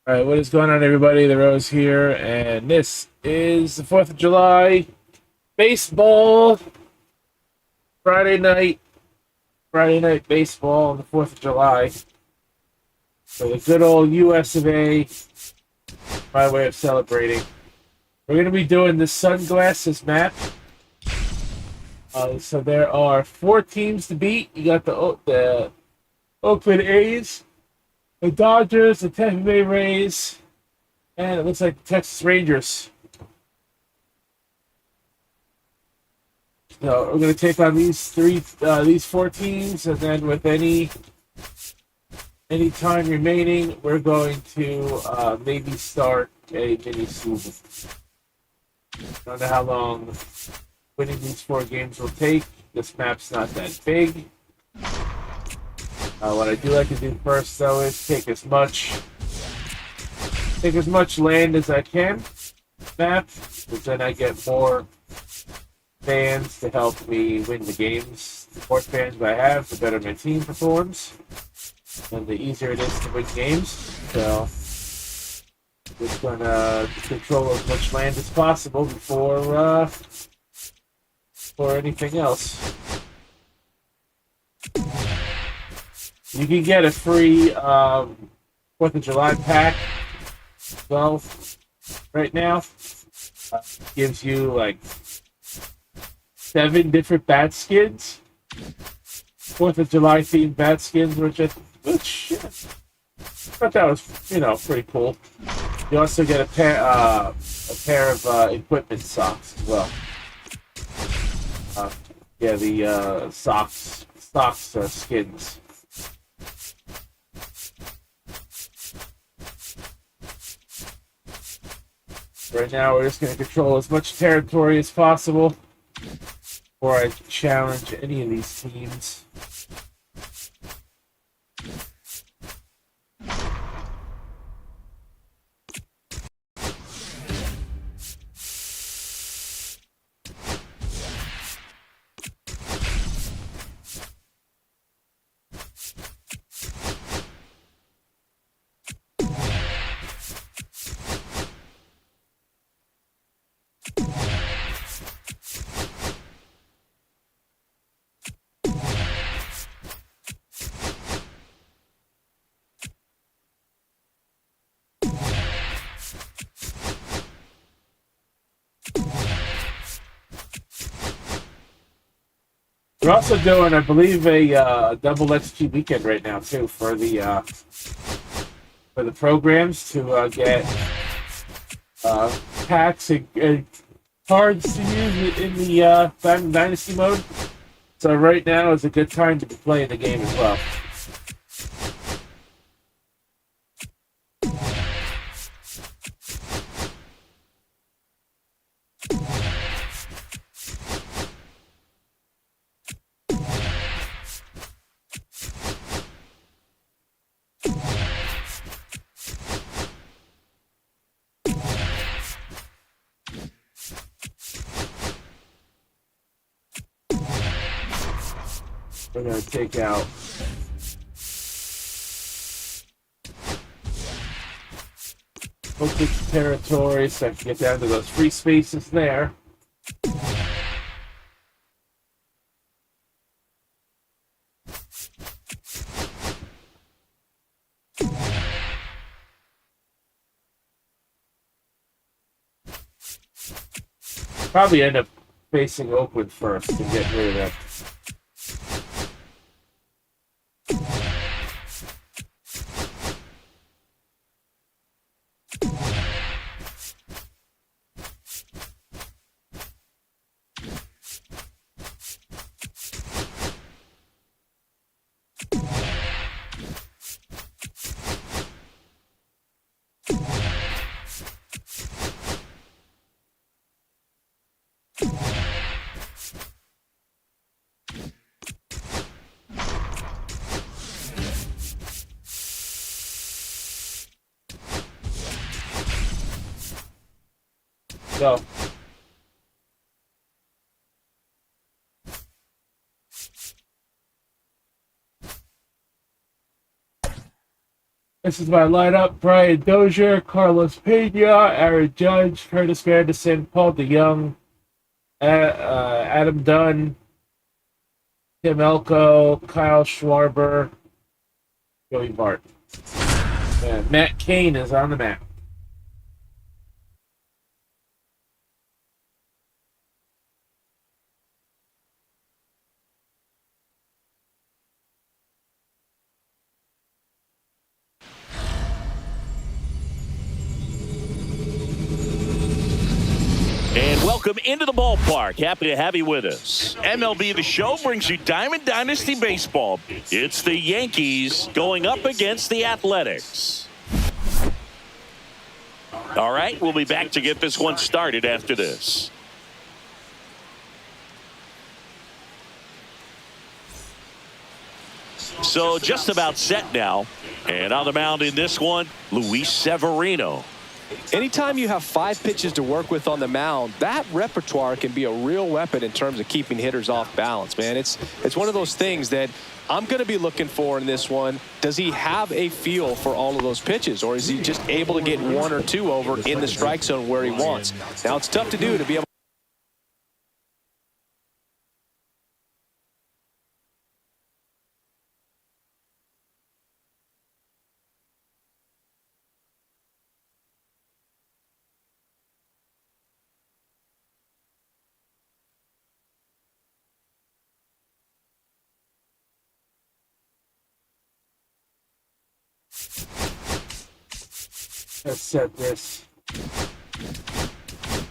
All right, what is going on, everybody? The Rose here, and this is the 4th of July baseball Friday night. Friday night baseball on the 4th of July for the good old US of A, my way of celebrating. We're going to be doing the sunglasses map. So there are 4 teams to beat. You got the Oakland A's, the Dodgers, the Tampa Bay Rays, and it looks like the Texas Rangers. So we're going to take on these 4 teams, and then with any time remaining, we're going to maybe start a mini season. I don't know how long winning these 4 games will take. This map's not that big. What I do like to do first, though, is take as much land as I can. Map, because then I get more fans to help me win the games. The more fans I have, the better my team performs, and the easier it is to win games. So, just gonna control as much land as possible before anything else. You can get a free 4th of July pack. Well, right now, gives you like 7 different bat skins. 4th of July themed bat skins, which I thought that was, pretty cool. You also get a pair of equipment socks as well. The socks skins. Right now, we're just going to control as much territory as possible before I challenge any of these teams. We're also doing, I believe, a double XP weekend right now too for the programs to get packs and cards to use in the Dynasty mode. So right now is a good time to be playing the game as well. We're going to take out Oakland territory so I can get down to those free spaces there. Probably end up facing Oakland first and get rid of that. So, This is my lineup: Brian Dozier, Carlos Pena, Aaron Judge, Curtis Granderson, Paul DeYoung, Adam Dunn, Tim Elko, Kyle Schwarber, Joey Bart. And Matt Cain is on the map. And welcome into the ballpark. Happy to have you with us. MLB The Show brings you Diamond Dynasty Baseball. It's the Yankees going up against the Athletics. All right, we'll be back to get this one started after this. So just about set now. And on the mound in this one, Luis Severino. Anytime you have 5 pitches to work with on the mound, that repertoire can be a real weapon in terms of keeping hitters off balance, man. It's one of those things that I'm going to be looking for in this one. Does he have a feel for all of those pitches, or is he just able to get 1 or 2 over in the strike zone where he wants? Now, it's tough to do, to be able Let's set this.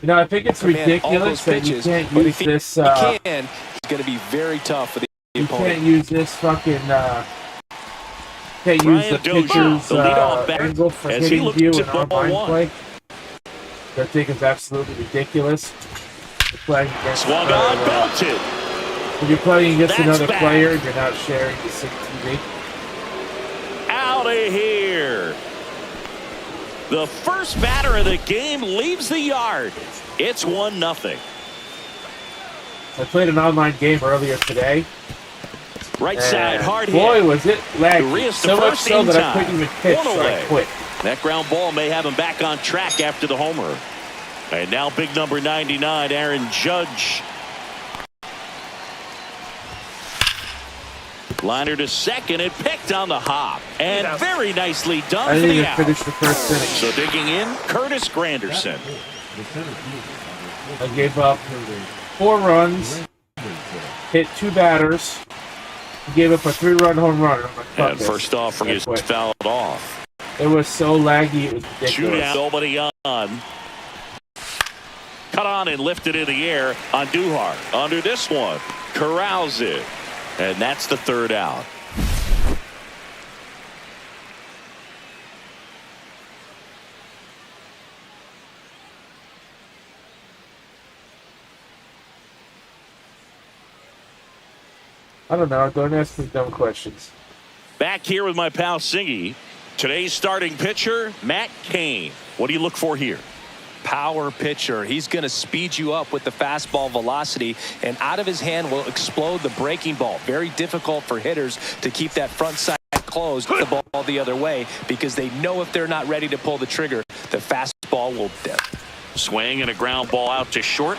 You know, I think it's ridiculous that you can't use this. It's going to be very tough for the opponent. You can't use this fucking. Can't use the pitcher's angle for hitting you in online play. I think it's absolutely ridiculous. You're playing against, swung on, belted. When you're playing against another player and you're not sharing the same TV. Out of here. The first batter of the game leaves the yard. It's 1-0. I played an online game earlier today. Right side, hard hit. Boy, was it laggy. So much so that I couldn't even pitch, so I quit. That ground ball may have him back on track after the homer. And now big number 99, Aaron Judge. Liner to second and picked on the hop. And very nicely done I for didn't the even out. finish the first inning. So digging in, Curtis Granderson. I gave up 4 runs, hit 2 batters, gave up a 3-run home run. And first offering is fouled off. It was so laggy, it was ridiculous. Shootout, nobody on. Cut on and lifted in the air on Duhart. Under this one, corrals it. And that's the 3rd out. I don't know. Don't ask me dumb questions. Back here with my pal Singy. Today's starting pitcher, Matt Cain. What do you look for here? Power pitcher. He's going to speed you up with the fastball velocity, and out of his hand will explode the breaking ball. Very difficult for hitters to keep that front side closed, the ball the other way, because they know if they're not ready to pull the trigger, the fastball will dip. Swing and a ground ball out to short.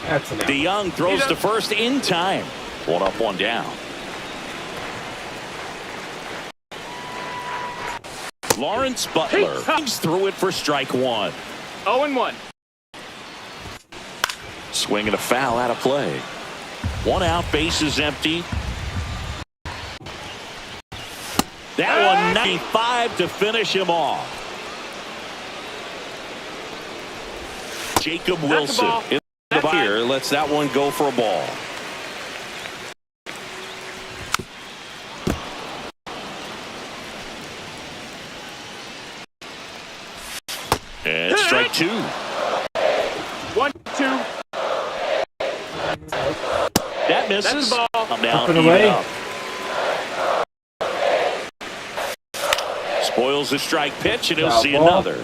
That's enough. DeYoung throws to first in time. 1 up, 1 down. Lawrence Butler threw it for strike 1. 0-1. Swing and a foul out of play. 1 out, bases empty. That one 95 to finish him off. Jacob Wilson in the here lets that one go for a ball. And strike 2. 1-2. That misses. That's the ball. I'm down. Up and away. Up. Spoils the strike pitch, and he'll see another.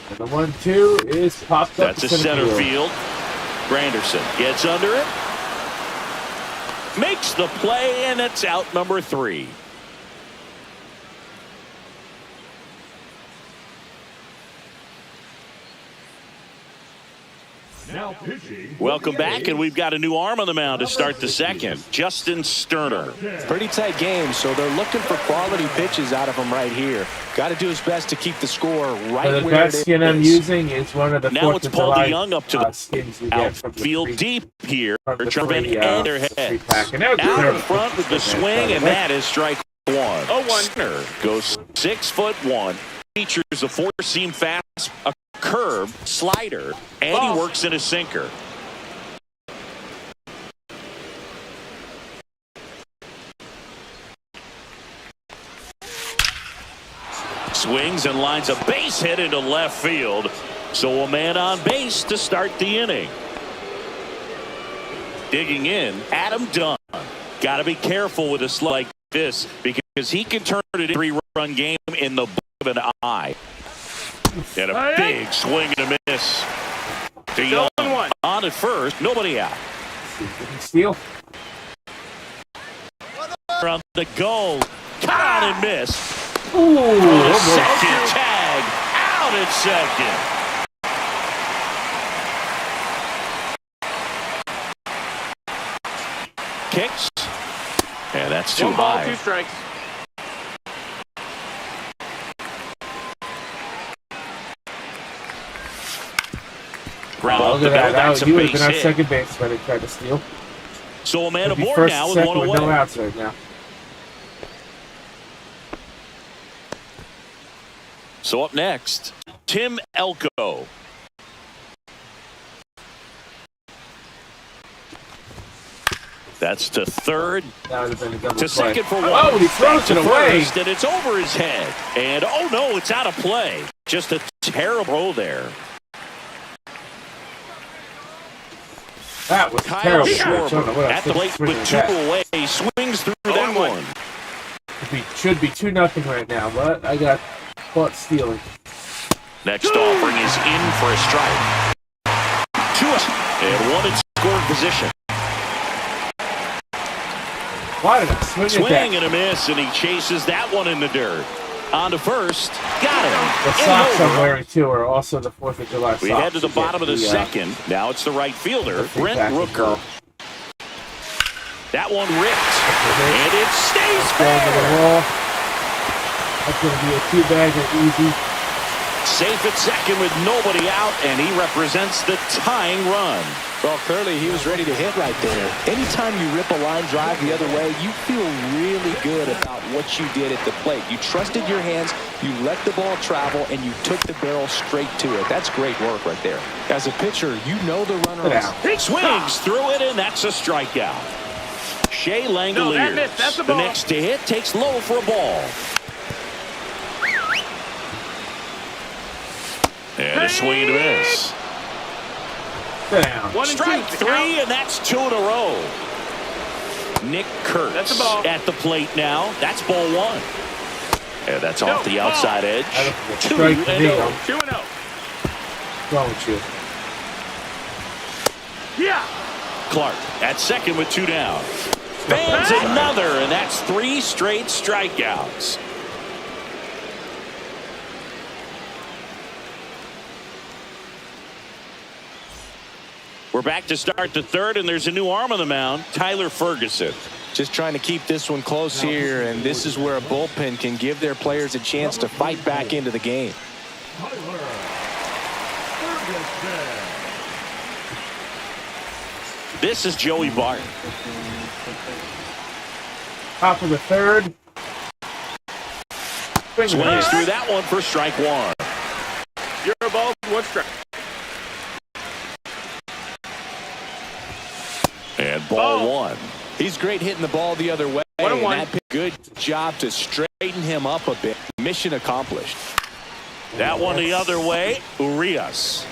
And the 1-2 is popped up. That's a center field. Granderson gets under it. Makes the play, and it's out number 3. Welcome back, and we've got a new arm on the mound to start the second. Justin Sterner. Pretty tight game, so they're looking for quality pitches out of him right here. Got to do his best to keep the score right the where it best skin I'm using is one of the Now 4th it's of Paul July DeYoung up to the skins you get from the outfield free- deep here. from the Trying to free, end their free head. pack. And that was Out in terrible. front with the swing, and that is strike 1. 0-1. Sterner goes 6'1", features a 4-seam fast, a curve, slider, and he works in a sinker. Swings and lines a base hit into left field. So a man on base to start the inning. Digging in, Adam Dunn. Got to be careful with a slug like this because he can turn it into a 3-run game in the blink of an eye. And a big swing and a miss. DeYoung on at first, nobody out. Steal. From the goal, caught and missed. Ooh, Second tag, out at second. Kicks, and that's too high. 2 strikes. Ground look to at that. go. That's a He would have base been on hit. second base when he tried to steal. So a man He'd be aboard first, now with second, one with no away. outs right now. So up next, Tim Elko. That's to third, That would have been a double to play. second for 1. Oh, he throws Back it to away. first, and it's over his head. And oh no, it's out of play. Just a terrible throw there. That was Kyle terrible. I don't know what Schwarber I at the was plate with 2 that. away, swings through that 0-1. one. Should be 2-0 right now, but I got caught stealing. Next offering is in for a strike. 2 and 1 in scoring position. Why did I swing at Swing that? and a miss, and he chases that one in the dirt. On to first, got him. The In socks over. I'm wearing too are also the 4th of July socks. We head to the You bottom get of the second. Now it's the right fielder, free Brent pack as Rooker. well. That one ripped, and it stays Going to the fair. wall. That's going to be a 2-bagger easy. Safe at second with nobody out, and he represents the tying run. Well, clearly he was ready to hit right there. Anytime you rip a line drive the other way, you feel really good about what you did at the plate. You trusted your hands, you let the ball travel, and you took the barrel straight to it. That's great work right there. As a pitcher, you know the runner is. He swings through it, and that's a strikeout. Shea Langoliers, No, that missed. That's the the ball. next to hit, takes low for a ball. And a swing and a miss. Down. 1 and 2. Strike 3, and that's 2 in a row. Nick Kurtz That's the ball. at the plate now. That's ball 1. And that's off the outside edge. That's a 2 strike to and me. 0. I'm 2-0. going with you. Yeah. Clark at second with 2 down. Fans another, and that's 3 straight strikeouts. We're back to start the third, and there's a new arm on the mound, Tyler Ferguson. Just trying to keep this one close here, and this is where a bullpen can give their players a chance to fight back into the game. This is Joey Bart. Top of the third. Swings through that one for strike 1. You're a ball, 1 strike. And ball 1. He's great hitting the ball the other way. 1-1. And that good job to straighten him up a bit. Mission accomplished. That one the other way, Urias.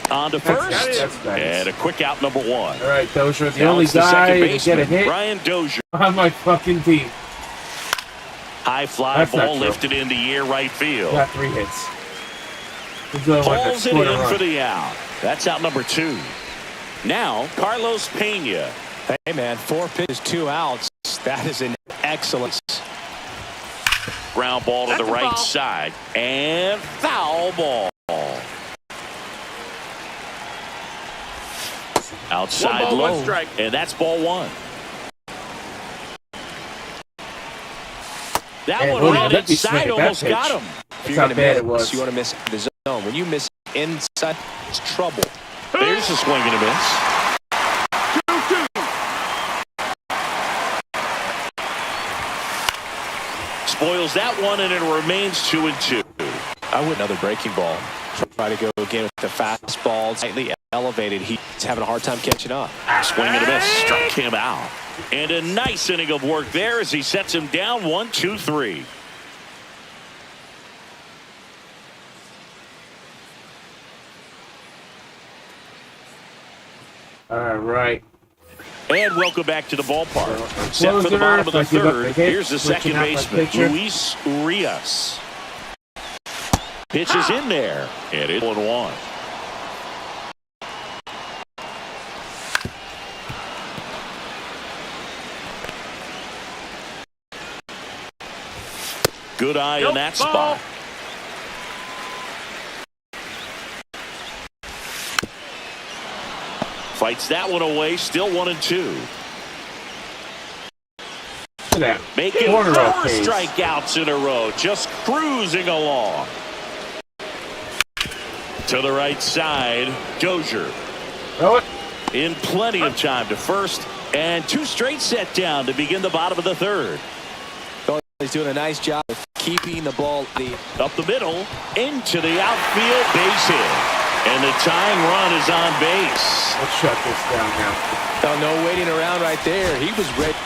On to first, That's nice. and a quick out number 1. All right, Dozier, the Now only it's the guy second to get baseman, a hit Brian Dozier. on my fucking team. High fly That's not ball true. lifted in the air right field. Got 3 hits. He's the only one that Pulls it scored a in run. for the out. That's out number 2. Now, Carlos Pena Hey, man, 4 pitches, 2 outs. That is an excellent. Ground ball to the right side. And foul ball. Outside One ball, low. one strike. And that's ball 1. That Man, one William, right let me inside swing at that almost pitch. got him. That's how bad it was. You want to miss the zone. When you miss inside, it's trouble. There's a swing and a miss. 2-2. Spoils that one, and it remains 2-2. I would another breaking ball. Try to go again with the fastball slightly elevated. He's having a hard time catching up. Swing and a miss. Struck him out. And a nice inning of work there as he sets him down 1-2-3. All right. And welcome back to the ballpark. Set for Closer, the bottom of the if I give up third. the hit, Here's the switching second out my baseman, pitcher. Luis Urias. Pitch is in there. And it's 1-1. Good eye in that spot. Fights that one away. Still 1-2. Look at that. Making 4 Corner row pace. strikeouts in a row. Just cruising along. To the right side, Dozier. Throw it. In plenty of time to first. And 2 straight set down to begin the bottom of the third. He's doing a nice job of keeping the ball Up the middle, into the outfield, base hit. And the tying run is on base. Let's shut this down now. Oh, no waiting around right there. He was ready.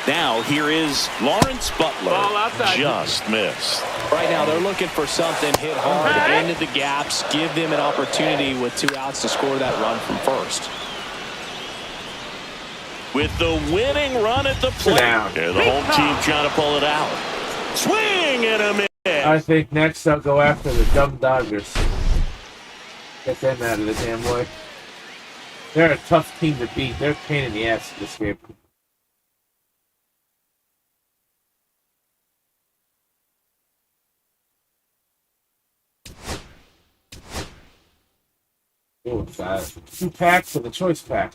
Now here is Lawrence Butler. Ball outside. Just missed. Right now, they're looking for something hit hard into the gaps, give them an opportunity with 2 outs to score that run from first. With the winning run at the plate. Down. Yeah, the home team trying to pull it out. Swing and a miss. I think next I'll go after the dumb Dodgers. Get them out of the damn way. They're a tough team to beat. They're a pain in the ass in this game. Oh, it's 2 packs of the choice pack.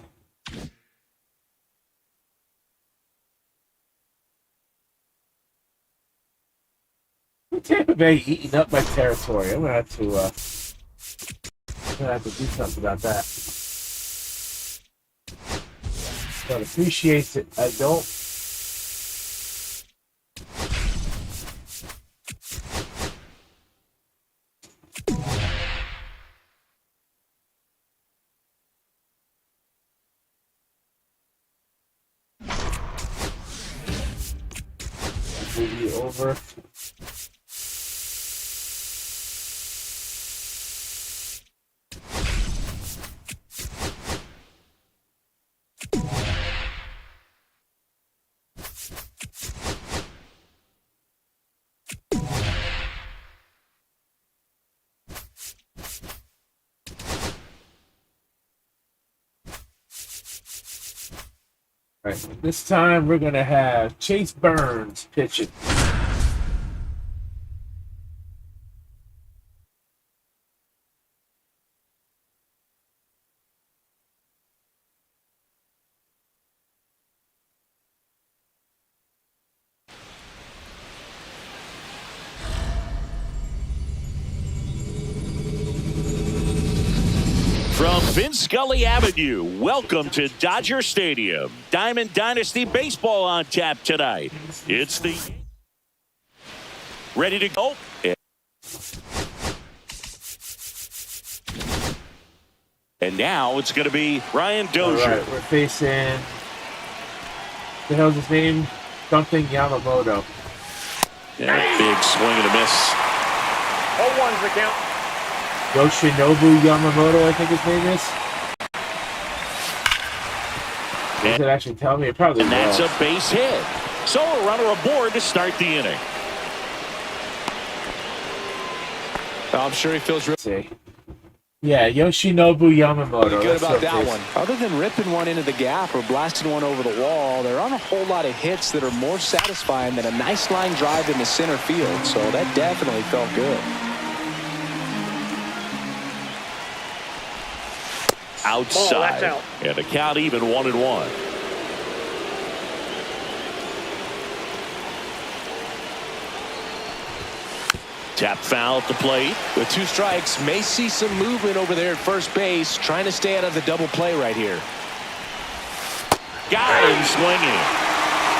Tampa Bay eating up my territory. I'm gonna have to do something about that. But appreciates it. I don't. Move you over. Right, this time we're gonna have Chase Burns pitching. From Vince Scully Avenue, welcome to Dodger Stadium. Diamond Dynasty baseball on tap tonight. It's the ready to go. And now it's going to be Ryan Dozier. All right, we're facing. The hell's his name? Something Yamamoto. Yeah, big swing and a miss. 0-1's the count. Yoshinobu Yamamoto, I think his name is. Does it actually tell me? It probably And that's will. a base hit. So a runner aboard to start the inning. I'm sure he feels Let's see. Yeah, Yoshinobu Yamamoto. Pretty good That's about what that it is. one. Other than ripping one into the gap or blasting one over the wall, there aren't a whole lot of hits that are more satisfying than a nice line drive into center field. So that definitely felt good. Outside. that's out. And the count even 1-1. Tap foul at the plate. With 2 strikes, may see some movement over there at first base, trying to stay out of the double play right here. Got him swinging.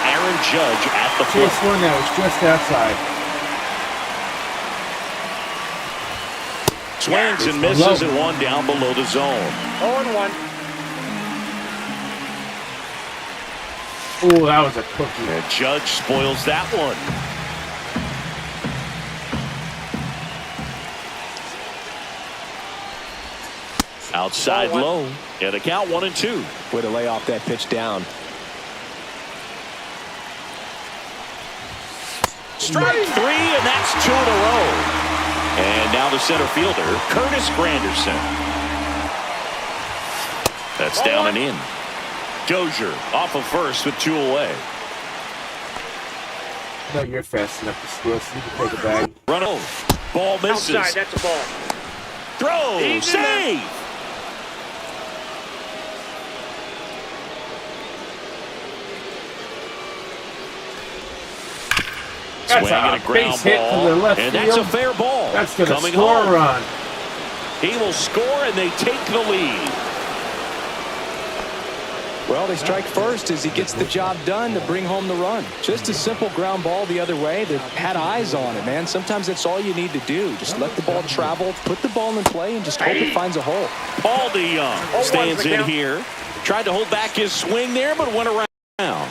Aaron Judge at the plate. Chase one that was just outside. Swings and misses and one down below the zone. 0-1. Ooh, that was a cookie. And Judge spoils that one. Outside low. And the count 1-2. Way to lay off that pitch down. Strike 3, and that's 2 in a row. And now the center fielder, Curtis Granderson. That's down and in. Dozier off of first with 2 away. No, you're fast enough to steal, so you can take a bag. Run over. Ball misses. Outside, that's a ball. Throw. He's in there. Save. That's Swinging a a ground base hit to the ball, left and field. that's a fair ball. That's going to Coming score home. a run. He will score, and they take the lead. Well, they strike first as he gets the job done to bring home the run. Just a simple ground ball the other way that had eyes on it, man. Sometimes that's all you need to do. Just let the ball travel, put the ball in play, and just hope it finds a hole. Paul DeYoung stands in here. Tried to hold back his swing there, but went around.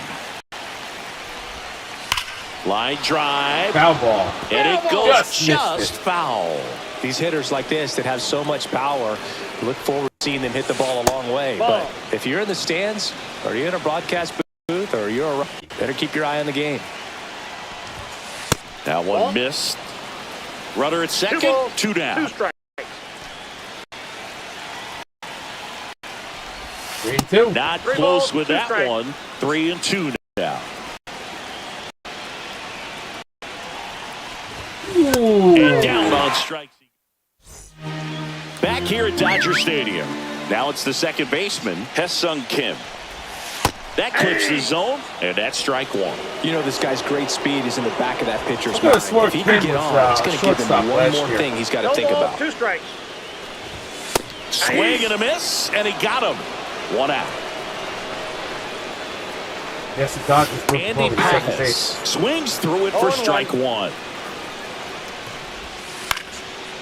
Line drive. Foul ball. And it goes Just just missed it. foul. These hitters like this that have so much power, look forward to seeing them hit the ball a long way. But if you're in the stands, or you're in a broadcast booth, or you're around, better keep your eye on the game. That one missed. Runner at second, 2 down. 2 strikes. 3-2. Not 3 close balls, with 2 that strikes. one. 3-2 now. Ooh. And down on strikes. Back here at Dodger Stadium. Now it's the second baseman, Haesung Kim. That clips the zone, and that's strike 1. You know this guy's great speed is in the back of that pitcher's Look at mind. Swartz If he can Kim get was, on, it's going to give shortstop him one last more year. thing he's got to No think balls, about. 2 strikes. Swing and a miss, and he got him. 1 out. Yes, the Dodgers moved Andy over to second Pappas base. swings through it for 0-1. strike 1.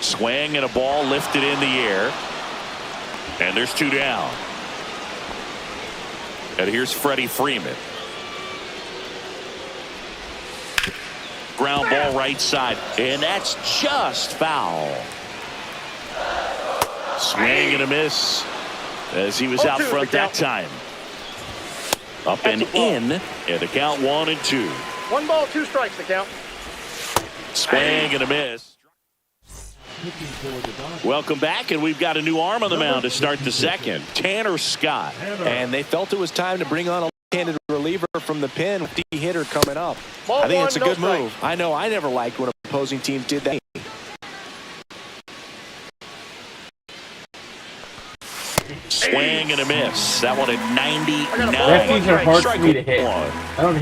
Swing and a ball lifted in the air. And there's 2 down. And here's Freddie Freeman. Ground ball right side. And that's just foul. Swing and a miss as he was out 0-2 front the that count. time. Up and That's a ball. in. And the count 1-2. 1 ball, 2 strikes the count. Swing and a miss. Welcome back, and we've got a new arm on the mound to start the second. Tanner Scott. And they felt it was time to bring on a left-handed reliever from the pen with the hitter coming up. Ball I think 1, it's a no good strike. move. I know I never liked when opposing teams did that. Swing and a miss. That one at 99. Lefties are hard for Strike me to hit. 1. I don't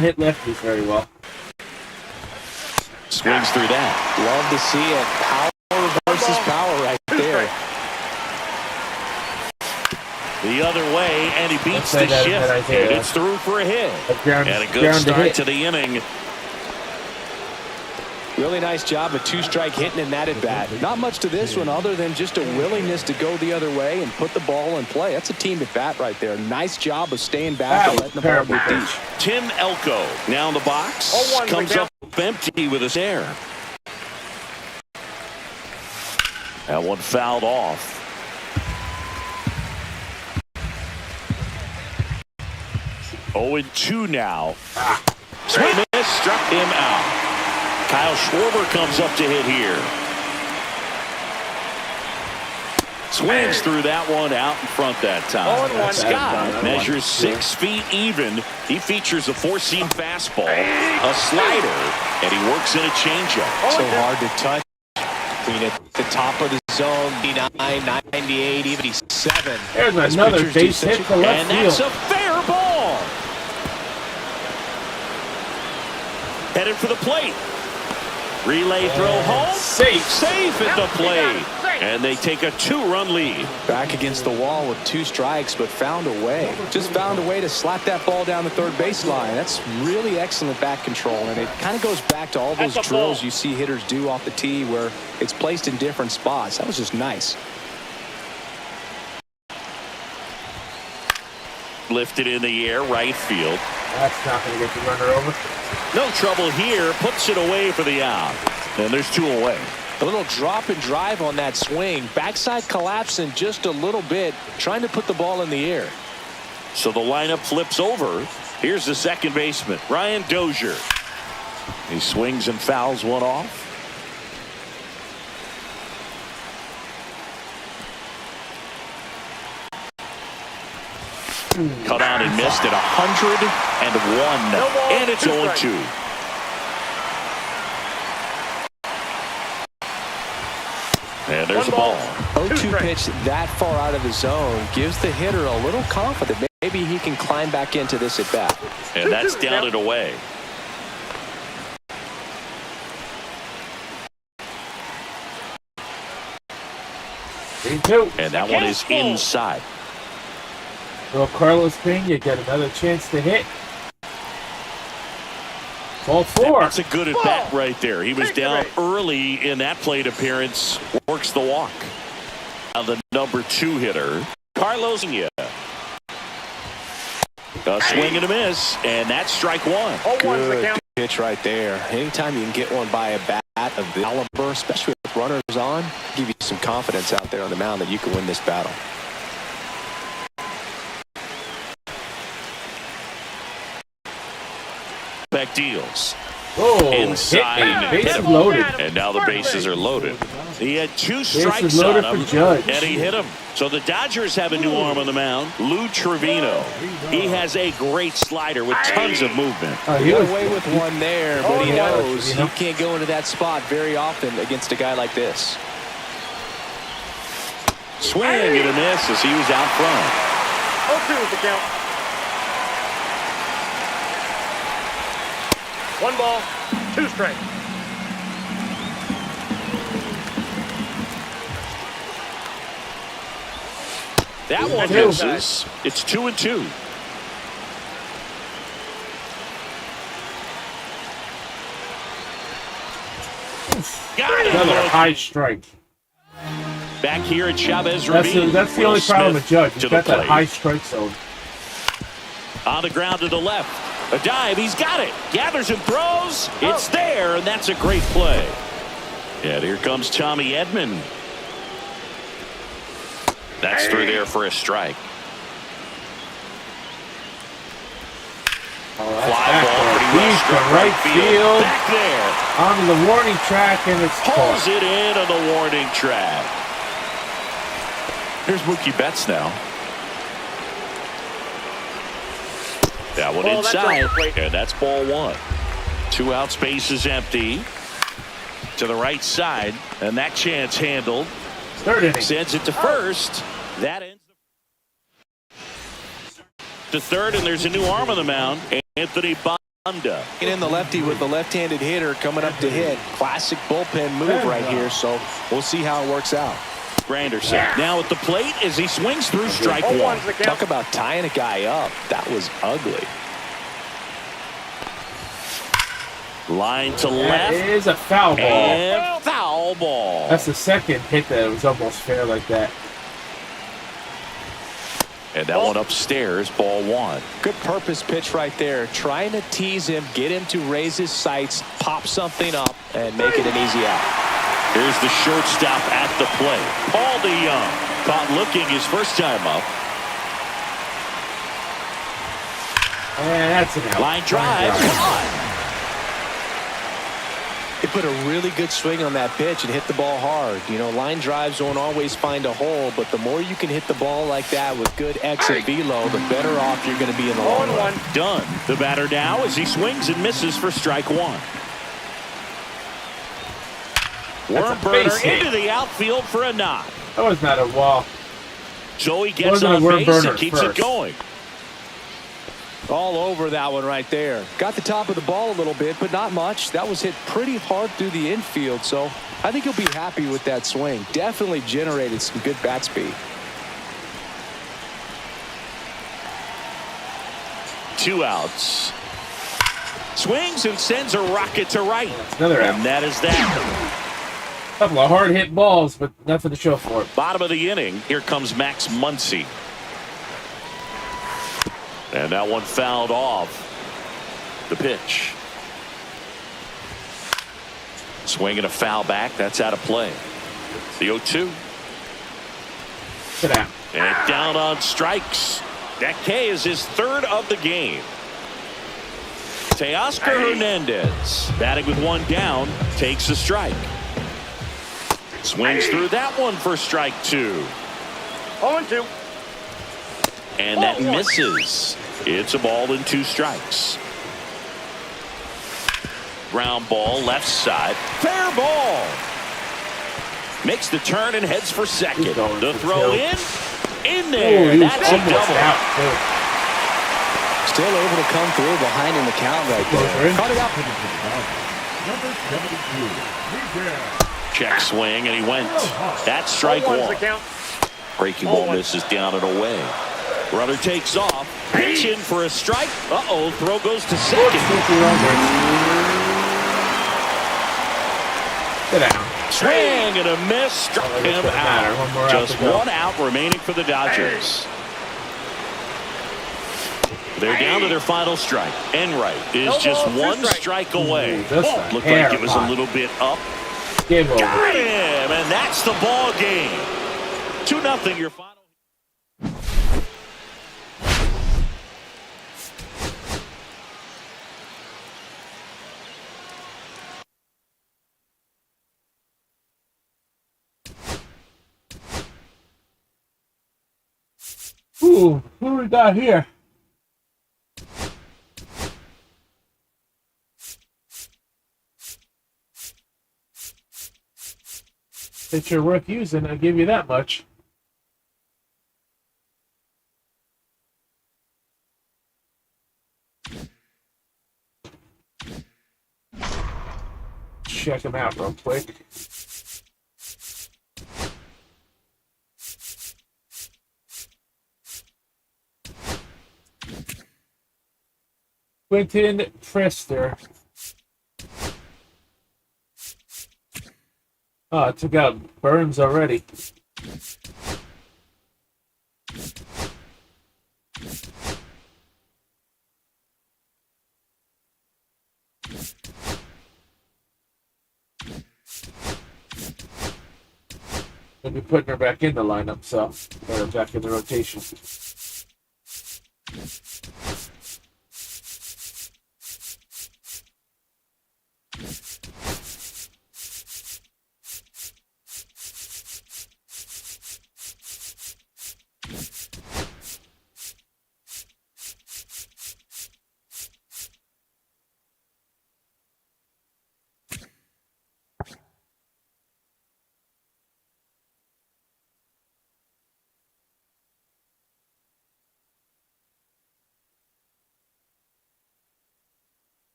hit lefties very well. Swings through that. Love to see it. Power versus power right there. The other way, and he beats Let's say the that shift. Isaiah. And it's through for a hit. Ground And a good to start hit. to the inning. Really nice job of 2-strike hitting in that at bat. Not much to this one other than just a willingness to go the other way and put the ball in play. That's a team at bat right there. Nice job of staying back and That letting was the ball terrible get deep. pitch. Tim Elko now in the box. 0-1 Comes down. up empty with his air. That one fouled off. Oh, and 2 now. Swing miss, struck him out. Kyle Schwarber comes up to hit here. Swings through that one out in front that time. 0-1. Scott measures 6 feet even. He features a four-seam fastball, a slider, and he works in a changeup. So hard to touch. Between at the top of the zone, 89, 98, even 87. There's another base hit to left And that's field. a fair ball. Headed for the plate. Relay throw home. Safe at the plate. And they take a 2-run lead. Back against the wall with 2 strikes, but found a way. Just found a way to slap that ball down the third baseline. That's really excellent back control, and it kind of goes back to all those drills you see hitters do off the tee where it's placed in different spots. That was just nice. Lifted in the air, right field. That's not going to get the runner over. No trouble here. Puts it away for the out. And there's 2 away. A little drop and drive on that swing. Backside collapsing just a little bit, trying to put the ball in the air. So the lineup flips over. Here's the second baseman, Ryan Dozier. He swings and fouls one off. Cut on and missed at 101. And it's 0-2. And there's a ball. 0-2 pitch that far out of the zone gives the hitter a little confidence. Maybe he can climb back into this at bat. And that's down and away. And that one is inside. Well, Carlos Pena get another chance to hit. Ball 4. That's a good at bat right there. He was down early in that plate appearance. Works the walk. Now the number 2 hitter, Carlos Pena. A swing and a miss, and that's strike 1. Good pitch right there. Anytime you can get one by a bat of the caliber, especially with runners on, give you some confidence out there on the mound that you can win this battle. Back deals. Oh, inside. Bases loaded. And now the bases are loaded. He had 2 strikes loaded on him, for Judge. and he hit him. So the Dodgers have a new arm on the mound, Lou Trevino. He has a great slider with tons of movement. He got away with one there, but he knows he can't go into that spot very often against a guy like this. Swing and a miss as he was out front. 0-2 is the count. 1 ball, 2 strikes. That one misses. It's 2-2. Got it. Another high strike. Back here at Chavez Ravine. That's the only problem with Judge. He's to got the that plate. high strike zone. On the ground to the left. A dive. He's got it. Gathers and throws. It's there, and that's a great play. And here comes Tommy Edman. That's through there for a strike. Oh, Fly ball pretty well Deep struck to right field. Back there. On the warning track, and it's Pulls caught. it in on the warning track. Here's Mookie Betts now. That one inside, and that's ball 1. 2 out, space is empty. To the right side, and that chance handled. Third inning. Sends it to first. That ends to third, and there's a new arm on the mound, Anthony Banda. In the lefty with the left-handed hitter coming up to hit. Classic bullpen move right here, so we'll see how it works out. Granderson now at the plate as he swings through strike 1. Talk about tying a guy up. That was ugly. Line to That left. is a foul ball. And foul ball. That's the second hit that was almost fair like that. And that one upstairs, ball 1. Good purpose pitch right there. Trying to tease him, get him to raise his sights, pop something up, and make it an easy out. Here's the shortstop at the plate. Paul DeYoung caught looking his first time up. And that's an out. Line drive. Come on. He put a really good swing on that pitch and hit the ball hard. You know, line drives don't always find a hole, but the more you can hit the ball like that with good exit velo, the better off you're going to be in the long run. Done. The batter now as he swings and misses for strike one. Worm burner into the outfield for a knock. That was not a wall. So he gets on base and keeps it going. All over that one right there. Got the top of the ball a little bit, but not much. That was hit pretty hard through the infield, so I think he'll be happy with that swing. Definitely generated some good bat speed. 2 outs. Swings and sends a rocket to right. Another out. And that is that. Couple of hard hit balls, but nothing to show for it. Bottom of the inning. Here comes Max Muncy. And that one fouled off. The pitch. Swing and a foul back. That's out of play. The 0-2. Sit down. And down on strikes. That K is his third of the game. Teoscar Hernandez batting with one down takes a strike. Swings through that one for strike 2. 0-2. And that misses. It's a ball and 2 strikes. Ground ball left side. Fair ball. Makes the turn and heads for second. The throw in there. Ooh, that's a double. Out, Still able to come through behind in the count right there. Caught it up. Check swing and he went. That's strike 1. Breaking ball misses down and away. Runner takes off. Pitch in for a strike. Uh-oh. Throw goes to second. Sit down. Swing and a miss. Struck him out. Just 1 out remaining for the Dodgers. They're down to their final strike. Enright is just 1 strike away. Looked like it was a little bit up. Game over. Got him, and that's the ball game. 2-0 your final. Ooh, who do we got here? Pitcher worth using, I'll give you that much. Check him out real quick. Quentin Priester. Oh, I took out Burns already. I'll be putting her back in the lineup, so or back in the rotation.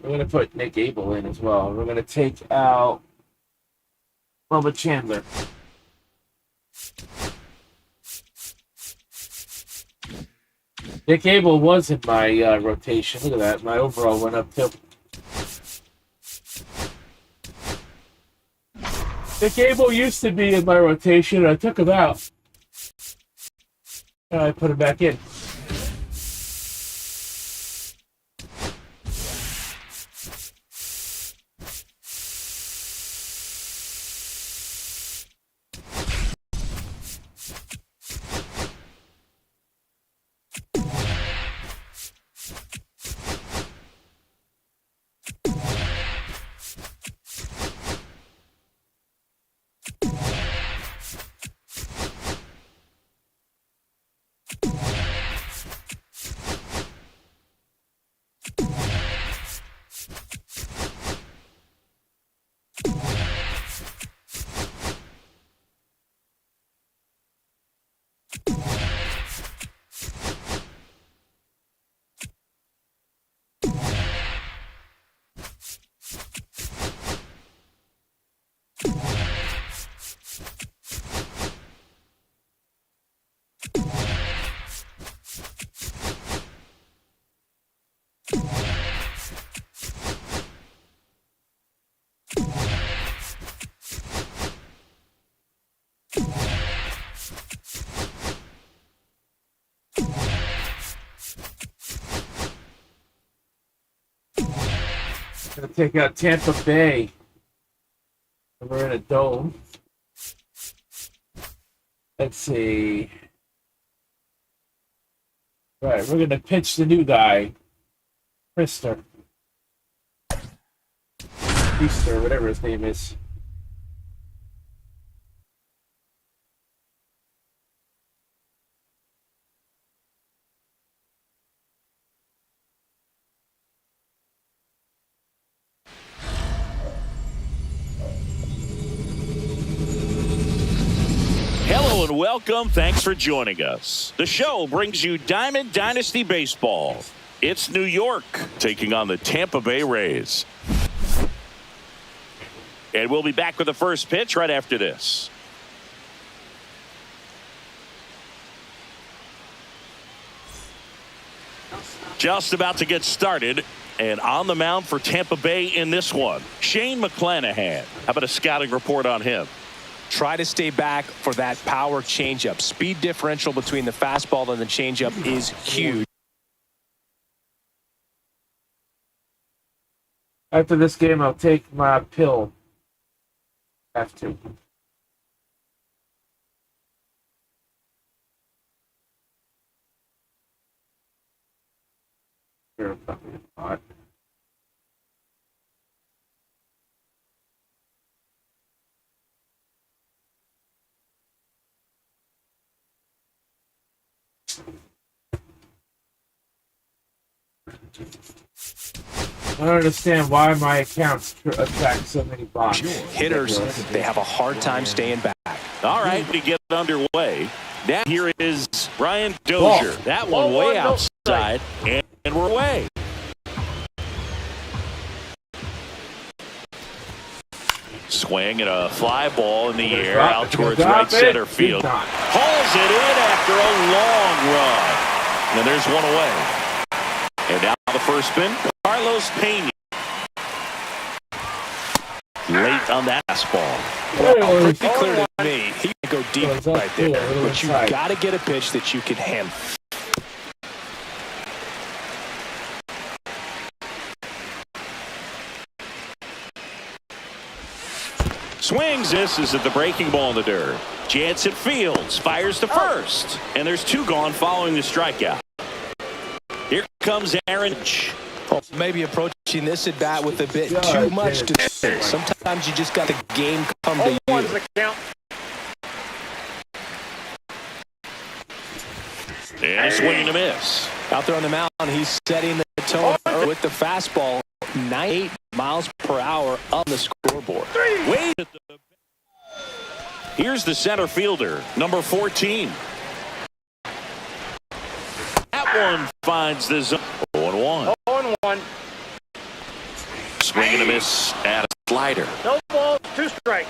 We're going to put Nick Abel in as well. We're going to take out Bubba Chandler. Nick Abel was in my rotation. Look at that. My overall went up too. Nick Abel used to be in my rotation. I took him out. And I put him back in. Gonna take out Tampa Bay. We're in a dome. Let's see. Right, we're gonna pitch the new guy, Krister, whatever his name is. Hello and welcome. Thanks for joining us. The show brings you Diamond Dynasty Baseball. It's New York taking on the Tampa Bay Rays. And we'll be back with the first pitch right after this. Just about to get started. And on the mound for Tampa Bay in this one, Shane McClanahan. How about a scouting report on him? Try to stay back for that power changeup. Speed differential between the fastball and the changeup is huge. After this game, I'll take my pill. Have to. You're fucking hot. I don't understand why my accounts attract so many bots. Hitters, they have a hard time staying back. All right, to get underway. Now here is Brian Dozier. That one way outside, and we're away. Swing and a fly ball in the air out towards right center field. Hauls it in after a long run. And there's one away. And now the first spin, Carlos Pena. Late on that fastball. Pretty clear to me. He can go deep right there. But you got to get a pitch that you can handle. Swings, this is at the breaking ball in the dirt. Jansen fields, fires to first. And there's two gone following the strikeout. Here comes Aaron. Maybe approaching this at bat with a bit too much to say. Sometimes you just got the game come to you. And a swing and a miss. Out there on the mound, he's setting the tone with the fastball. 98 miles per hour on the scoreboard. Wait. Here's the center fielder, number 14. That one finds the zone. 0-1. 0-1. Swing and a miss at a slider. No ball, 2 strikes.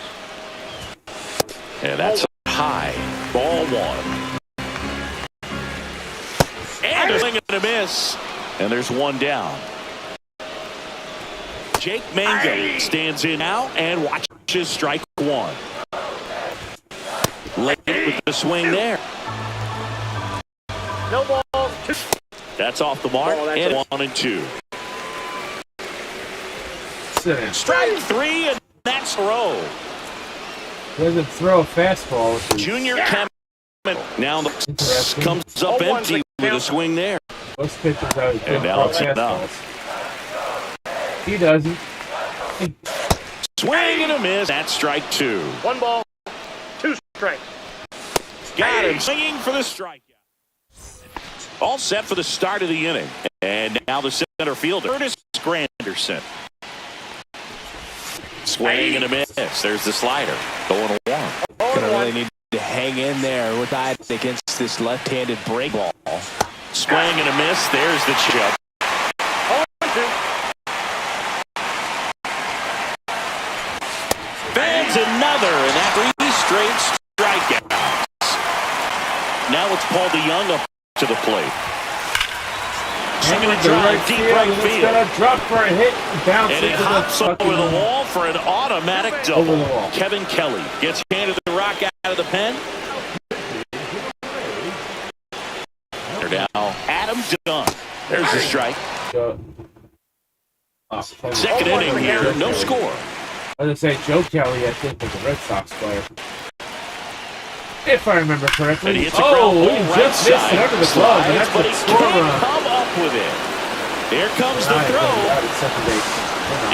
And that's high. Ball 1. And a swing and a miss. And there's one down. Jake Mangum stands in now and watches strike 1. Late with the swing there. No ball, 2. That's off the mark. And 1-2. Strike 3, and that's a row. Doesn't throw a fastball. Junior Kemet now comes up empty with a swing there. Most pitchers out And now it's enough. He doesn't. Swing and a miss. That's strike 2. 1 ball, strikes. Got him swinging for the strikeout. All set for the start of the inning. And now the center fielder, Curtis Granderson. Swing and a miss. There's the slider. Going warm. Gonna really need to hang in there with that against this left-handed break ball. Swing and a miss. There's the chip. Fans another, and that 3 straight strikeouts. Now it's Paul DeYoung up to the plate. Swinging a drive deep right field. Drop for a hit and bounce And he hops over the wall for an automatic double. Kevin Kelly gets handed the rock out of the pen. They're now Adam Dunn. There's the strike. Second inning here, no score. I was going to say, Joe Kelly, I think, was a Red Sox player. If I remember correctly. And he hits a ground ball right just missed it under the glove, and that's but a he score can't run. come up with it. Here comes the throw.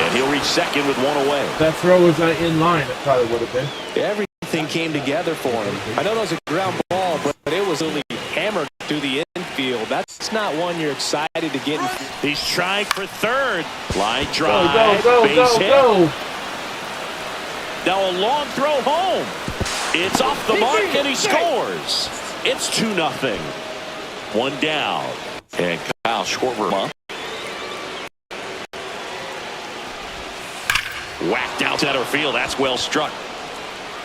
And he'll reach second with 1 away. If that throw was in line, it probably would have been. Everything came together for him. I know that was a ground ball, but it was really hammered through the infield. That's not one you're excited to get in. He's trying for third. Line drive. Go, base hit. go. Now a long throw home. It's off the mark and he scores. It's 2-0. 1 down. And Kyle Schwarber whacked out center field. That's well struck.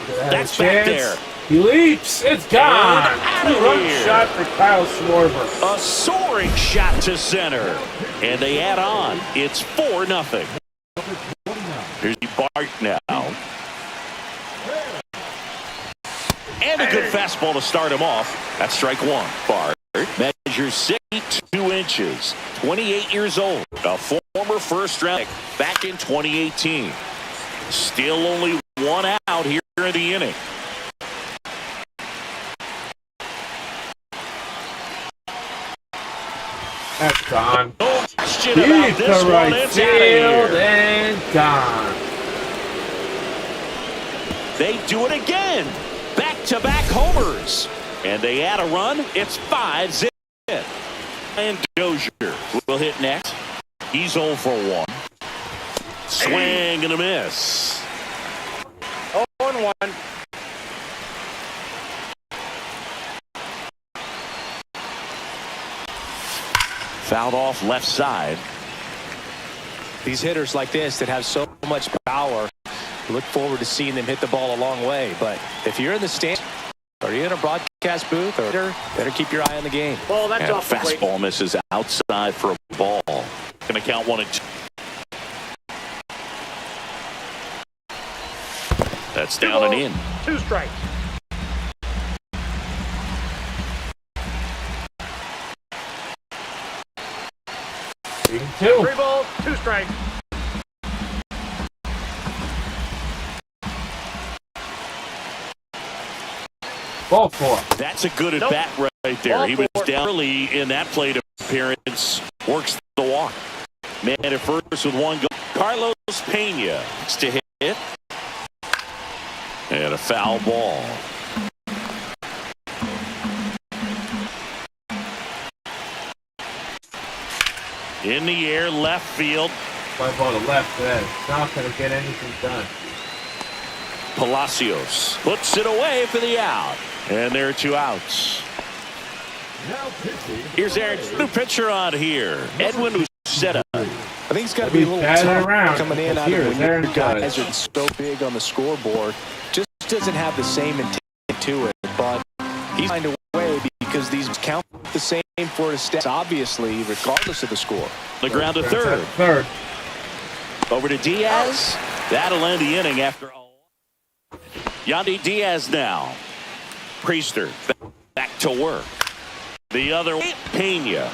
That's back there. He leaps. It's gone. Two-run shot for Kyle Schwarber. A soaring shot to center. And they add on. It's 4-0. Here's Bart now. And a good fastball to start him off. That's strike 1. Bart measures 62 inches, 28 years old, a former first-round pick back in 2018. Still only 1 out here in the inning. That's gone. No question about this one. Right it's out of here. And gone. They do it again. Back-to-back homers. And they add a run. It's 5-0. And Dozier will hit next. He's 0 for 1. Swing and a miss. 0-1. Fouled off left side. These hitters like this that have so much power, look forward to seeing them hit the ball a long way. But if you're in the stand, are you in a broadcast booth, or better keep your eye on the game? Well, that's off the plate. Fastball misses outside for a ball. Going to count 1 and 2. That's down and in. 2 strikes. Two. 3 balls, 2 strikes. Ball 4. That's a good at bat right there. Ball He was 4. down early in that plate appearance. Works the walk. Man at first with 1 go. Carlos Pena to hit. And a foul ball. In the air, left field. Fly ball to left, not going to get anything done. Palacios puts it away for the out. And there are 2 outs. Here's Aaron's new pitcher on here. Edwin Uceta. I think he's got to be a little tough coming in out of the Aaron guys are so big on the scoreboard. Just doesn't have the same intent to it, but he's find a way because these count the same for his stats, obviously, regardless of the score. The ground to third. Over to Diaz. That'll end the inning after all. Yandy Diaz now. Priester back to work. The other Pena.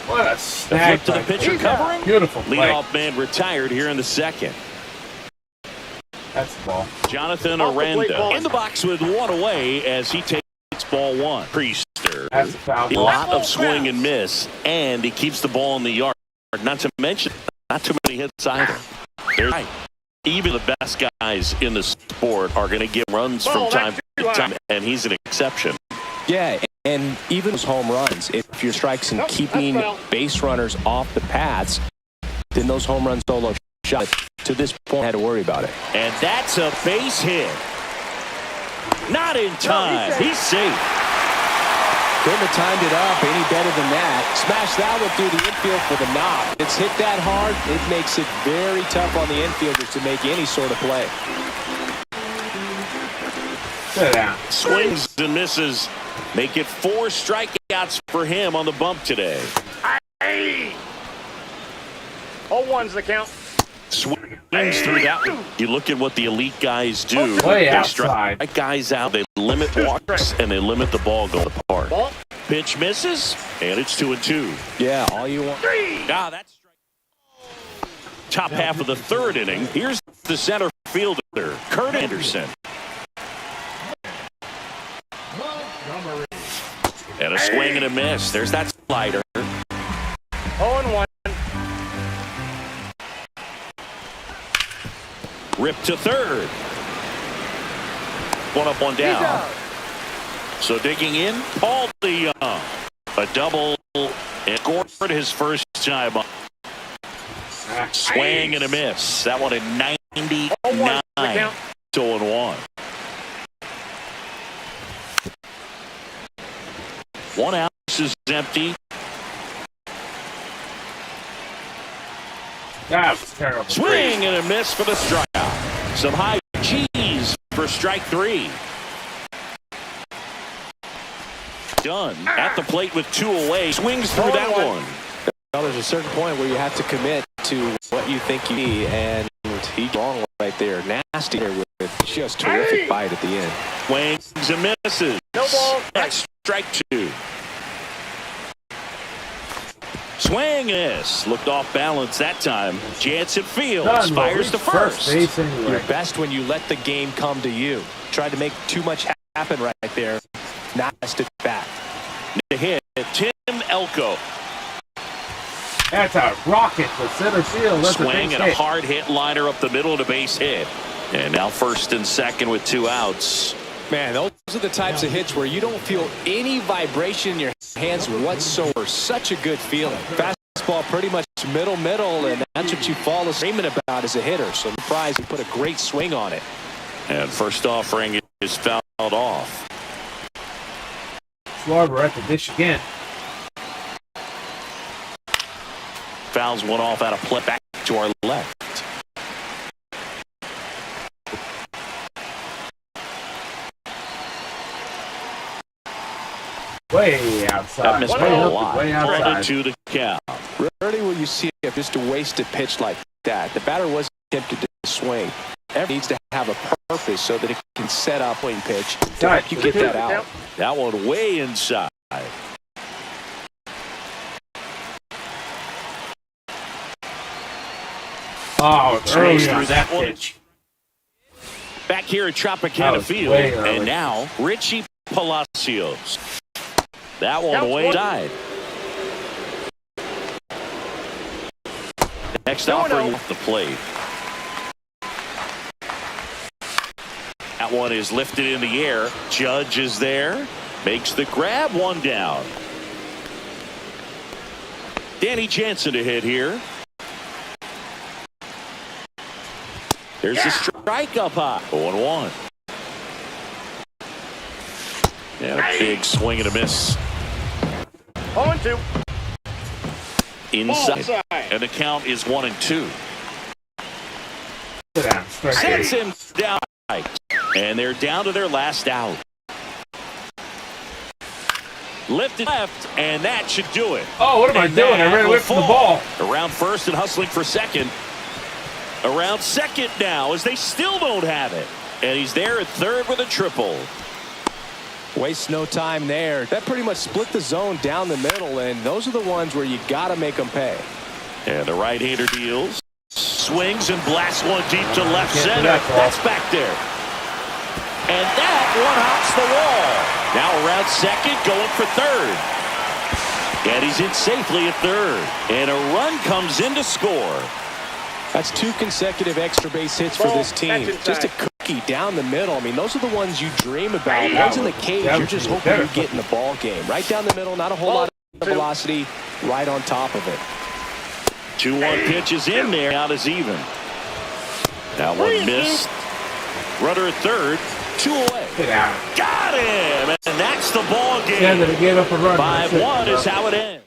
What a snag. To the pitcher covering. Beautiful play. Leadoff man retired here in the second. That's the ball. Jonathan Aranda in the box with 1 away as he takes ball 1. Priester. That's a foul A ball. lot of swing and miss, and he keeps the ball in the yard. Not to mention, not too many hits either. Even the best guys in the sport are going to get runs from time time, and he's an exception. Yeah, and even those home runs, if your strikes and keeping base runners off the paths, then those home run solo shots to this point had to worry about it. And that's a base hit. Not in time. He's safe. Couldn't have timed it up any better than that. Smash that one through the infield for the knock. It's hit that hard. It makes it very tough on the infielders to make any sort of play. Sit down. Swings and misses. Make it 4 strikeouts for him on the bump today. 0-1's the count. Swings through that one. You look at what the elite guys do. Way They outside. strike guys out. They limit walks and they limit the ball going to the park. Ball. Pitch misses, and it's 2-2. Yeah, all you want. Ah, that's top half of the 3rd inning. Here's the center fielder, Kurt Anderson. And a swing and a miss. There's that slider. 0-1. Rip to 3rd. 1 up, 1 down. So digging in, Paul DeYoung. A double and scored his first time up. Swing and a miss. That one at 99. 2-1. 1 out is empty. That was terrible. Swing and a miss for the strikeout. Some high G's for strike 3. Done at the plate with 2 away. Swings through that one. Well, there's a certain point where you have to commit to what you think you need, and he's wrong right there. Nasty there with just terrific bite at the end. Swings and misses. No ball. That's strike 2. Swing is looked off balance that time. Jansen fields, fires to first. Base anyway. You're best when you let the game come to you. Tried to make too much happen right there. Not it back. To hit Tim Elko. That's a rocket to center field. That's Swing a and a hard hit liner up the middle to base hit. And now 1st and 2nd with 2 outs. Man, those are the types of hits where you don't feel any vibration in your hands whatsoever. Such a good feeling. Fastball pretty much middle, and that's what you fall asleep about as a hitter. So I'm surprised you put a great swing on it. And first offering is fouled off. Schwarber at the dish again. Fouls one off out of play back to our left. Way outside. That missed way a up, lot. way outside. To the count. Rarely will you see just a wasted pitch like that. The batter wasn't tempted to swing. Everything needs to have a purpose so that it can set up swing pitch to help you get that out. That one way inside. Oh, it's early Swings on through that one. pitch. Back here at Tropicana was Field. way early. And now Richie Palacios. That one Count way one. inside. Next offering off the plate. That one is lifted in the air. Judge is there. Makes the grab, 1 down. Danny Jansen to hit here. There's the strike up high. 0-1. And a big swing and a miss. 0-2. Inside. And the count is 1-2. Sit down. Strike Sends three. him down. And they're down to their last out. Lifted left, and that should do it. Oh, what am I And doing? I that ran away will from the fall. ball. Around first and hustling for second. Around second now as they still don't have it. And he's there at 3rd with a triple. Waste no time there. That pretty much split the zone down the middle, and those are the ones where you got to make them pay. And the right-hander deals. Swings and blasts one deep to left Can't do center. that, Paul. That's back there. And that one hops the wall. Now around second, going for 3rd. And he's in safely at 3rd. And a run comes in to score. That's 2 consecutive extra base hits for this team. Just a down the middle. I mean, those are the ones you dream about. Ones in the cage, you're just hoping you get in the ball game. Right down the middle, not a whole lot of velocity, right on top of it. 2-1 pitch is in there. Out is even. That one missed. Runner at third. 2 away. Get out. Got him. And that's the ball game. Yeah, they gave up a run. 5-1 is how it ends.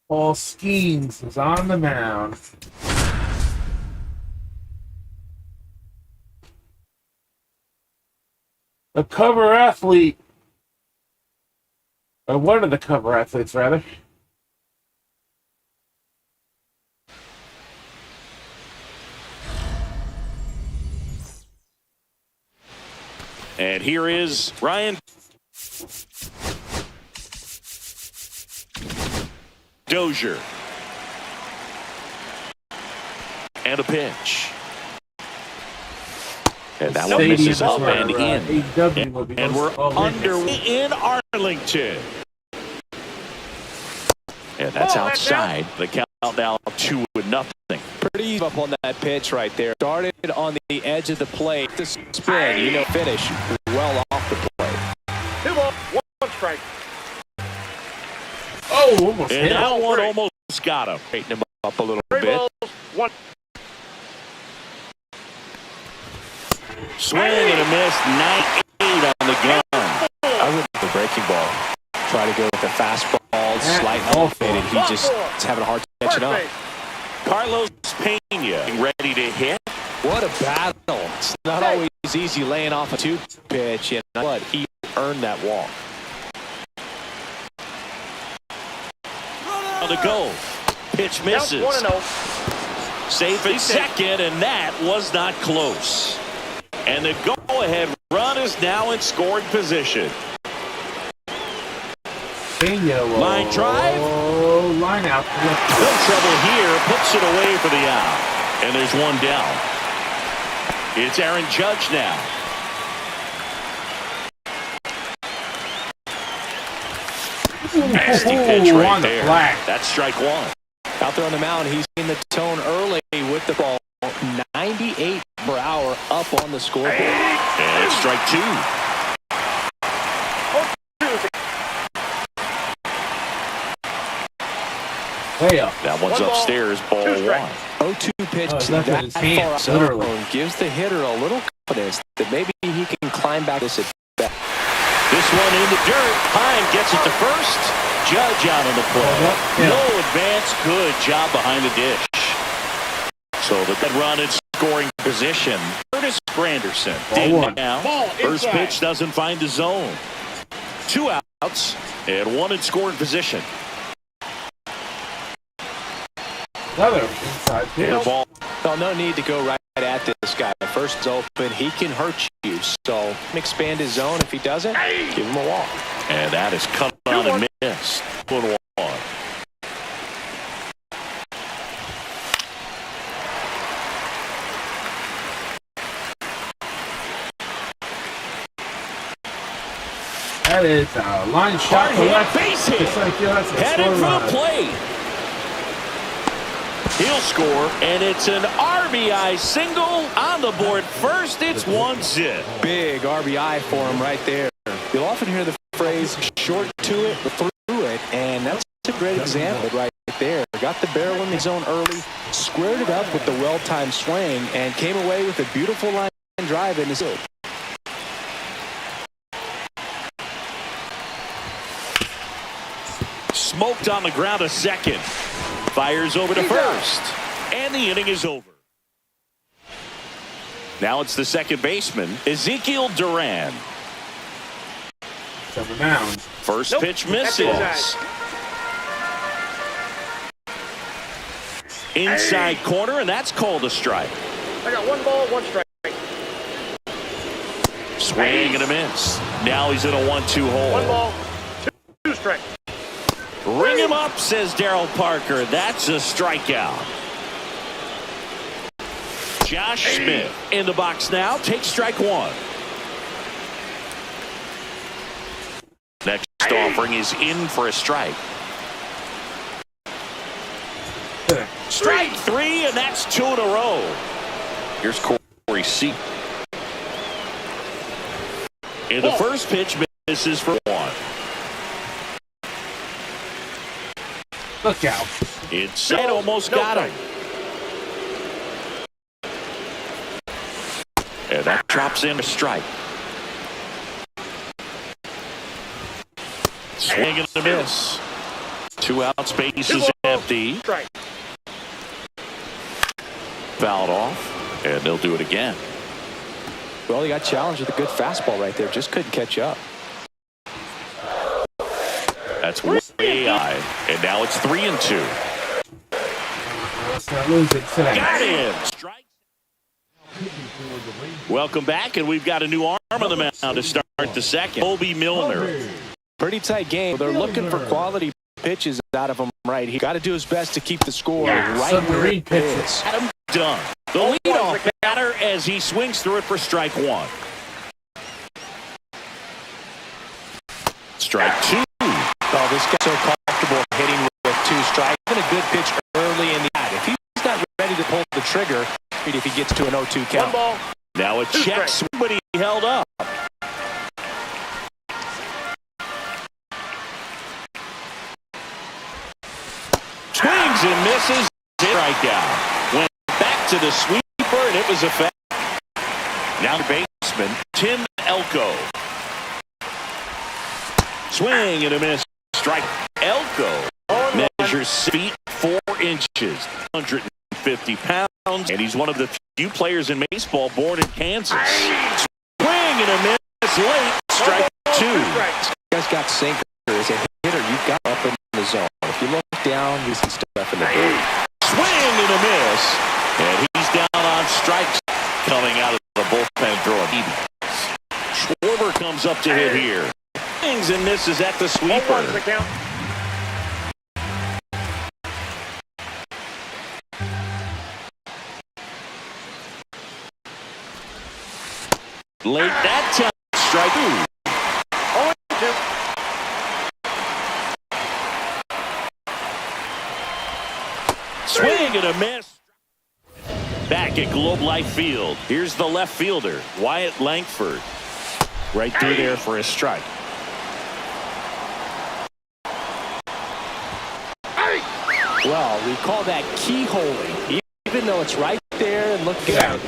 Paul Skeens is on the mound. The cover athlete, or one of the cover athletes, rather. And here is Ryan Dozier. And a pitch. And that one misses up and in. And we're underway in Arlington. And that's outside. The count now 2-0. Pretty easy up on that pitch right there. Started on the edge of the plate. The spin, finish well off the plate. 2 balls, 1 strike. Oh, almost and hit that him. one almost got him. Straighten him up a little 3 bit. balls, 1. Swing and a miss. 9-8 on the gun. I went with the breaking ball. Try to go with the fastball, slightly off it, and he just is having a hard time catching up. Carlos Pena ready to hit. What a battle. It's not always easy laying off a 2 pitch, and what he earned that walk. On the go. Pitch misses. 1-0. Safe at second, and that was not close. And the go-ahead run is now in scoring position. Line drive. Line out. No trouble here. Puts it away for the out. And there's one down. It's Aaron Judge now. Nasty pitch right there. That's strike 1. Out there on the mound, he's in the tone early with the ball. 98 per hour up on the scoreboard. And it's strike 2. Way up. That one's upstairs, ball 1. 0-2 pitch that far out gives the hitter a little confidence that maybe he can climb back this at bat. This one in the dirt. Pine gets it to first. Judge out on the play. No advance. Good job behind the dish. So the good run in scoring position. Curtis Granderson. First pitch doesn't find the zone. 2 outs and 1 in scoring position. Another inside pitch. Ball. Well, no need to go right at this guy. First is open. He can hurt you. So expand his zone. If he doesn't, give him a walk. And that is cut on and missed. 1-1. That is a line shot to left. Base hit. Just like that's a Headed for score the line. plate. He'll score, and it's an RBI single on the board. First, it's 1-zip. Big RBI for him right there. You'll often hear the phrase short to it, but through it, and that's a great example right there. Got the barrel in the zone early, squared it up with the well-timed swing, and came away with a beautiful line drive in his field. Smoked on the ground to second. Fires over to first. And the inning is over. Now it's the second baseman, Ezekiel Duran. From the mound. First pitch misses. Inside corner, and that's called a strike. I got 1 ball, 1 strike. Swing and a miss. Now he's in a 1-2 hole. 1 ball, 2 strikes. Ring him up, says Darryl Parker. That's a strikeout. Josh Smith in the box now. Takes strike 1. Next offering is in for a strike. Strike 3, and that's 2 in a row. Here's Corey Seager. In the first pitch, misses for 1. Look out. Inside, almost got him. And that drops in a strike. Swing and a miss. 2 outs, base is empty. Strike. Fouled off, and they'll do it again. Well, he got challenged with a good fastball right there. Just couldn't catch up. That's way high, and now it's 3-2. Let's not lose it today. Got him. Strike. Welcome back, and we've got a new arm on the mound to start the second. Colby Milner. Pretty tight game. They're looking for quality pitches out of him right here. Got to do his best to keep the score right where it is. Adam Dunn, the leadoff batter, as he swings through it for strike 1. Strike 2. Oh, this guy's so comfortable hitting with 2 strikes. Even a good pitch early in the at. If he's not ready to pull the trigger, if he gets to an 0-2 count. 1 ball. Now a check swing, but he held up. Swings and misses. Strikeout. Went back to the sweeper, and it was effective. Now the baseman, Tim Elko. Swing and a miss. Strike. Elko measures 6 feet 4 inches, 150 pounds, and he's one of the few players in baseball born in Kansas. Swing and a miss late. Strike 2. This guy's got sinker. As a hitter, you've got up in the zone. If you look down, he's some stuff in the dirt. Swing and a miss, and he's down on strikes coming out of the bullpen throwing. Schwarber comes up to hit here. Swings and misses at the 1-1 sweeper. the count. Late that time, strike 2. 0-2. Swing and a miss. Back at Globe Life Field. Here's the left fielder, Wyatt Langford. Right through there for a strike. Well, we call that keyholing. Even though it's right there and look good.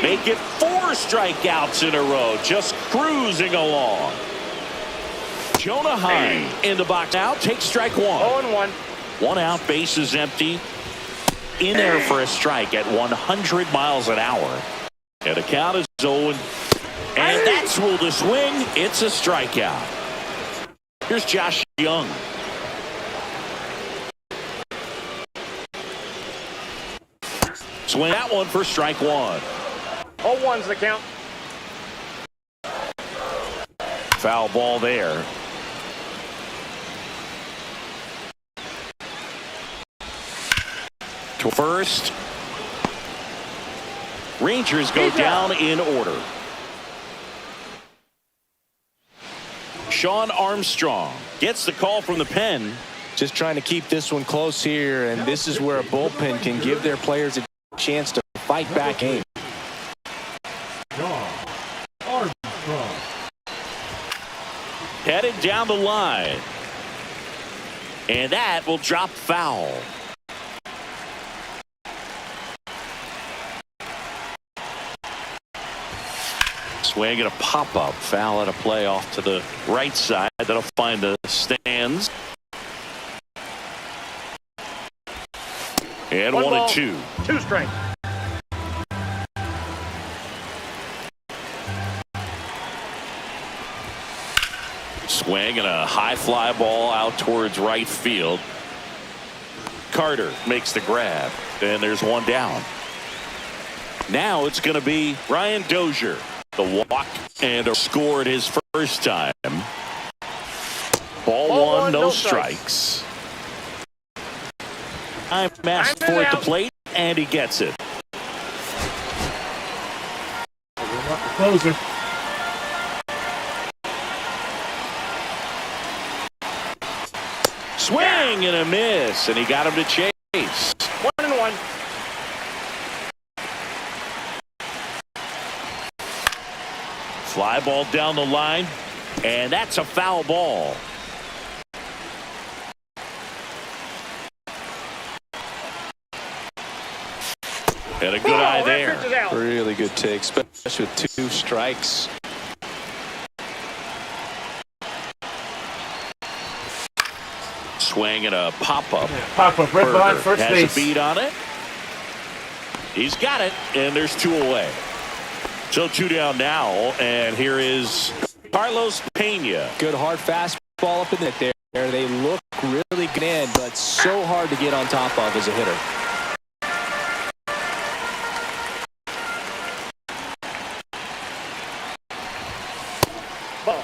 Make it 4 strikeouts in a row. Just cruising along. Jonah Hine in the box now. Takes strike one. 0-1. 1 out, bases empty. In there for a strike at 100 miles an hour. And the count is 0. And that's ruled a swing. It's a strikeout. Here's Josh Young. Swing that one for strike one. 0-1's the count. Foul ball there. To first. Rangers go down in order. Sean Armstrong gets the call from the pen. Just trying to keep this one close here, and this is where a bullpen can give their players a chance to fight back in. Headed down the line. And that will drop foul. Swing and a pop-up. Foul at a play off to the right side. That'll find the stands. And 1-2. 2 strikes. Swing and a high fly ball out towards right field. Carter makes the grab. And there's one down. Now it's going to be Ryan Dozier. The walk and a scored his first time. Ball one, no strikes. I'm asked for at the plate, and he gets it. Closer. Swing and a miss, and he got him to chase. 1-1. Fly ball down the line, and that's a foul ball. And a good eye there. Really good take, especially with 2 strikes. Swing and a pop-up. Pop-up right behind first has base. A beat on it. He's got it, and there's 2 away. So 2 down now, and here is Carlos Pena. Good hard fastball up in there. They look really good in, but so hard to get on top of as a hitter. Ball.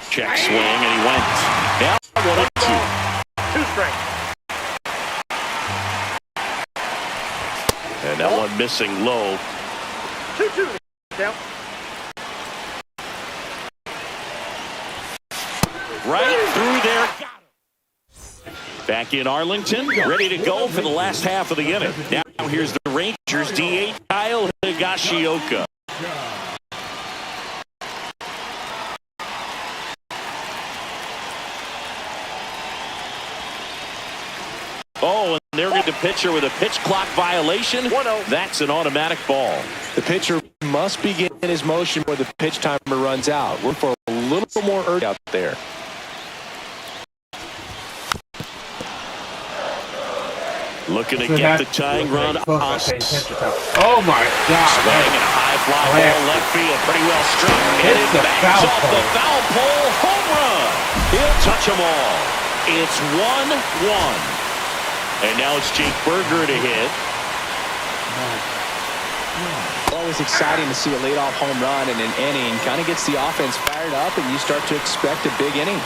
Check swing, and he went. Now 1-2. 2 strikes. And that one missing low. 2-2. Down. Right through there. Got him. Back in Arlington, ready to go for the last half of the inning. Now here's the Rangers DH Kyle Higashioka. Oh, and they're going to pitcher with a pitch clock violation. 1-0. That's an automatic ball. The pitcher must begin his motion where the pitch timer runs out. Look for a little more urgency out there. Looking to get the tying run. Oh my God. Swing and a high fly ball left field. Pretty well struck. And it backs off the foul pole. Home run. He'll touch them all. It's 1-1. And now it's Jake Berger to hit. Always exciting to see a leadoff home run in an inning. Kind of gets the offense fired up, and you start to expect a big inning.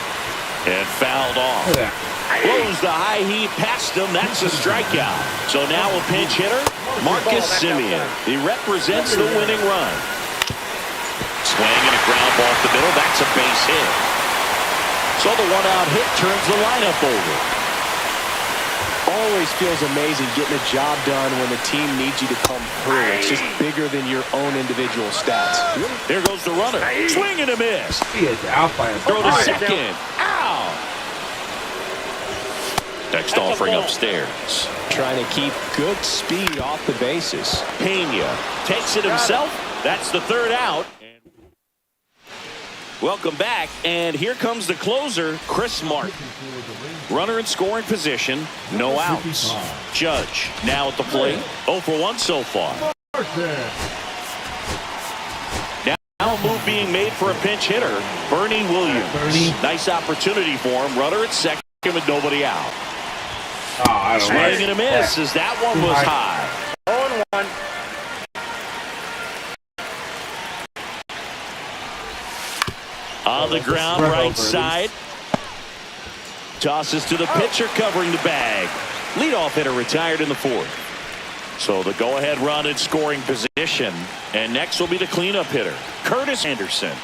And fouled off. Blows the high heat past him. That's a strikeout. So now a pinch hitter, Marcus Semien. He represents the winning run. Swing and a ground ball up the middle. That's a base hit. So the one-out hit turns the lineup over. Always feels amazing getting a job done when the team needs you to come through. It's just bigger than your own individual stats. Here goes the runner. Swing and a miss. He is out by a Throw to second. Out. The next offering upstairs. Trying to keep good speed off the bases. Pena takes it himself. That's the third out. Welcome back, and here comes the closer, Chris Martin. Runner in scoring position, no outs. Judge now at the plate, 0 for 1 so far. Now a move being made for a pinch hitter, Bernie Williams. Nice opportunity for him. Runner at second with nobody out. Swing and a miss as that one was high. 0-1. On the ground, right side. Tosses to the pitcher covering the bag. Leadoff hitter retired in the fourth. So the go-ahead run in scoring position. And next will be the cleanup hitter, Curtis Anderson.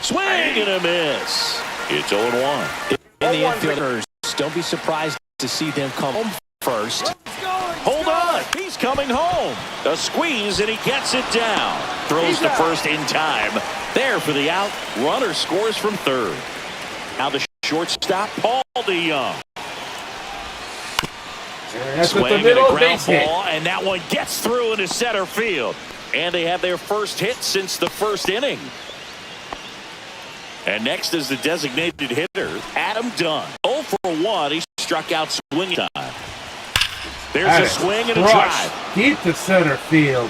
Swing and a miss. It's 0-1. In the infielders, don't be surprised to see them come home first. Hold on, he's coming home. A squeeze and he gets it down. Throws to first in time. There for the out. Runner scores from third. Now the shortstop, Paul DeYoung. Swing and a ground ball, and that one gets through into center field. And they have their first hit since the first inning. And next is the designated hitter, Adam Dunn. 0 for 1. He struck out swinging time. There's a swing and a drive. Deep to center field.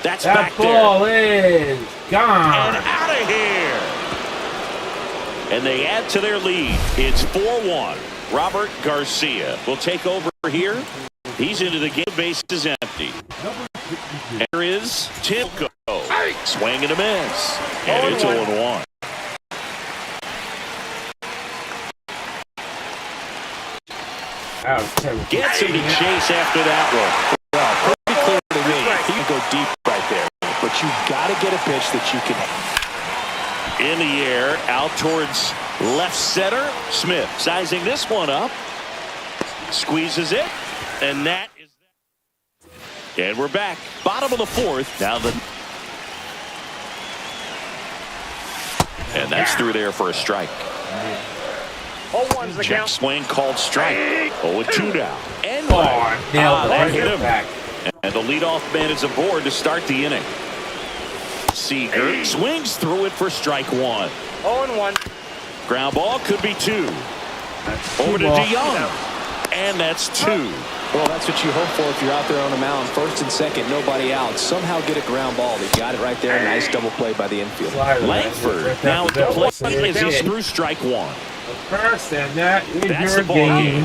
That's that back ball there. is gone. And out of here. And they add to their lead. It's 4-1. Robert Garcia will take over here. He's into the game. Base is empty. And there is Timko. Swing and a miss. And it's 0-1. Gets him to chase after that one. Well, pretty clear to me. He can go deep right there. But you've got to get a pitch that you can. In the air, out towards left center. Smith sizing this one up. Squeezes it. And that is that. And we're back. Bottom of the fourth. Now the. And that's through there for a strike. 0-1's the Check count. swing called strike. 0-2 now. And nailed it. that hit him. Back. And the leadoff man is aboard to start the inning. Seager swings through it for strike one. 0-1. Ground ball could be 2. Over to DeYoung. And that's 2. Well, that's what you hope for if you're out there on the mound. First and second, nobody out. Somehow get a ground ball. They got it right there. Nice double play by the infield. Langford now at the plate as he's through strike 1. First, and that is That's your the ball game.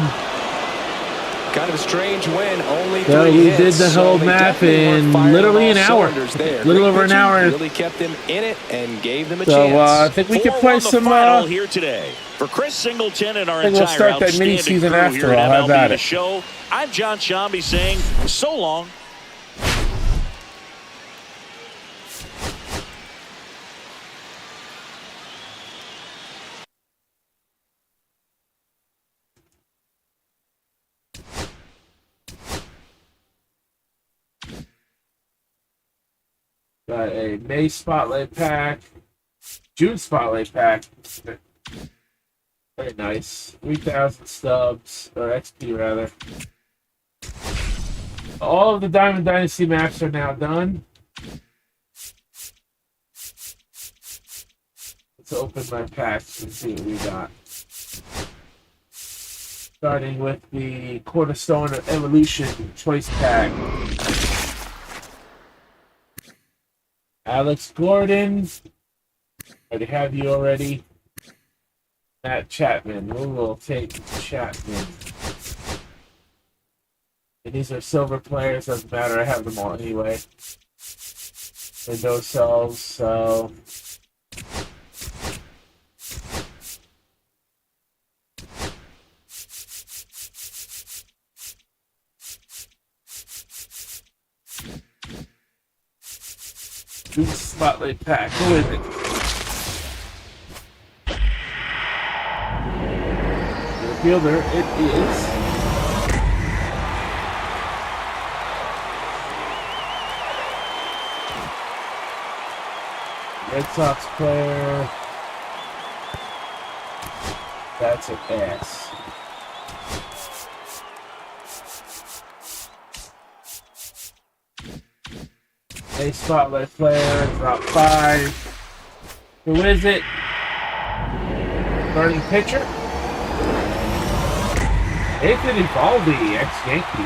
Kind of a strange win. Only 3 So we hits. did the whole So map they definitely in weren't firing literally all an hour. cylinders there. Little Great over an pitching, hour. Really kept them in it and gave them a So chance. I think we could 4-1 play the some. final here today. For Chris Singleton and our I think we'll entire start that outstanding mini-season crew after here at all. How MLB about The it? Show, I'm John Shambi saying so long. Got a May Spotlight pack, June Spotlight pack. Very nice. 3,000 stubs, or XP rather. All of the Diamond Dynasty maps are now done. Let's open my packs and see what we got. Starting with the Cornerstone of Evolution Choice Pack. Alex Gordon. Already have you already. Matt Chapman. We will take Chapman. And these are silver players. Doesn't matter. I have them all anyway. And those cells. So. Spotlight pack. Who is it? The fielder. It is. Red Sox player. That's an ass. A spotlight player, drop 5. Who is it? Starting pitcher? Anthony Baldy, ex-Yankee.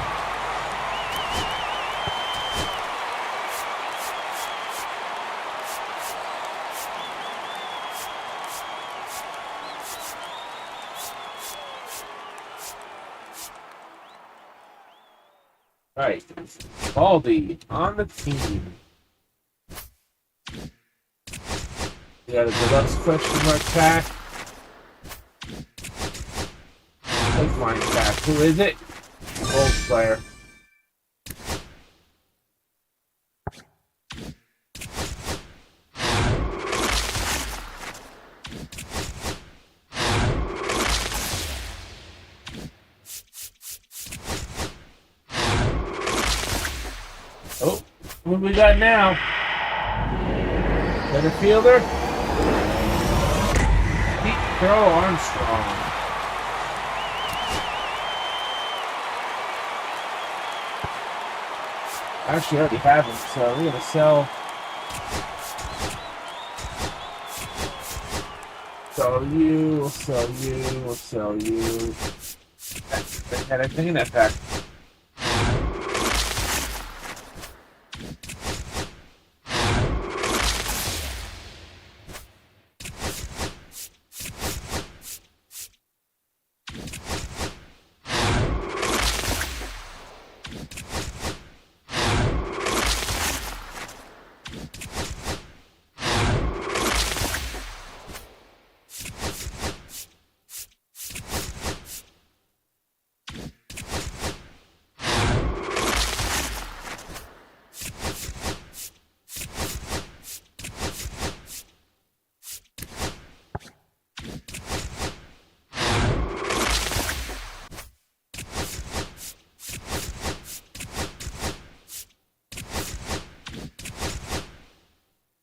Right. Baldy on the team. We got a deluxe question mark pack. Lifeline pack. Who is it? Old player. Oh, what we got now? Center fielder? Pete Crow Armstrong. Actually, I already have him, so we're gonna sell. Sell you, we'll sell you, we'll sell you. Had anything in that pack?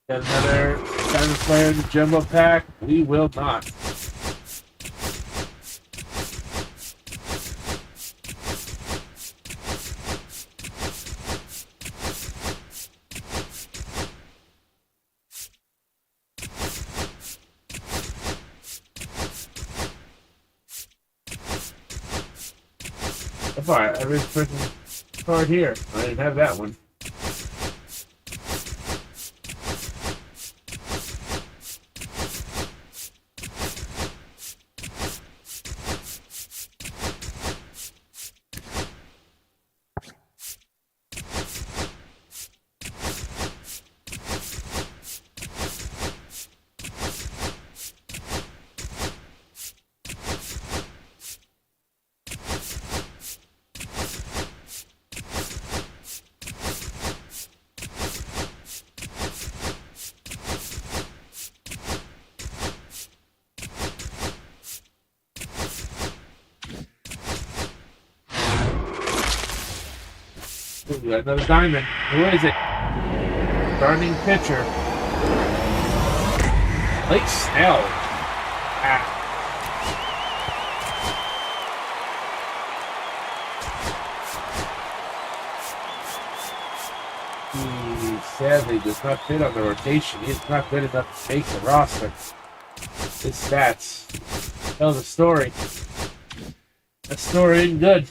Got another diamond player in the jumbo pack. We will not. That's alright, I read the freaking card here. I didn't have that one. Ooh, we got another diamond. Who is it? Starting pitcher. Blake Snell. Ah. He sadly does not fit on the rotation. He is not good enough to make the roster. His stats tell the story. That story ain't good.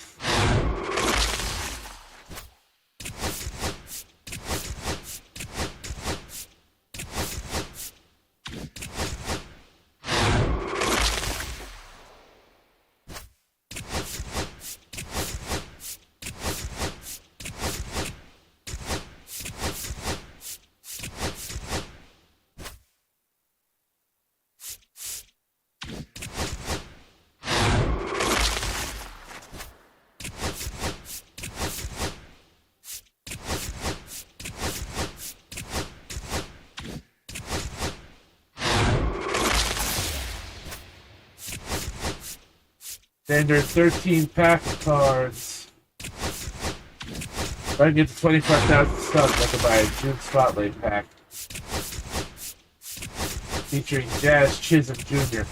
Standard 13 pack of cards. If I can get to 25,000 stuff, I can buy a June Spotlight pack. Featuring Jazz Chisholm Jr.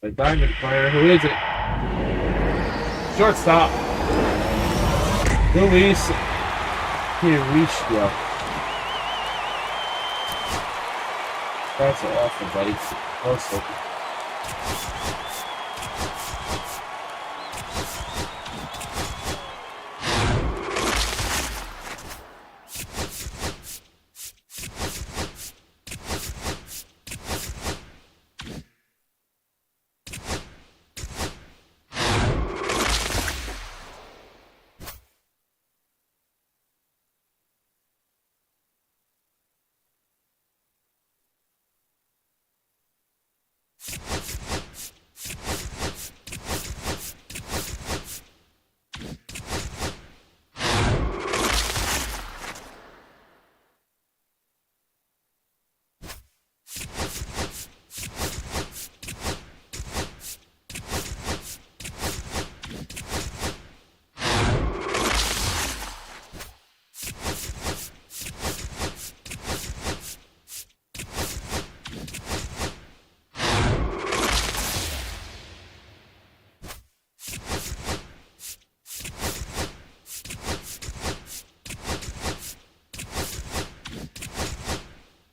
The diamond player. Who is it? Shortstop. Luis Quiricio. That's awful, buddy. Also.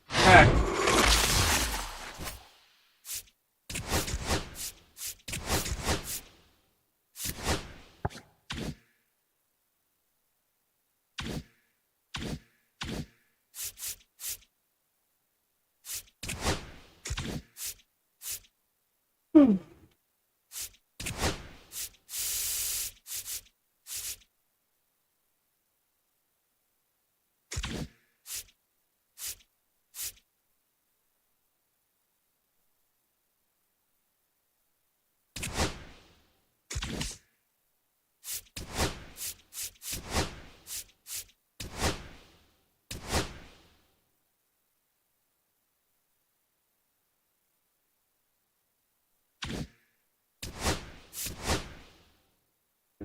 Heck.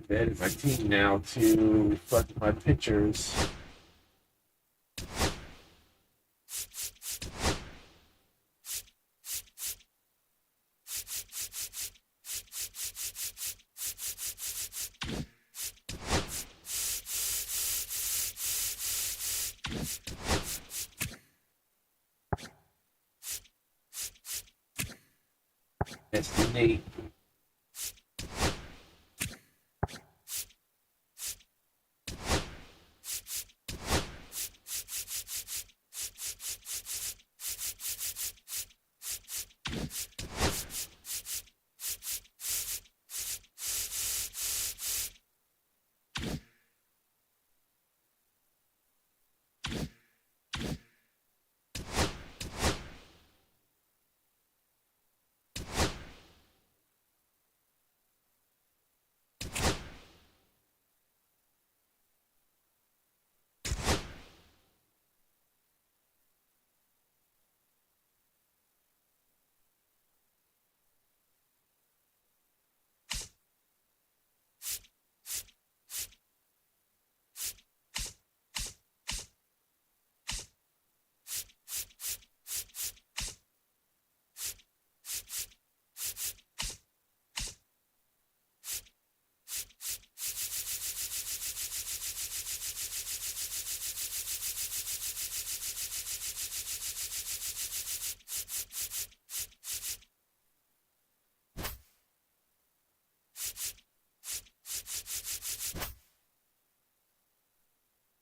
That my team now to reflect my pictures. Destiny.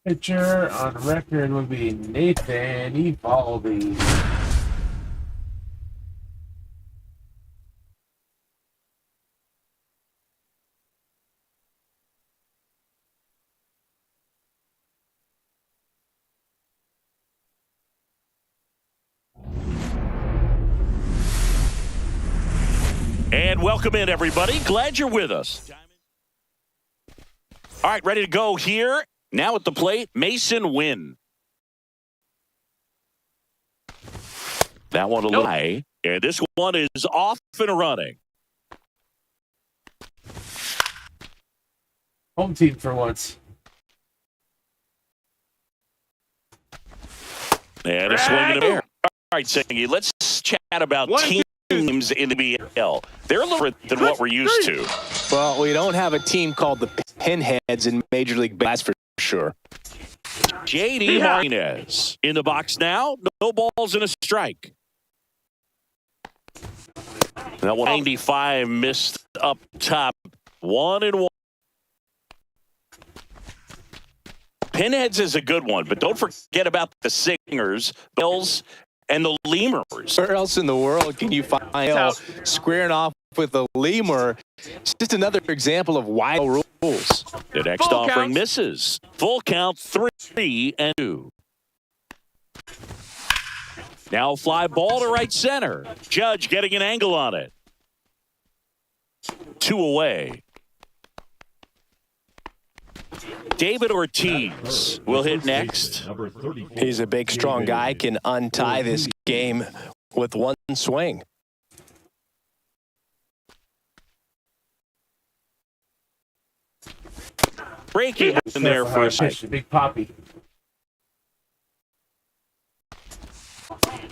Pitcher on record would be Nathan Eovaldi. And welcome in, everybody. Glad you're with us. All right, ready to go here. Now at the plate, Mason Wynn. That one a little high. And this one is off and running. Home team for once. And a swing and a miss. All right, Singy, let's chat about team teams in the BL. They're a little different than what we're used to. Well, we don't have a team called the Pinheads in Major League Baseball, that's for sure. J.D. Martinez in the box now. No balls and a strike. That 195 missed up top. 1-1. Pinheads is a good one, but don't forget about the Singers, Bills, and the Lemurs. Where else in the world can you find squaring off with a lemur? It's just another example of wild rules. The next Full offering count. misses. Full count, 3-2. Now fly ball to right center. Judge getting an angle on it. 2 away. David Ortiz will hit next. He's a big, strong guy, can untie this game with one swing. Breaking in there for a second. Big Poppy.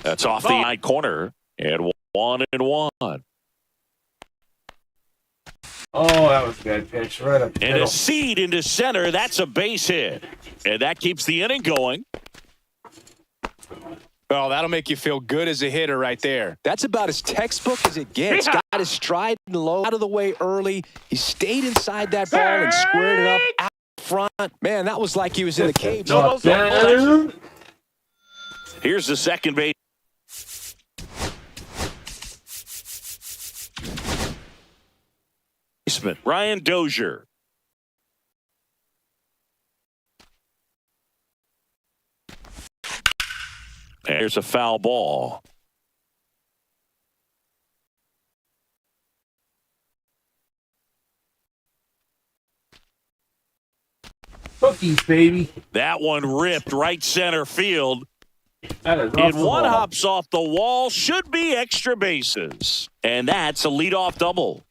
That's off the right corner. And 1-1. Oh, that was a good pitch. Right up the And middle. a seed into center. That's a base hit. And that keeps the inning going. Oh, that'll make you feel good as a hitter right there. That's about as textbook as it gets. Got his stride low, out of the way early. He stayed inside that ball and squared it up out front. Man, that was like he was in a cage. Here's the second base. Ryan Dozier. There's a foul ball. Cookies, baby. That one ripped right center field. That is And off the one wall. hops off the wall. Should be extra bases. And that's a leadoff double.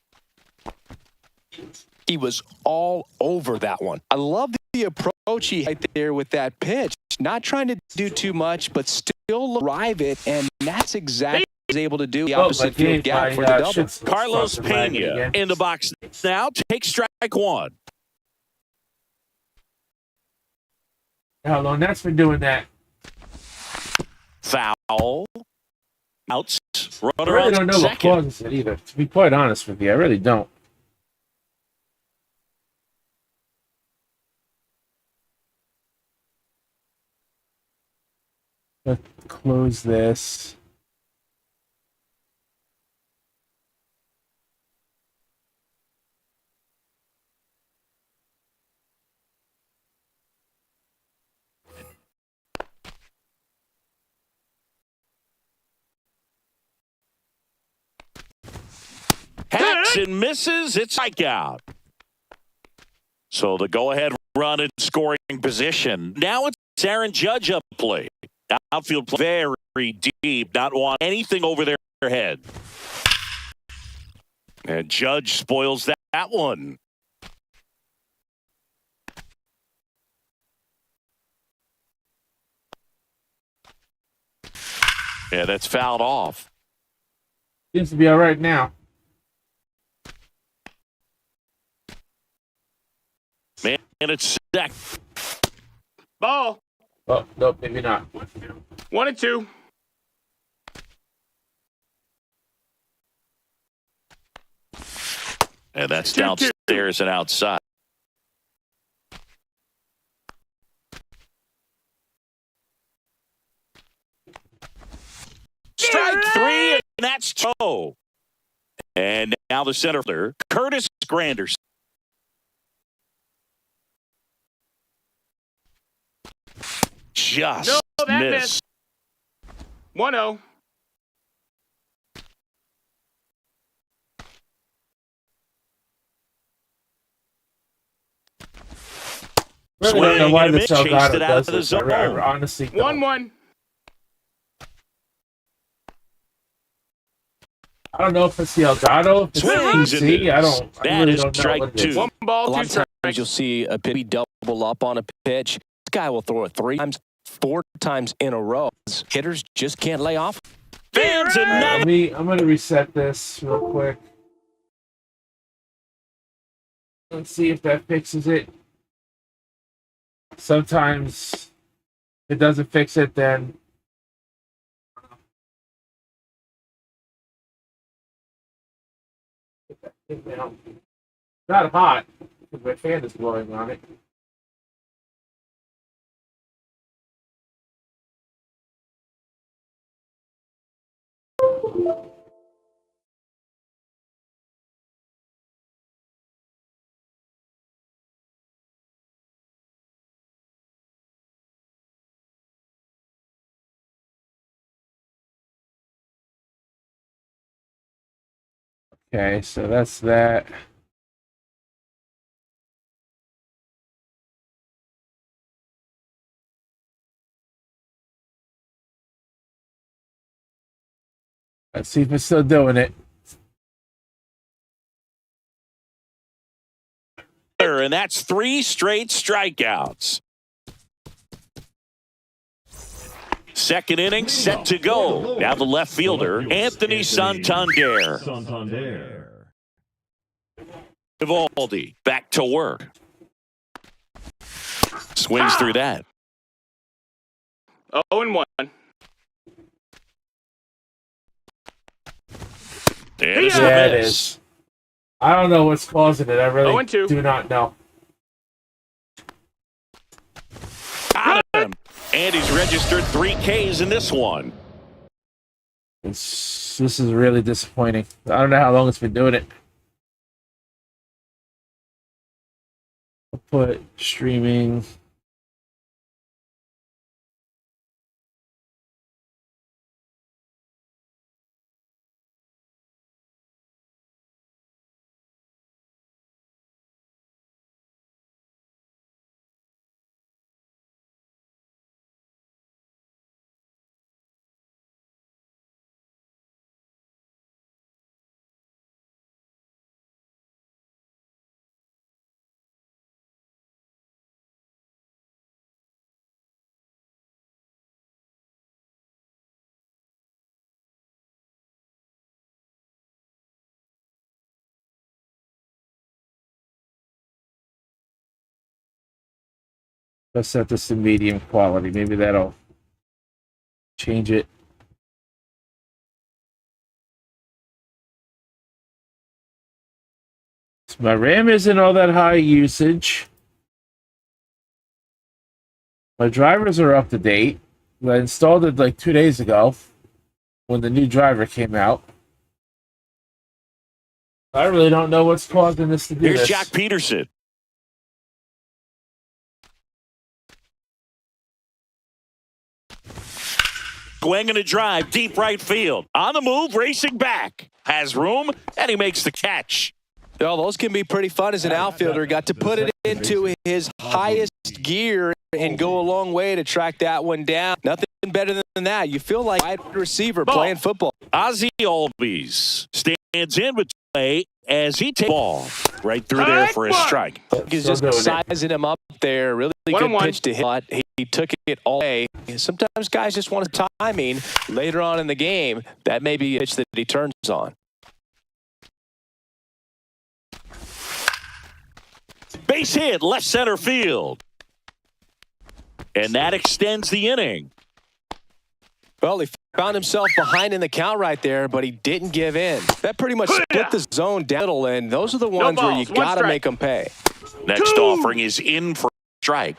He was all over that one. I love the approach he had there with that pitch. Not trying to do too much, but still arrive it, and that's exactly what he was able to do. The opposite field gap for the double. Carlos Pena in the box now. Take strike one. How long that's been doing that? Foul. Outs. I Runner really on don't know what second. causes it either. To be quite honest with you, I really don't. Let's close this. Hacks and misses. It's strikeout. So the go-ahead run in scoring position. Now it's Aaron Judge up play. Outfield play very deep. Not want anything over their head. And Judge spoils that one. Yeah, that's fouled off. Seems to be all right now. Man, and it's second. Ball. Oh, nope, maybe not. 1-2. And that's downstairs and outside. Strike three, and that's toe. And now the center fielder, Curtis Granderson. Just No, that missed. missed. 1-0. Really don't know Swing why and a the miss, chased Salgado it out does of the this. I zone. honestly don't. 1-1. I don't know if it's the Elgato. If it's Swings and PC. I misses. don't. I That really is don't know strike what it is. two. 1 ball, A 2 lot of times strikes. you'll see a pitch double up on a pitch. This guy will throw it 3 times, 4 times in a row. Hitters just can't lay off. Fans another. I'm gonna reset this real quick. Let's see if that fixes it. Sometimes if it doesn't fix it, then not hot because my fan is blowing on it. Okay, so that's that. Let's see if it's still doing it. And that's 3 straight strikeouts. Second inning set to go. Now the left fielder, Anthony Santander. Vivaldi back to work. Swings through that. 0-1. There's the Yeah, it miss. is. I don't know what's causing it. I really 0-2. do not know. Got him. And he's registered 3 Ks in this one. This is really disappointing. I don't know how long it's been doing it. I'll put streaming. Let's set this to medium quality. Maybe that'll change it. So my RAM isn't all that high usage. My drivers are up to date. I installed it like 2 days ago when the new driver came out. I really don't know what's causing this to do Here's this. Jack Peterson. Swinging a drive, deep right field. On the move, racing back. Has room, and he makes the catch. Well, those can be pretty fun as an outfielder. Got to put it into his highest gear and go a long way to track that one down. Nothing better than that. You feel like a wide receiver playing football. Ozzie Albies stands in with play as he takes ball right through there for a strike. He's just sizing him up there. Really good pitch to hit. But he took it all day. Sometimes guys just want timing later on in the game. That may be a pitch that he turns on. Base hit, left center field. And that extends the inning. Well, he found himself behind in the count right there, but he didn't give in. That pretty much split the zone down a little, and those are the ones where you got to make them pay. Next offering is in for a strike.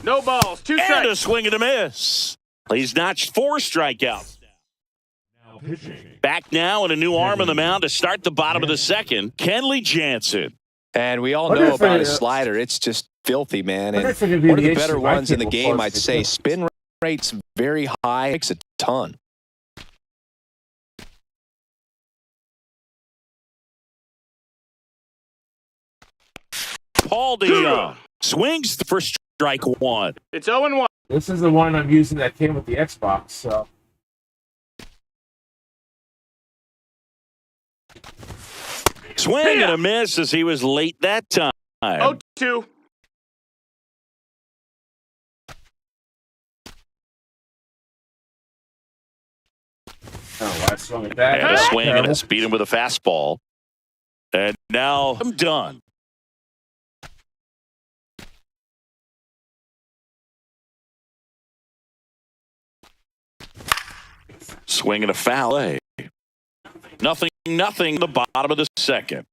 No balls. 2 strikes. And a swing and a miss. He's notched 4 strikeouts. Back now and a new arm on the mound to start the bottom of the second. Kenley Jansen. And we all know about his slider. It's just filthy, man. And one of the better ones in the game, I'd say. Spin rate's very high. Makes a ton. Paul DeYoung swings for strike 1. It's 0-1. This is the one I'm using that came with the Xbox, so. Swing and a miss as he was late that time. 0-2. Oh, I swung it back. And a swing and Terrible. a beat him with a fastball. And now I'm done. Swing and a foul. Nothing, the bottom of the second.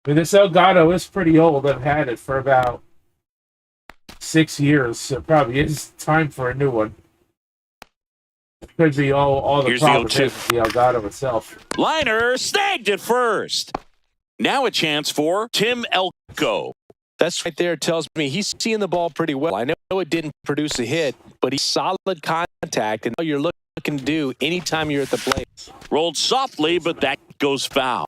I mean, this Elgato is pretty old. I've had it for about 6 years, so it probably is time for a new one. It could be all the Here's the problems 0-2. with the Elgato itself. Liner snagged it first. Now a chance for Tim Elko. That's right there tells me he's seeing the ball pretty well. I know it didn't produce a hit, but he's solid contact, and you're looking to do anytime you're at the plate. Rolled softly, but that goes foul.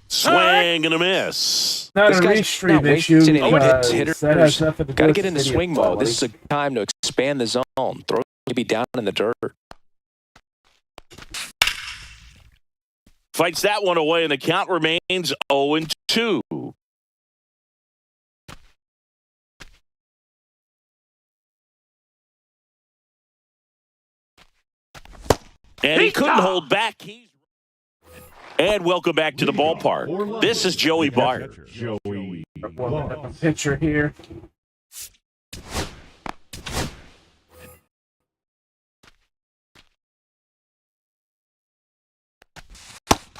Swing and a miss. Not This a guy's restream not issue wasting any because hitters. that has nothing to do Got to with get into video swing mode. quality. This is a time to expand the zone. Throw maybe down in the dirt. Fights that one away, and the count remains 0-2. And he couldn't hold back. And welcome back to the ballpark. This is Joey Bart. A picture here.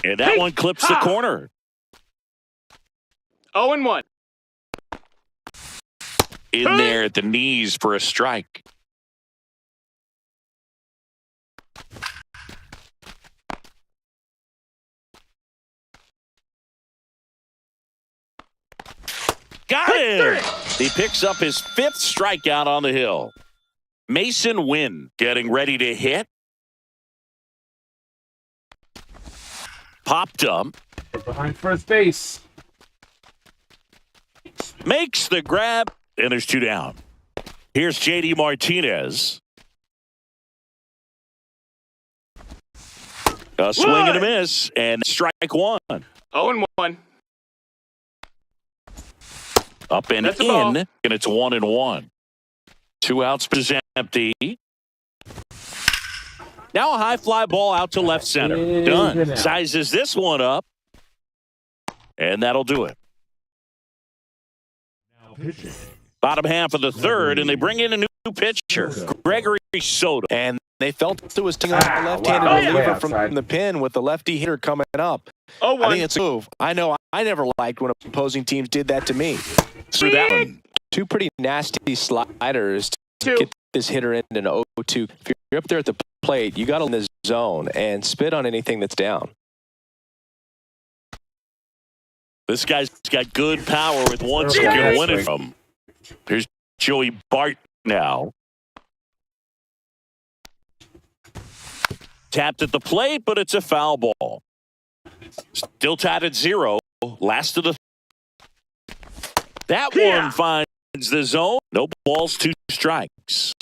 And that one clips the corner. 0-1. In there at the knees for a strike. Got him! He picks up his 5th strikeout on the hill. Mason Wynn getting ready to hit. Popped up. Behind first base. Makes the grab. And there's 2 down. Here's J.D. Martinez. A swing and a miss. And strike 1. 0-1. Up and That's a in, ball. and it's 1-1. 2 outs, is empty. Now a high fly ball out to left center. Good Done. out. Sizes this one up, and that'll do it. Bottom half of the third, and they bring in a new pitcher, Gregory Soto. And they felt it was taking a left-handed wow. reliever Way from outside. the pin with the lefty hitter coming up. I 0-1. think it's a move. I know I never liked when opposing teams did that to me. Through that one. 2 pretty nasty sliders to 2. get this hitter in an 0-2. If you're up there at the plate, you got to in the zone and spit on anything that's down. This guy's got good power with one Yeah. you can win it from. Here's Joey Bart now. Tapped at the plate, but it's a foul ball. Still tied at 0. Last of the. That one finds the zone. No balls, 2 strikes.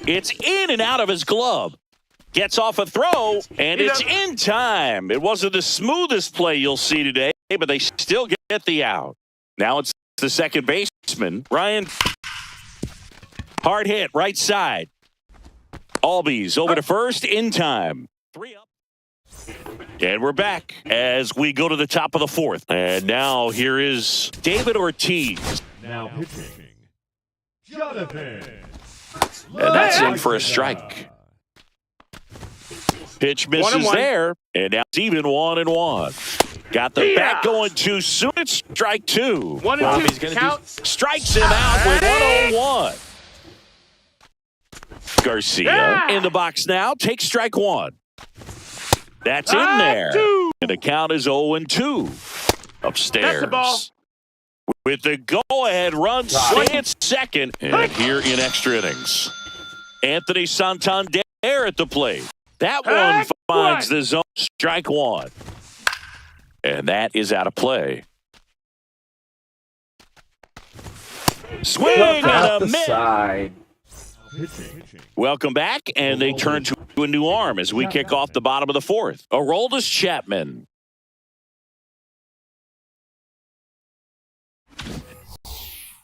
It's in and out of his glove. Gets off a throw, and it's in time. It wasn't the smoothest play you'll see today, but they still get the out. Now it's the second baseman, Ryan. Hard hit, right side. Albies over to first in time. 3 up. And we're back as we go to the top of the 4th. And now here is David Ortiz. Now pitching, Jonathan. And that's in for a strike. Pitch misses 1-1. there. And now it's even 1-1. Got the bat going too soon. It's strike 2. 1-2. He's gonna Count. Strikes him out with 101. Garcia in the box now. Takes strike 1. That's in there. 2. And the count is 0-2. Upstairs. That's a ball. With the go-ahead run, stay at second. And here in extra innings, Anthony Santander at the plate. That one finds the zone. Strike 1. And that is out of play. Swing and Out a the miss. side. Pitching. Welcome back, and they turn to a new arm as we kick off the bottom of the fourth. Aroldis Chapman.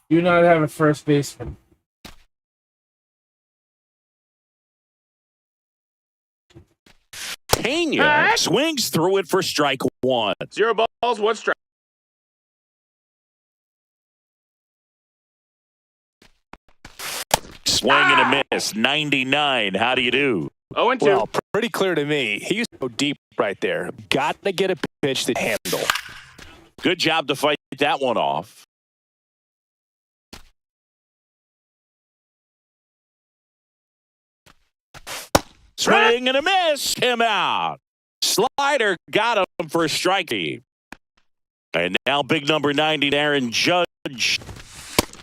Do not have a first baseman. Pena swings through it for strike one. 0 balls, 1 strike. Swing and a miss. 99. How do you do? 0 and 2. Well, pretty clear to me. He used to go deep right there. Got to get a pitch to handle. Good job to fight that one off. Swing and a miss. Him out. Slider got him for a strike. And now big number 90, Aaron Judge.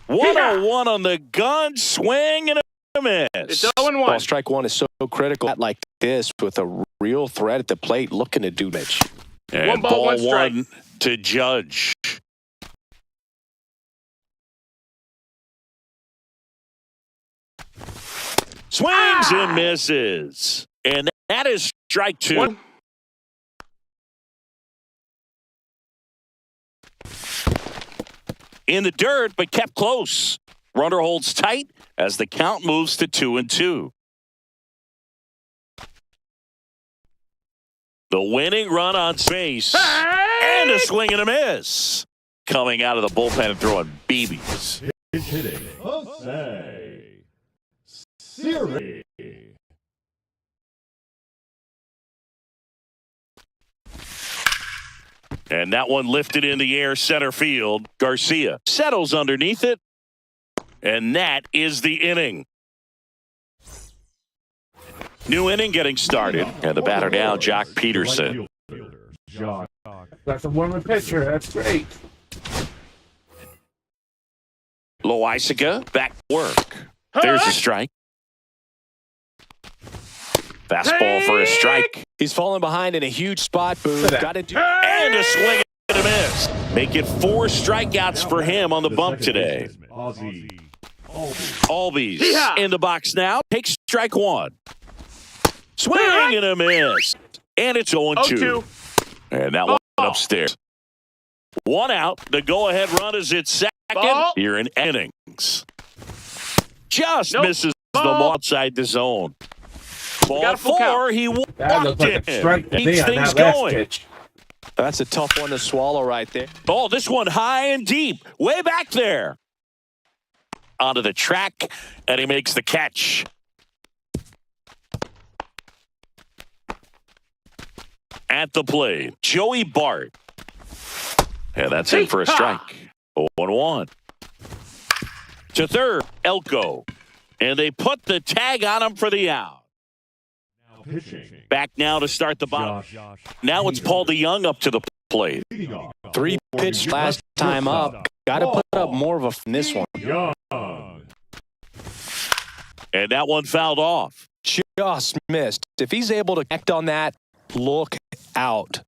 101 on the gun. Swing and a miss. It's 0 and 1. Well, strike one is so critical. Like this with a real threat at the plate looking to do damage. And 1 ball, 1 strike. one to Judge. Swings and misses. And that is strike 2. 1. In the dirt, but kept close. Runner holds tight as the count moves to 2 and 2. The winning run on base. And a swing and a miss. Coming out of the bullpen and throwing BBs. Pitch hitting. Jose. Siri. And that one lifted in the air center field. Garcia settles underneath it. And that is the inning. New inning getting started. And the batter now, Jock Peterson. Jock. That's a warmer pitcher. That's great. Loisaga back to work. There's a strike. Fastball for a strike. He's falling behind in a huge spot, Boone. Got to do. And a swing and a miss. Make it 4 strikeouts for him on the bump today. Albies in the box now. Takes strike 1. Swing and a miss. And it's 0-2. 0-2. And that one upstairs. 1 out. The go-ahead run is at second. Ball. Here in innings. Just Nope. misses the Ball. ball outside the zone. got Ball a full 4. count. He That walked looked like a strike in. to me Keeps on things that last going. pitch. That's a tough one to swallow right there. Oh, this one high and deep. Way back there. Onto the track, and he makes the catch. At the plate, Joey Bart. And that's in for a strike. 0-1. To third, Elko. And they put the tag on him for the out. Pitching. Back now to start the bottom. Josh. Now it's Paul DeYoung up to the plate. 3 pitched last time up. Got to put up more of a in this one. Young. And that one fouled off. Just missed. If he's able to act on that, look out.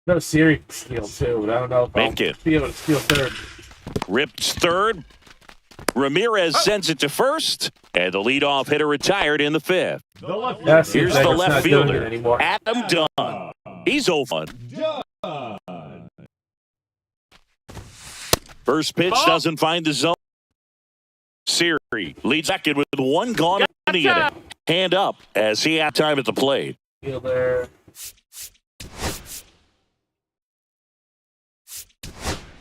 No serious steal, too. But I don't know if Make I'll it. be able to steal third. Rips third. Ramirez sends it to first. And the leadoff hitter retired in the 5th. The left. That's Here's like the it's left not doing it fielder, anymore. Adam Dunn. He's 0-1. Done. First pitch Ball. doesn't find the zone. Siri leads second with 1 gone in the inning. Hand up as he had time at the plate. Fielder.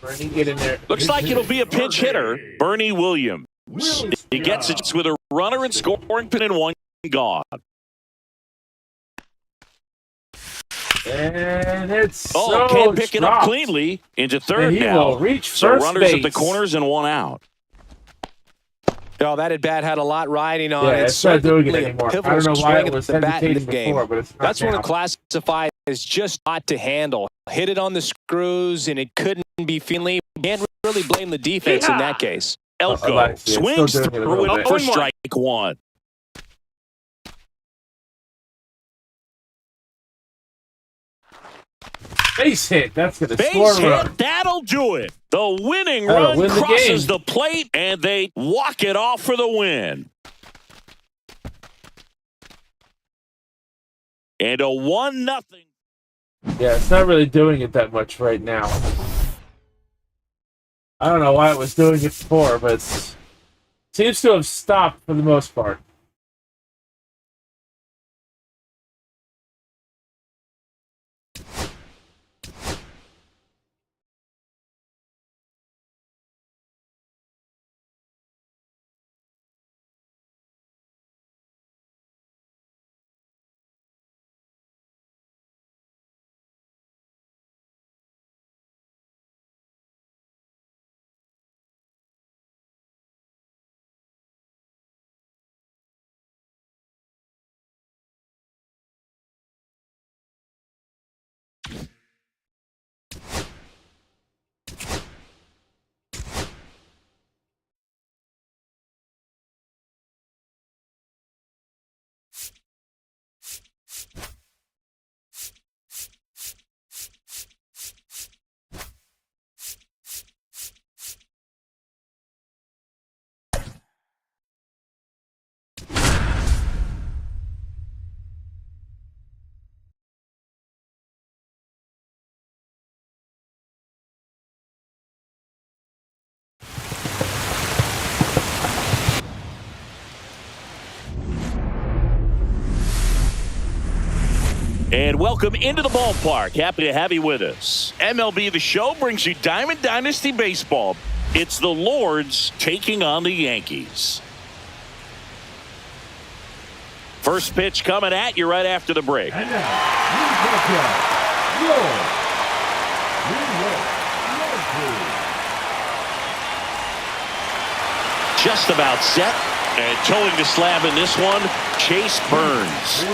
Bernie, get in there. Looks like it'll be a pinch hitter, Bernie Williams. He gets it with a runner and scoring pin and 1 gone. And it's Oh, so can't pick it up dropped. cleanly into And third he now. will reach So first runners base. at the corners and 1 out. Oh, that at bat had a lot riding on Yeah, it. it's not doing it Certainly a anymore. I pivotal don't know why swing it was at the bat in hesitating the game. before, but it's not That's one now. of classified as just not to handle. Hit it on the screws, and it couldn't be feeling. Can't really blame the defense in that case. Elko like it. It's swings still doing it a through little it bit. for 0-1. strike 1. Base hit. That's going to Base score a hit, run. that'll do it. The winning That'll run win the crosses game. the plate, and they walk it off for the win. And a 1-0. Yeah, it's not really doing it that much right now. I don't know why it was doing it before, but it seems to have stopped for the most part. And welcome into the ballpark. Happy to have you with us. MLB The Show brings you Diamond Dynasty Baseball. It's the Lords taking on the Yankees. First pitch coming at you right after the break. And now, New York, Just about set. And towing the slab in this one, Chase Burns.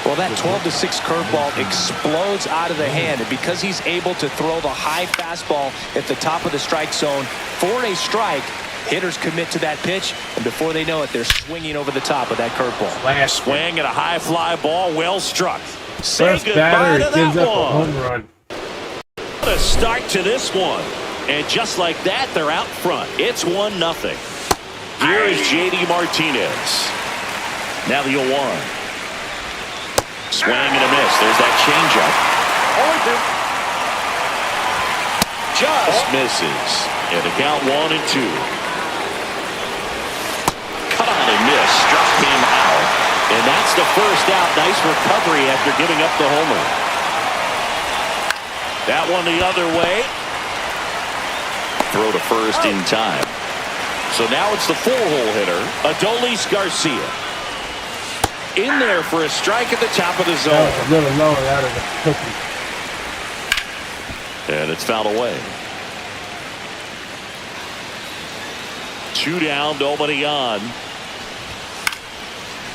Well, that 12-6 curveball explodes out of the hand, and because he's able to throw the high fastball at the top of the strike zone for a strike, hitters commit to that pitch, and before they know it, they're swinging over the top of that curveball. Last Swing at a high fly ball, well struck. Say first goodbye batter to gives that up a one. home run. What a start to this one. And just like that, they're out front. It's 1-0. Here is J.D. Martinez. Now the 0-1. Swing and a miss. There's that changeup. Just misses. And the count 1-2. Cut on and miss. Struck him out. And that's the first out. Nice recovery after giving up the homer. That one the other way. Throw to first in time. So now it's the four-hole hitter, Adolis Garcia. In there for a strike at the top of the zone. That was a little lower out of the cookie. And it's fouled away. 2 down, nobody on.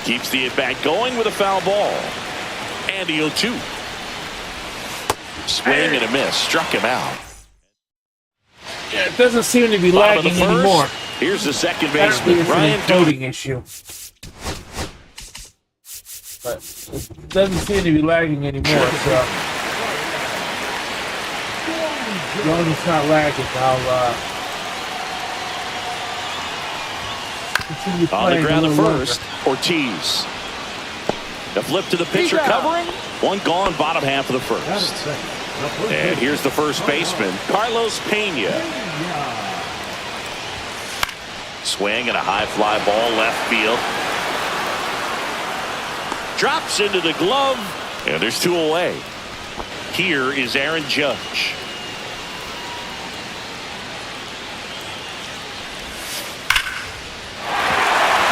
Keeps the at-bat going with a foul ball. And the 0-2. Swing and a miss. Struck him out. Yeah, it doesn't seem to be Bottom of the lagging first. anymore. Here's the second Apparently baseman, it's an Ryan Duty. encoding issue. But it doesn't seem to be lagging anymore, so as long as it's not lagging, I'll continue On the playing ground a at little first, Ortiz. The flip to the pitcher covering. One gone, bottom half of the first. And here's the first baseman, Carlos Pena. Swing and a high fly ball left field. Drops into the glove, and there's 2 away. Here is Aaron Judge.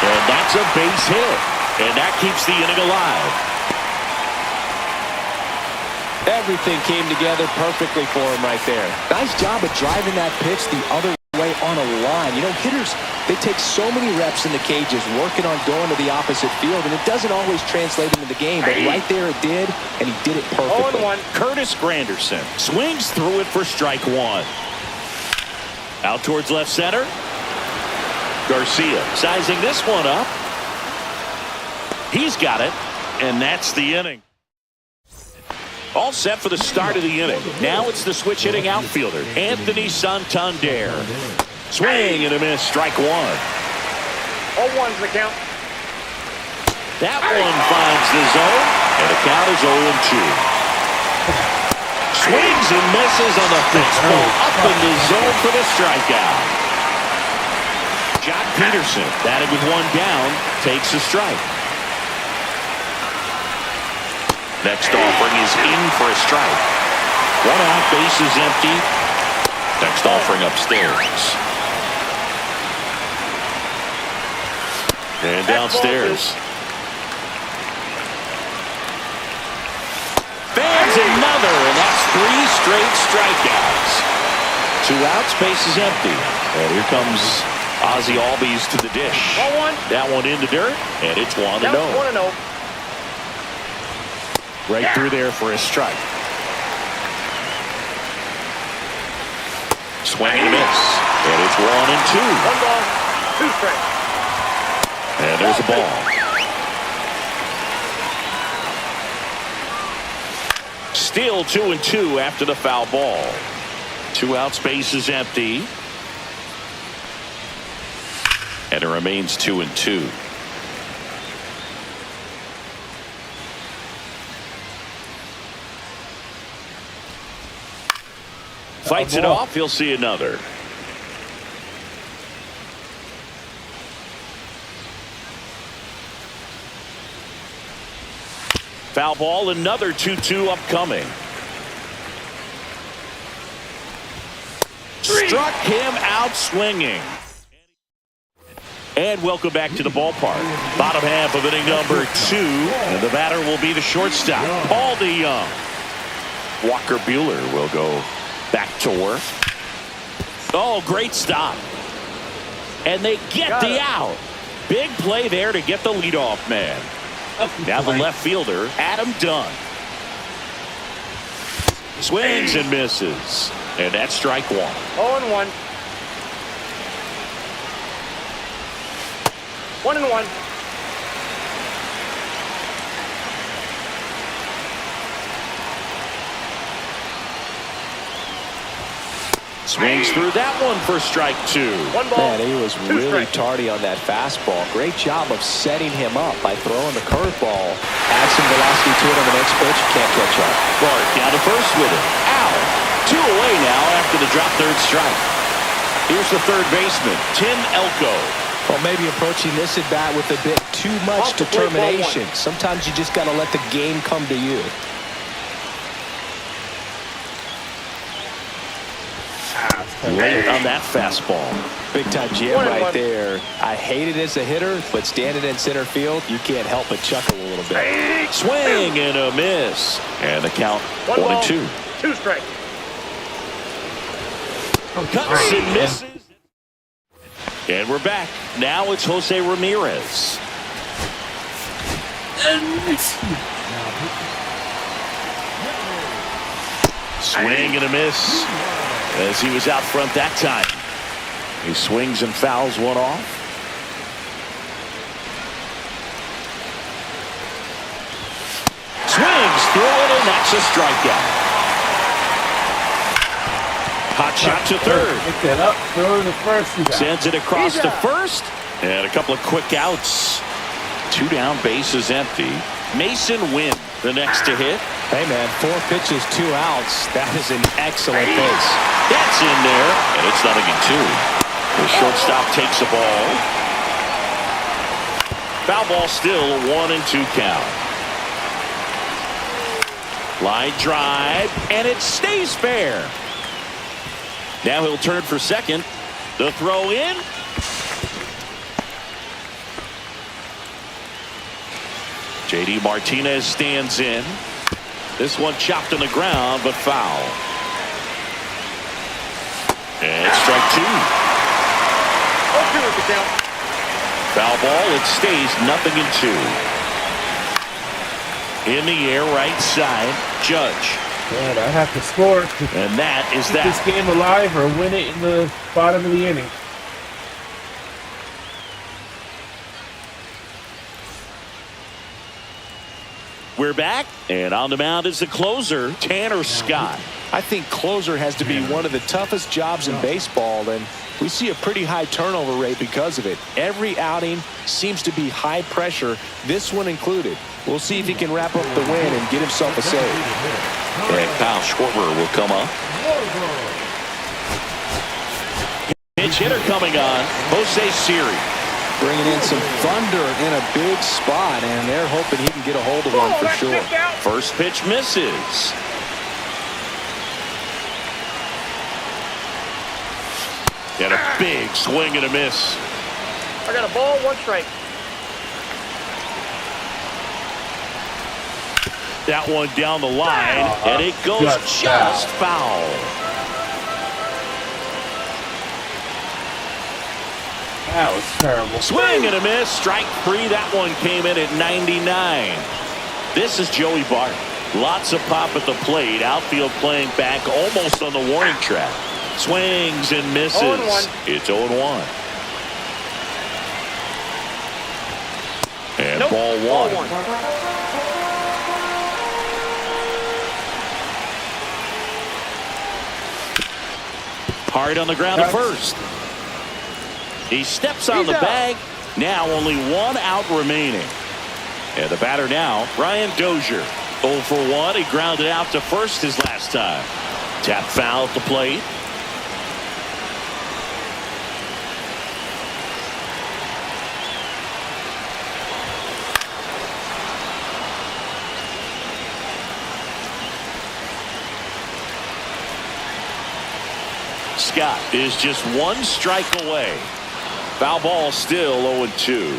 And that's a base hit, and that keeps the inning alive. Everything came together perfectly for him right there. Nice job of driving that pitch the other way on a line. You know, hitters, they take so many reps in the cages working on going to the opposite field, and it doesn't always translate into the game, but right there it did, and he did it perfectly. 0-1. Curtis Granderson swings through it for strike 1. Out towards left center. Garcia sizing this one up. He's got it, and that's the inning. All set for the start of the inning. Now it's the switch hitting outfielder, Anthony Santander. Swing and a miss, strike one. 0-1's the count. That one finds the zone, and the count is 0-2. Swings and misses on the fastball up in the zone for the strikeout. John Peterson, batted with one down, takes a strike. Next offering is in for a strike. One out, base is empty. Next offering upstairs. And downstairs. Fans another, and that's 3 straight strikeouts. 2 outs, base is empty. And here comes Ozzie Albies to the dish. 0-1. That one in the dirt, and it's 1-0. That was 1-0. Right through there for a strike. Swing and a miss. And it's 1-2. 1 ball, 2 strikes. And there's a ball. Still 2-2 after the foul ball. 2 outs, base is empty. And it remains 2-2. Fights it off. He'll see another. Foul ball, another 2-2 upcoming. Struck him out swinging. And welcome back to the ballpark. Bottom half of inning number 2. And the batter will be the shortstop, Paul DeYoung. Walker Buehler will go back to work. Oh, great stop. And they get the out. Big play there to get the leadoff man. Now the left fielder, Adam Dunn. Swings and misses. And that's strike 1. 0-1. 1-1. Swings through that one for strike 2. 1 ball. Man, he was 2 really strikes. tardy on that fastball. Great job of setting him up by throwing the curveball. Add some velocity to it on the next pitch. Can't catch up. Clark down to first with it. Out. 2 away now after the drop third strike. Here's the third baseman, Tim Elko. Well, maybe approaching this at bat with a bit too much Off the plate, ball determination. 1. Sometimes you just got to let the game come to you. Late on that fastball. Big time jam 1-1. right there. I hate it as a hitter, but standing in center field, you can't help but chuckle a little bit. Swing and a miss. And the count 1 ball, 1-2. 2 strikes. Cuts and misses. And we're back. Now it's Jose Ramirez. Swing and a miss as he was out front that time. He swings and fouls one off. Swings through it, and that's a strikeout. Hot shot to third. Pick that up, throw to the first. Sends it across He's to out. first. And a couple of quick outs. 2 down, base is empty. Mason Wynn, the next to hit. Hey, man, 4 pitches, 2 outs. That is an excellent base. That's in there, and it's 0-2. The shortstop takes the ball. Foul ball still, 1-2 count. Line drive, and it stays fair. Now he'll turn for second. The throw in. J.D. Martinez stands in. This one chopped on the ground, but foul. And it's strike 2. 0-2 is the count. Foul ball, it stays 0-2. In the air, right side, Judge. Man, I have to score to And that is keep this that. game alive or win it in the bottom of the inning. We're back, and on the mound is the closer, Tanner Scott. I think closer has to be one of the toughest jobs in baseball, and we see a pretty high turnover rate because of it. Every outing seems to be high pressure, this one included. We'll see if he can wrap up the win and get himself a save. And Kyle Schwarber will come up. Pinch hitter coming on, Jose Siri. Bringing in some thunder in a big spot, and they're hoping he can get a hold of one for sure. First pitch misses. And a big swing and a miss. I got a ball, 1 strike. That one down the line, and it goes just foul. That was terrible. Swing and a miss. Strike 3. That one came in at 99. This is Joey Bart. Lots of pop at the plate. Outfield playing back almost on the warning track. Swings and misses. 0-1. It's 0-1. And Nope. ball one. Hard on the ground at first. He steps on the bag. Now only 1 out remaining. And the batter now, Brian Dozier. 0 for 1. He grounded out to first his last time. Tap foul at the plate. Scott is just 1 strike away. Foul ball still 0-2.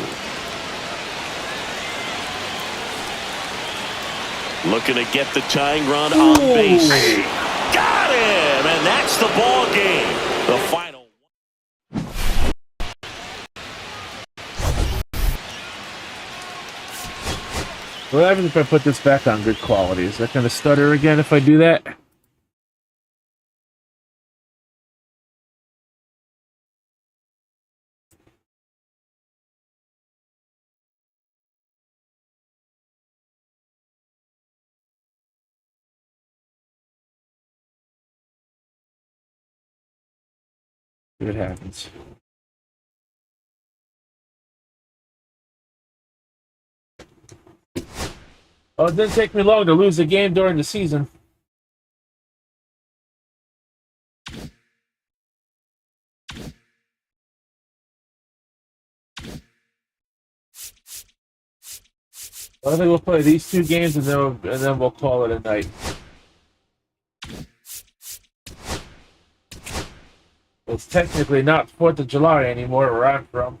Looking to get the tying run on base. Got him, and that's the ball game. The final. What happens if I put this back on good quality? Is that going to stutter again if I do that? See what happens. Oh, it didn't take me long to lose a game during the season. I think we'll play these 2 games and then we'll call it a night. It's technically not 4th of July anymore where I'm from.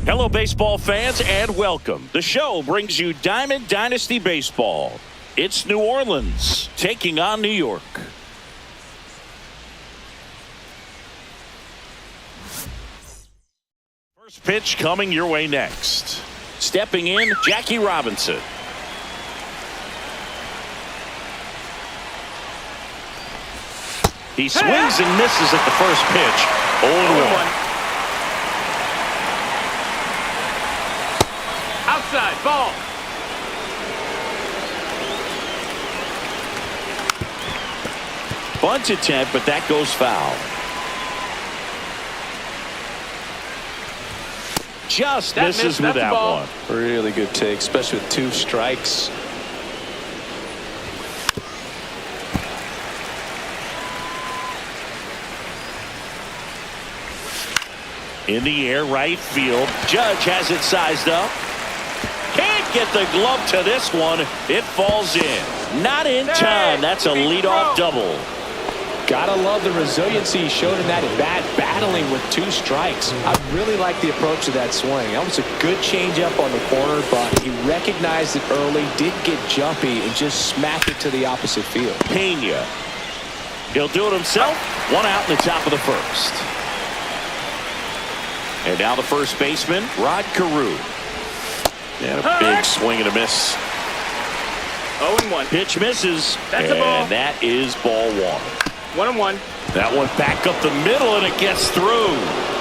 Hello, baseball fans, and welcome. The show brings you Diamond Dynasty Baseball. It's New Orleans taking on New York. First pitch coming your way next. Stepping in, Jackie Robinson. He swings and misses at the first pitch. 0-1. Outside, ball. Bunt attempt, but that goes foul. Just misses with that one. Really good take, especially with 2 strikes. In the air, right field. Judge has it sized up. Can't get the glove to this one. It falls in. Not in time. That's a leadoff double. Gotta love the resiliency he showed in that at bat, battling with 2 strikes. I really like the approach to that swing. That was a good changeup on the corner, but he recognized it early, didn't get jumpy, and just smacked it to the opposite field. Pena. He'll do it himself. 1 out in the top of the first. And now the first baseman, Rod Carew. And a big swing and a miss. 0-1. Pitch misses. That's a ball. And that is ball 1. 1-1. That one back up the middle, and it gets through.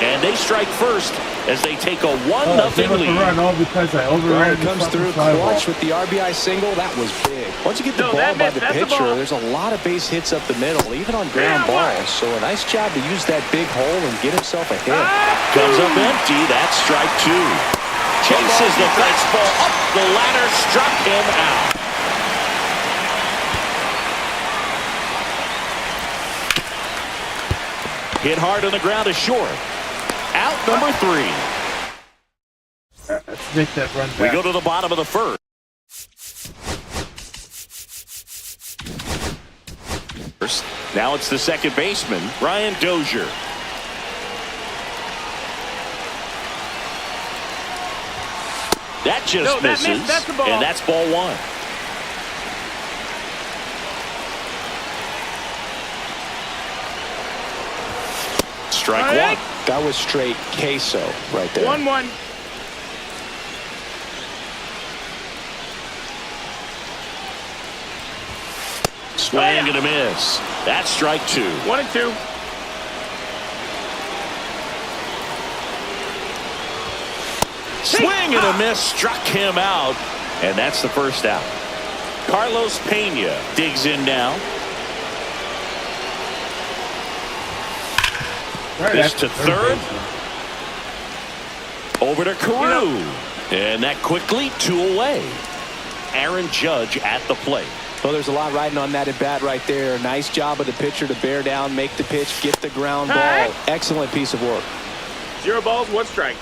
And they strike first as they take a 1-0 lead. Run all because I overran. Ryan comes through clutch with the RBI single. That was big. Once you get the ball by the pitcher, there's a lot of base hits up the middle, even on ground balls. So a nice job to use that big hole and get himself a hit. Comes up empty. That's strike 2. Chases the fastball up the ladder, struck him out. Hit hard on the ground to short. Out number 3. Let's make that run back. We go to the bottom of the first. Now it's the second baseman, Brian Dozier. That just misses, that's the ball. and that's ball 1. Strike 1. That was straight queso right there. 1-1. Swing and a miss. That's strike 2. 1-2. Swing and a miss, struck him out, and that's the first out. Carlos Pena digs in now. Pitch to third. Over to Carew. And that quickly 2 away. Aaron Judge at the plate. Well, there's a lot riding on that at bat right there. Nice job of the pitcher to bear down, make the pitch, get the ground ball. Excellent piece of work. 0 balls, 1 strike.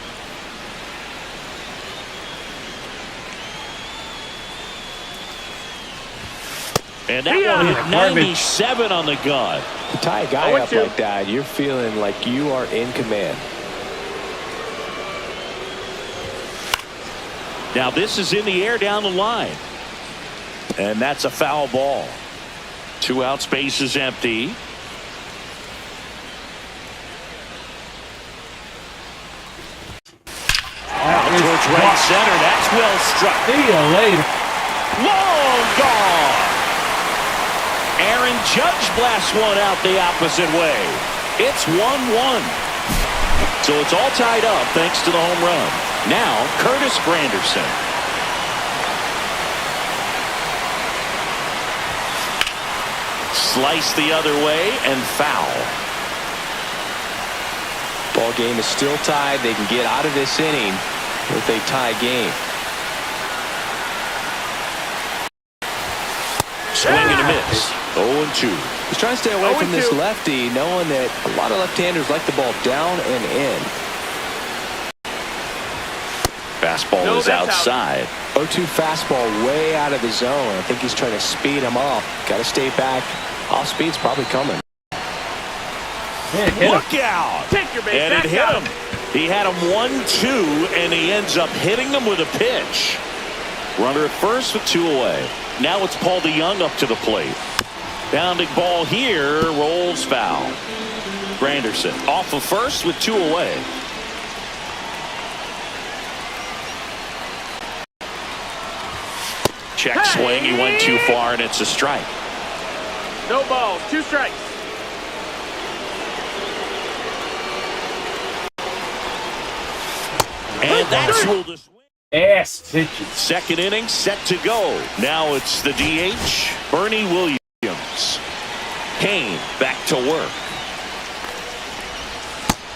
And that one hit 97 on the gun. To tie a guy up like that, you're feeling like you are in command. Now this is in the air down the line. And that's a foul ball. 2 outs, base is empty. Out towards right center. That's well struck. See you later. Long gone. Aaron Judge blasts one out the opposite way. It's 1-1. So it's all tied up thanks to the home run. Now Curtis Granderson. Slice the other way and foul. Ball game is still tied. They can get out of this inning with a tie game. Swing and a miss. 0-2. He's trying to stay away from this lefty, knowing that a lot of left-handers like the ball down and in. Fastball is outside. 0-2 fastball way out of the zone. I think he's trying to speed him up. Got to stay back. Off speed's probably coming. Look out! Take your base. And it hit him. He had him 1-2, and he ends up hitting him with a pitch. Runner at first with 2 away. Now it's Paul DeYoung up to the plate. Bounding ball here, rolls foul. Granderson off of first with 2 away. Check swing, he went too far, and it's a strike. No balls, 2 strikes. And that's ruled a swing. Ass pitches. Second inning set to go. Now it's the DH, Bernie Williams. Kane back to work.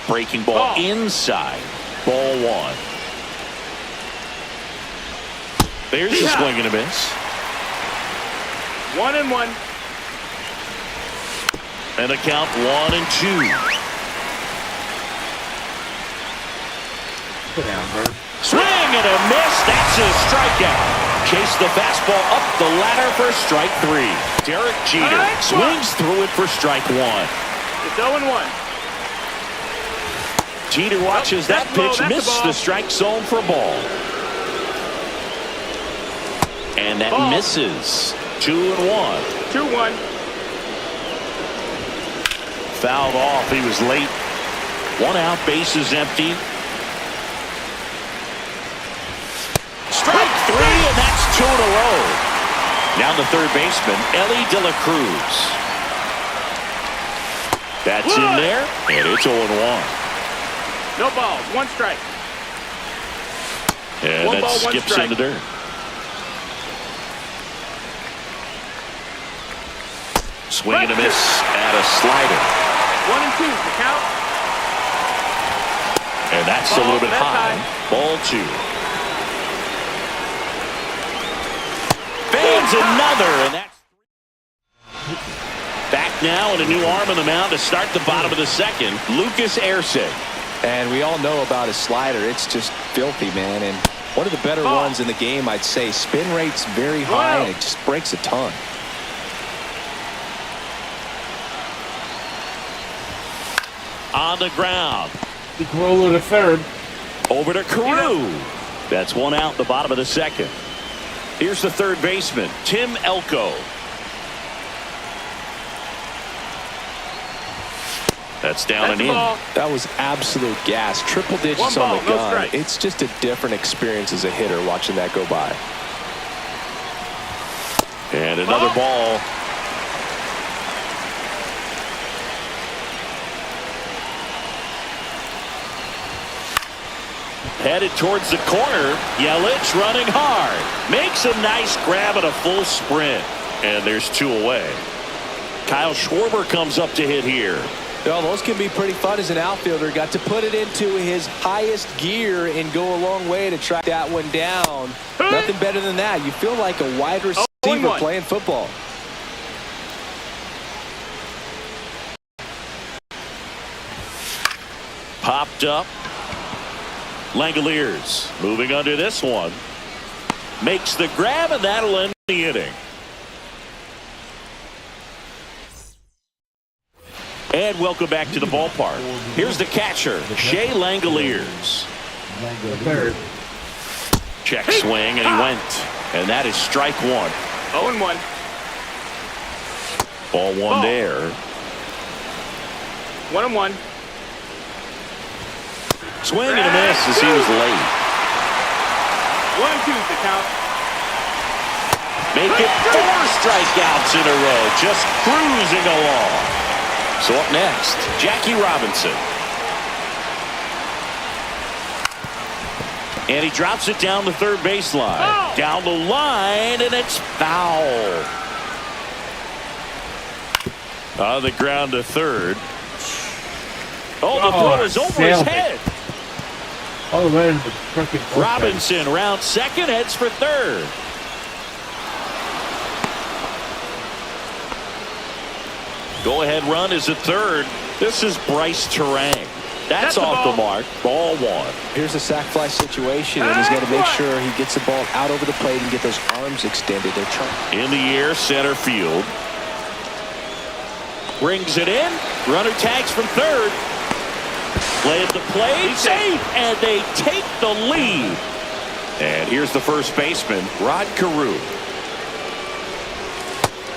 Breaking ball inside. Ball 1. There's a swing and a miss. 1-1. And a count 1-2. Sit down, Bird. Swing and a miss. That's a strikeout. Chase the fastball up the ladder for strike 3. Derek Jeter swings through it for strike one. It's 0-1. Jeter watches that pitch miss the strike zone for a ball. And that misses. 2-1. 2-1. Fouled off. He was late. 1 out. Bases empty. Strike 3, and that's 2 in a row. Now the third baseman, Ellie De La Cruz. That's in there, and it's 0-1. No balls. 1 strike. And 1 that ball, 1 skips strike. into dirt. Swing and a miss at a slider. 1 and 2. The count. And that's a little bit high. Ball 2. Fans another, and that's back now, and a new arm on the mound to start the bottom of the second. Lucas Erceg. And we all know about his slider. It's just filthy, man. And one of the better ones in the game, I'd say. Spin rate's very high, and it just breaks a ton. On the ground. Big roller to third. Over to Carew. That's 1 out, the bottom of the second. Here's the third baseman, Tim Elko. That's down and in. That was absolute gas. Triple digits on the gun. It's just a different experience as a hitter watching that go by. And another ball. Headed towards the corner. Yelich running hard. Makes a nice grab at a full sprint. And there's 2 away. Kyle Schwarber comes up to hit here. Well, those can be pretty fun as an outfielder. Got to put it into his highest gear and go a long way to track that one down. Nothing better than that. You feel like a wide receiver playing football. Popped up. Langoliers moving under this one. Makes the grab, and that'll end the inning. And welcome back to the ballpark. Here's the catcher, Shea Langoliers. Check swing, and he went. And that is strike 1. 0-1. Ball 1 there. 1-1. Swing and a miss as he was late. 1 and 2 is the count. Make it 4 strikeouts in a row. Just cruising along. So up next, Jackie Robinson. And he drops it down the third baseline. Down the line, and it's foul. On the ground to third. Oh, the throw is over his head. All the way to the freaking Robinson round second, heads for third. Go-ahead run is at third. This is Bryce Terang. That's off the mark. Ball 1. Here's a sac fly situation, and he's got to make sure he gets the ball out over the plate and get those arms extended. They're trying. In the air, center field. Brings it in. Runner tags from third. Play at the plate. Safe, and they take the lead. And here's the first baseman, Rod Carew.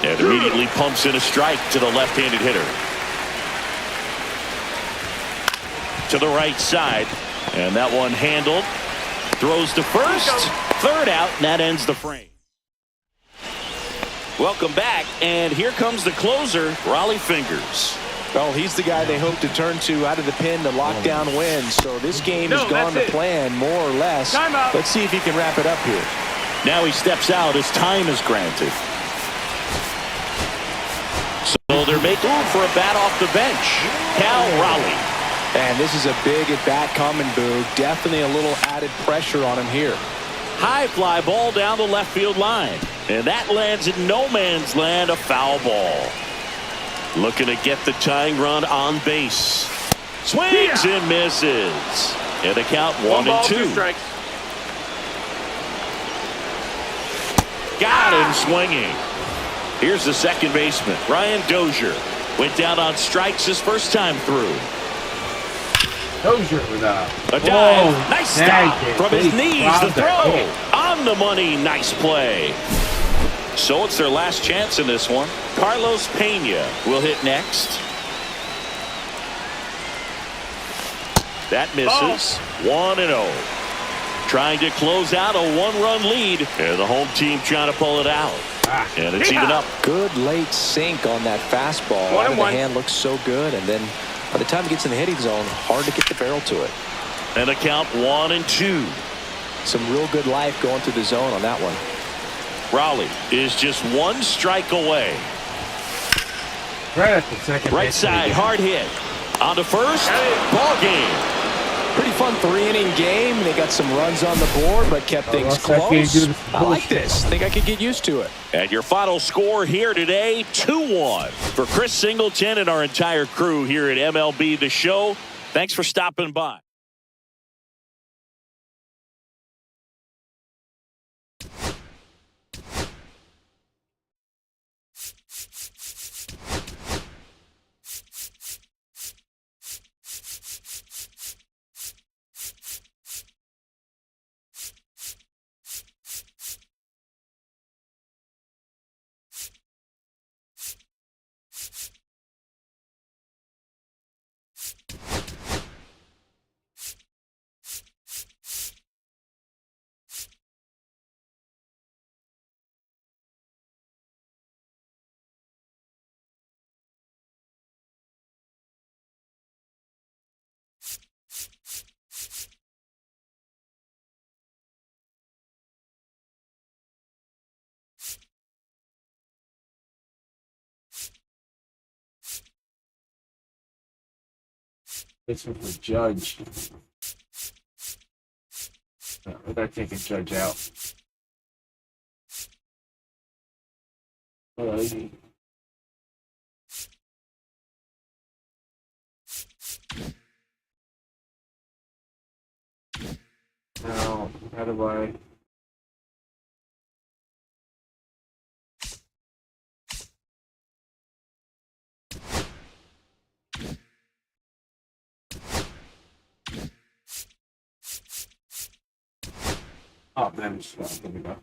And immediately pumps in a strike to the left-handed hitter. To the right side. And that one handled. Throws to first. Third out, and that ends the frame. Welcome back, and here comes the closer, Raleigh Fingers. Well, he's the guy they hope to turn to out of the pen to lock down wins. So this game has gone to plan, more or less. Let's see if he can wrap it up here. Now he steps out as time is granted. So they're making room for a bat off the bench. Cal Raleigh. And this is a big at-bat coming, Boo. Definitely a little added pressure on him here. High fly ball down the left field line. And that lands in no man's land, a foul ball. Looking to get the tying run on base. Swings and misses. And a count 1 and 2. 2 strikes. Got him swinging. Here's the second baseman, Ryan Dozier. Went down on strikes his first time through. Dozier with a dive. Nice stop from his He knees. robbed The throw. that On the money. Nice play. So it's their last chance in this one. Carlos Pena will hit next. That misses. 1-0. Trying to close out a one-run lead. And the home team trying to pull it out. And it's even up. Good late sink on that fastball. Out of the hand looks so good. And then by the time it gets in the hitting zone, hard to get the barrel to it. And a count 1-2. Some real good life going through the zone on that one. Raleigh is just one strike away. Right at the second. Right side, hard hit. On to first. Ball game. Pretty fun 3-inning game. They got some runs on the board, but kept things close. I like this. Think I could get used to it. And your final score here today, 2-1. For Chris Singleton and our entire crew here at MLB The Show, thanks for stopping by. This one for Judge. We gotta take a Judge out. Now, how do I? Oh, man, there we go.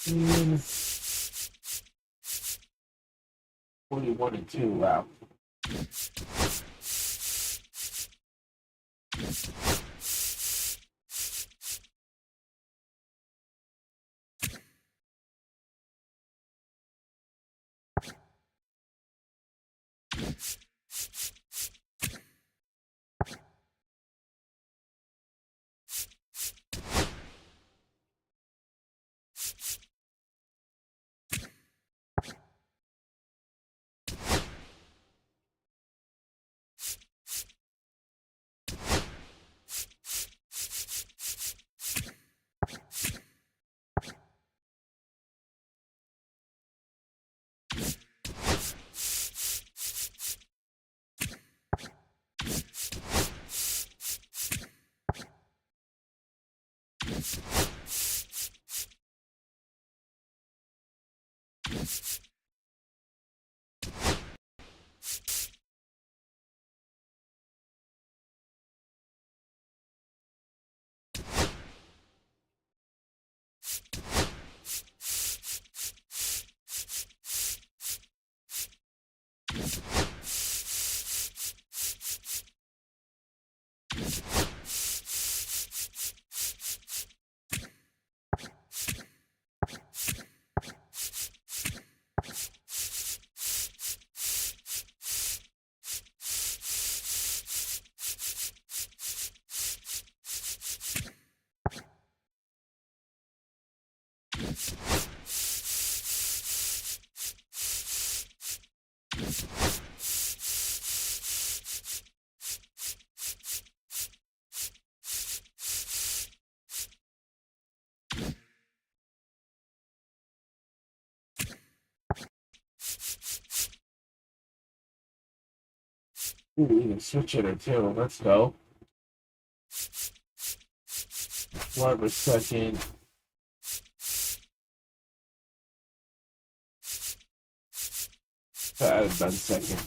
Mm. 41-2, wow. Ooh, we can switch hitter too. Let's go. Barber second. Adam done second.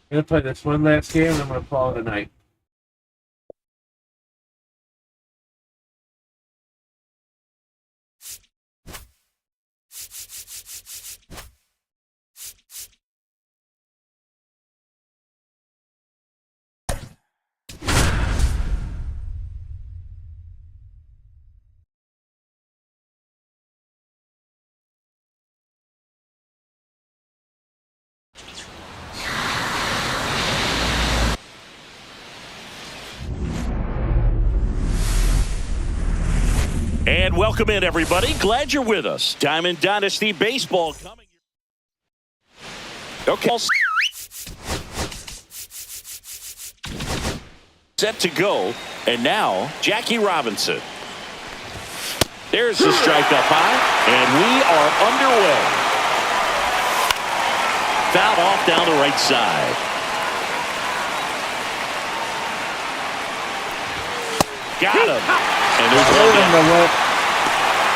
I'm gonna play this one last game and I'm gonna call it a night. And welcome in, everybody. Glad you're with us. Diamond Dynasty Baseball coming. Okay. Set to go. And now, Jackie Robinson. There's the strike up high. And we are underway. Fouled off down the right side. Got him. And there's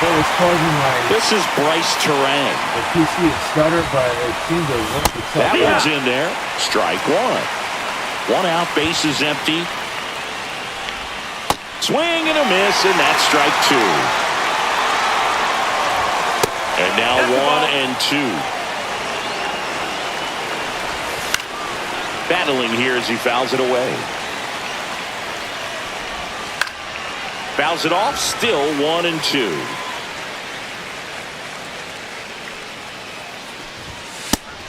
what was causing my... This is Bryce Terang. The PC is stutter, but it seemed to work itself. That one's in there. Strike one. One out, base is empty. Swing and a miss, and that's strike two. And now 1 and 2. Battling here as he fouls it away. Fouls it off, still 1 and 2.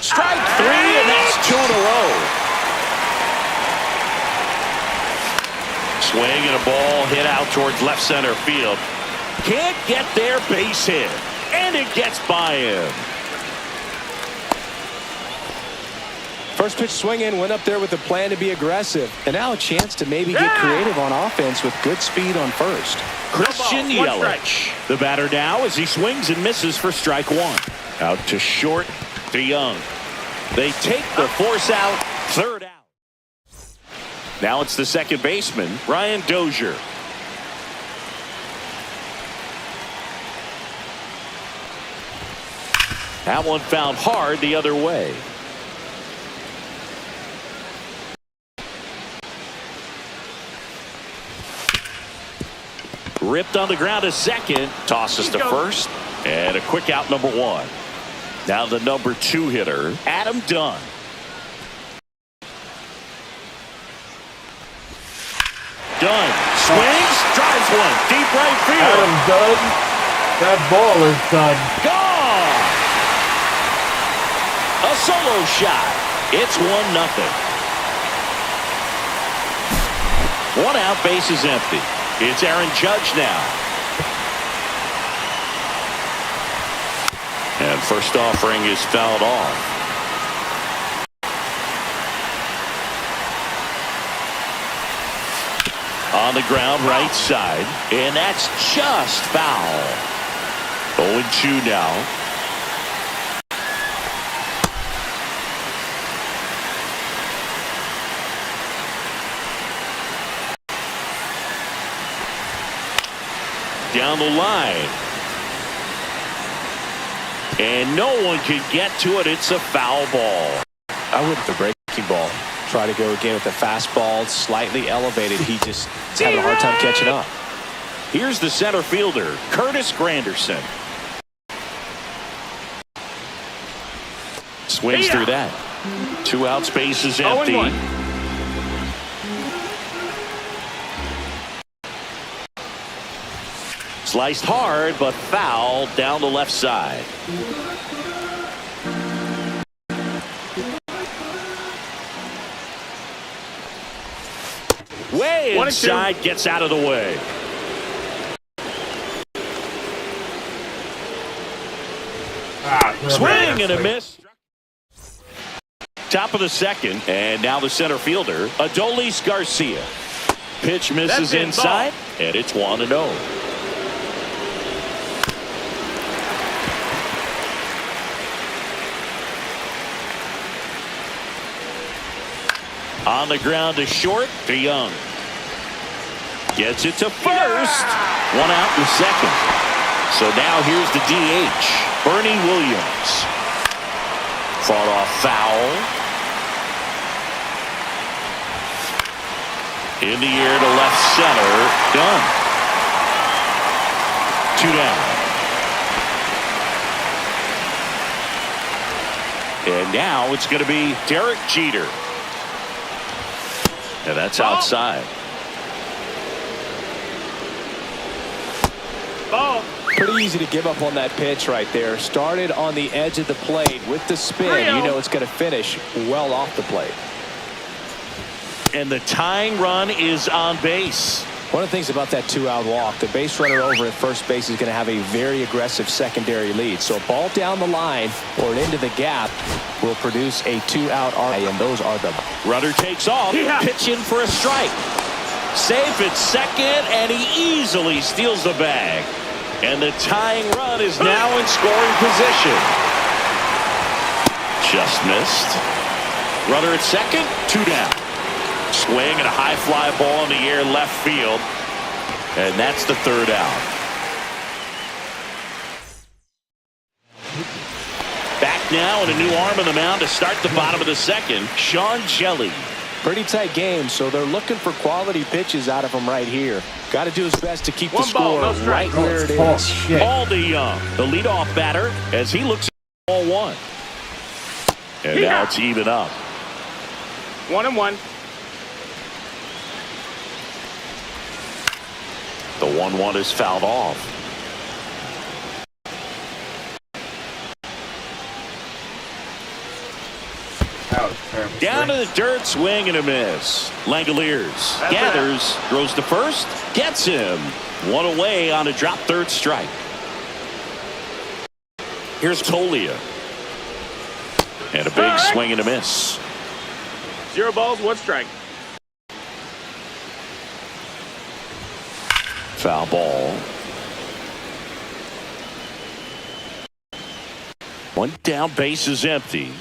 Strike 3, and that's 2 in a row. Swing and a ball hit out towards left center field. Can't get there, base hit. And it gets by him. First pitch swing in, went up there with a plan to be aggressive. And now a chance to maybe get creative on offense with good speed on first. Christian Yelich, the batter now as he swings and misses for strike one. Out to short to Young. They take the force out, third out. Now it's the second baseman, Ryan Dozier. That one fouled hard the other way. Ripped on the ground to second. Tosses to first. And a quick out, number 1. Now the number 2 hitter, Adam Dunn. Dunn swings, drives one. Deep right field. Adam Dunn. That ball is done. Gone. A solo shot. It's 1-0. One out, base is empty. It's Aaron Judge now. And first offering is fouled off. On the ground, right side. And that's just foul. 0-2 now. Down the line. And no one can get to it. It's a foul ball. I went with the breaking ball. Try to go again with the fastball, slightly elevated. He just is having a hard time catching up. Here's the center fielder, Curtis Granderson. Swings through that. 2 outs, bases empty. 0-1. Sliced hard, but foul down the left side. Way inside, gets out of the way. Swing and a miss. Top of the second, and now the center fielder, Adolis Garcia. Pitch misses inside, and it's 1-0. On the ground to short, to Young. Gets it to first. 1 out in second. So now here's the DH, Bernie Williams. Fought off foul. In the air to left center. Done. 2 down. And now it's going to be Derek Jeter. And that's outside. Ball. Pretty easy to give up on that pitch right there. Started on the edge of the plate with the spin. You know it's going to finish well off the plate. And the tying run is on base. One of the things about that 2-out walk, the base runner over at first base is going to have a very aggressive secondary lead. So a ball down the line or into the gap will produce a 2-out RBI, and those are the... Runner takes off, pitch in for a strike. Safe at second, and he easily steals the bag. And the tying run is now in scoring position. Just missed. Runner at second, 2 down. Swing and a high fly ball in the air left field. And that's the 3rd out. Back now and a new arm on the mound to start the bottom of the second, Sean Jelly. Pretty tight game, so they're looking for quality pitches out of him right here. Got to do his best to keep the score right where it is. Ball to Young, the leadoff batter, as he looks at ball 1. And now it's even up. 1-1. The 1-1 is fouled off. Down to the dirt, swing and a miss. Langoliers gathers, throws to first, gets him. 1 away on a drop 3rd strike. Here's Tolia. And a big swing and a miss. 0 balls, 1 strike. Foul ball. 1 down, base is empty.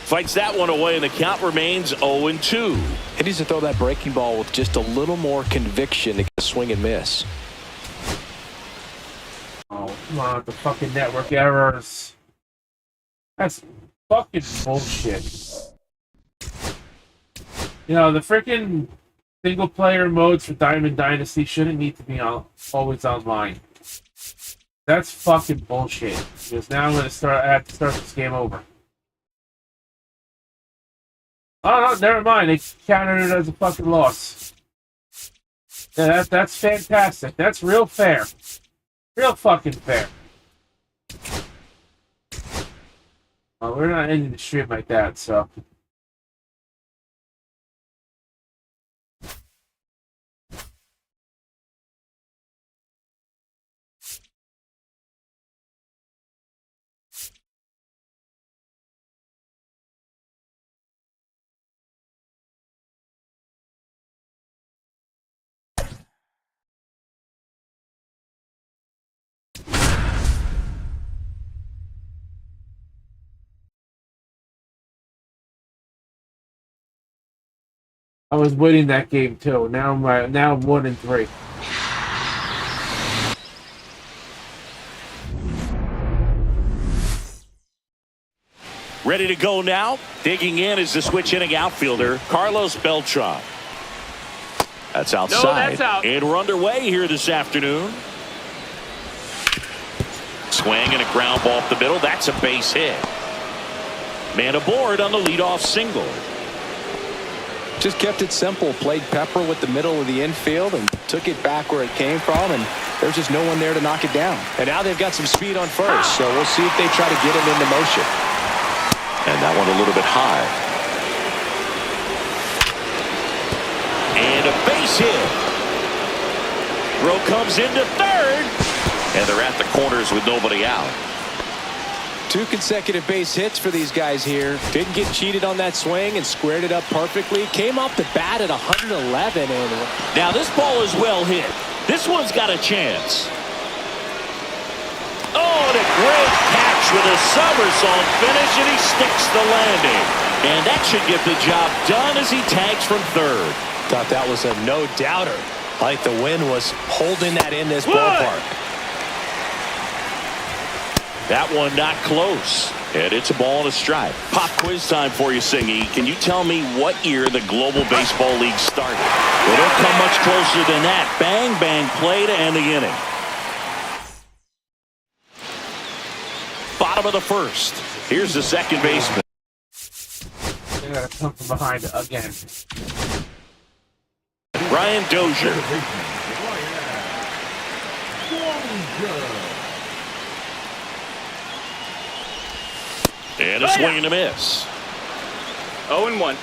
Fights that one away, and the count remains 0-2. He needs to throw that breaking ball with just a little more conviction to get a swing and miss. Oh, come on, the fucking network errors. That's fucking bullshit. You know, the freaking single-player modes for Diamond Dynasty shouldn't need to be always online. That's fucking bullshit. Because now I have to start this game over. Oh, no, never mind. They counted it as a fucking loss. Yeah, that's fantastic. That's real fair. Real fucking fair. Well, we're not ending the stream like that, so... I was winning that game too. Now I'm 1-3. Ready to go now. Digging in is the switch inning outfielder, Carlos Beltran. That's outside. No, that's out. And we're underway here this afternoon. Swing and a ground ball up the middle. That's a base hit. Man aboard on the leadoff single. Just kept it simple. Played pepper with the middle of the infield and took it back where it came from, and there's just no one there to knock it down. And now they've got some speed on first, so we'll see if they try to get him into motion. And that one a little bit high. And a base hit. Throw comes into third. And they're at the corners with nobody out. 2 consecutive base hits for these guys here. Didn't get cheated on that swing and squared it up perfectly. Came off the bat at 111. And now this ball is well hit. This one's got a chance. Oh, and a great catch with a somersault finish, and he sticks the landing. And that should get the job done as he tags from third. thought that was a no-doubter. Like the wind was holding that in this ballpark. That one not close. And it's a ball and a strike. Pop quiz time for you, Singy. Can you tell me what year the Global Baseball League started? Well, don't come much closer than that. Bang, bang play to end the inning. Bottom of the first. Here's the second baseman. They gotta come from behind again. Brian Dozier. And a swing and a miss. 0-1.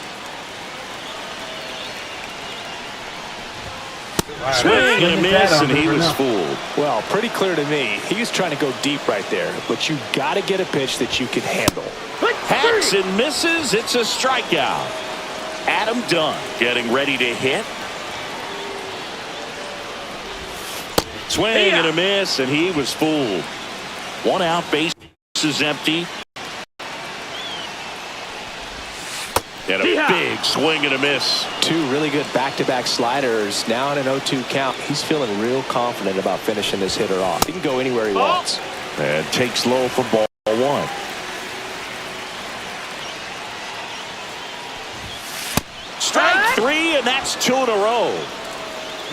Swing and a miss, and he was fooled. Well, pretty clear to me. He was trying to go deep right there, but you got to get a pitch that you can handle. Hacks and misses. It's a strikeout. Adam Dunn getting ready to hit. Swing and a miss, and he was fooled. One out, base is empty. And a big swing and a miss. 2 really good back-to-back sliders. Now in an 0-2 count. He's feeling real confident about finishing this hitter off. He can go anywhere he wants. And takes low for ball 1. Strike 3, and that's 2 in a row.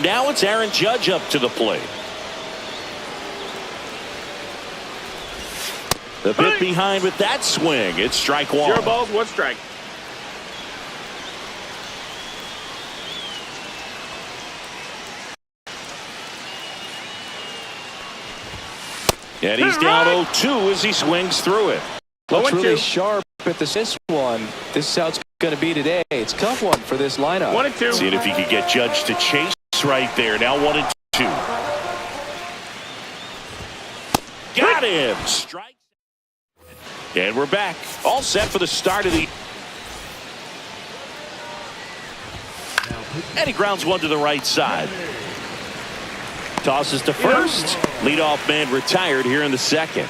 Now it's Aaron Judge up to the plate. The bit behind with that swing. It's strike 1. 0 balls, 1 strike. And he's down 0-2 as he swings through it. Looks really sharp at this one. This is how it's going to be today. It's a tough one for this lineup. 1-2. Seeing if he could get Judge to chase right there. Now 1-2. Got him. Strike. And we're back. All set for the start of the. And he grounds one to the right side. Tosses to first. Leadoff man retired here in the second.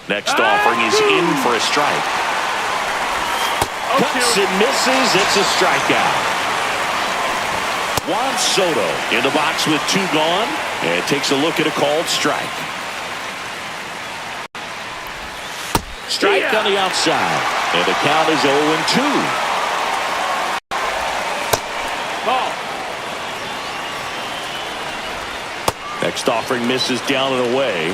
Next offering is in for a strike. Cuts and misses. It's a strikeout. Juan Soto in the box with 2 gone. And takes a look at a called strike. Strike on the outside. And the count is 0-2. Ball. Next offering misses down and away.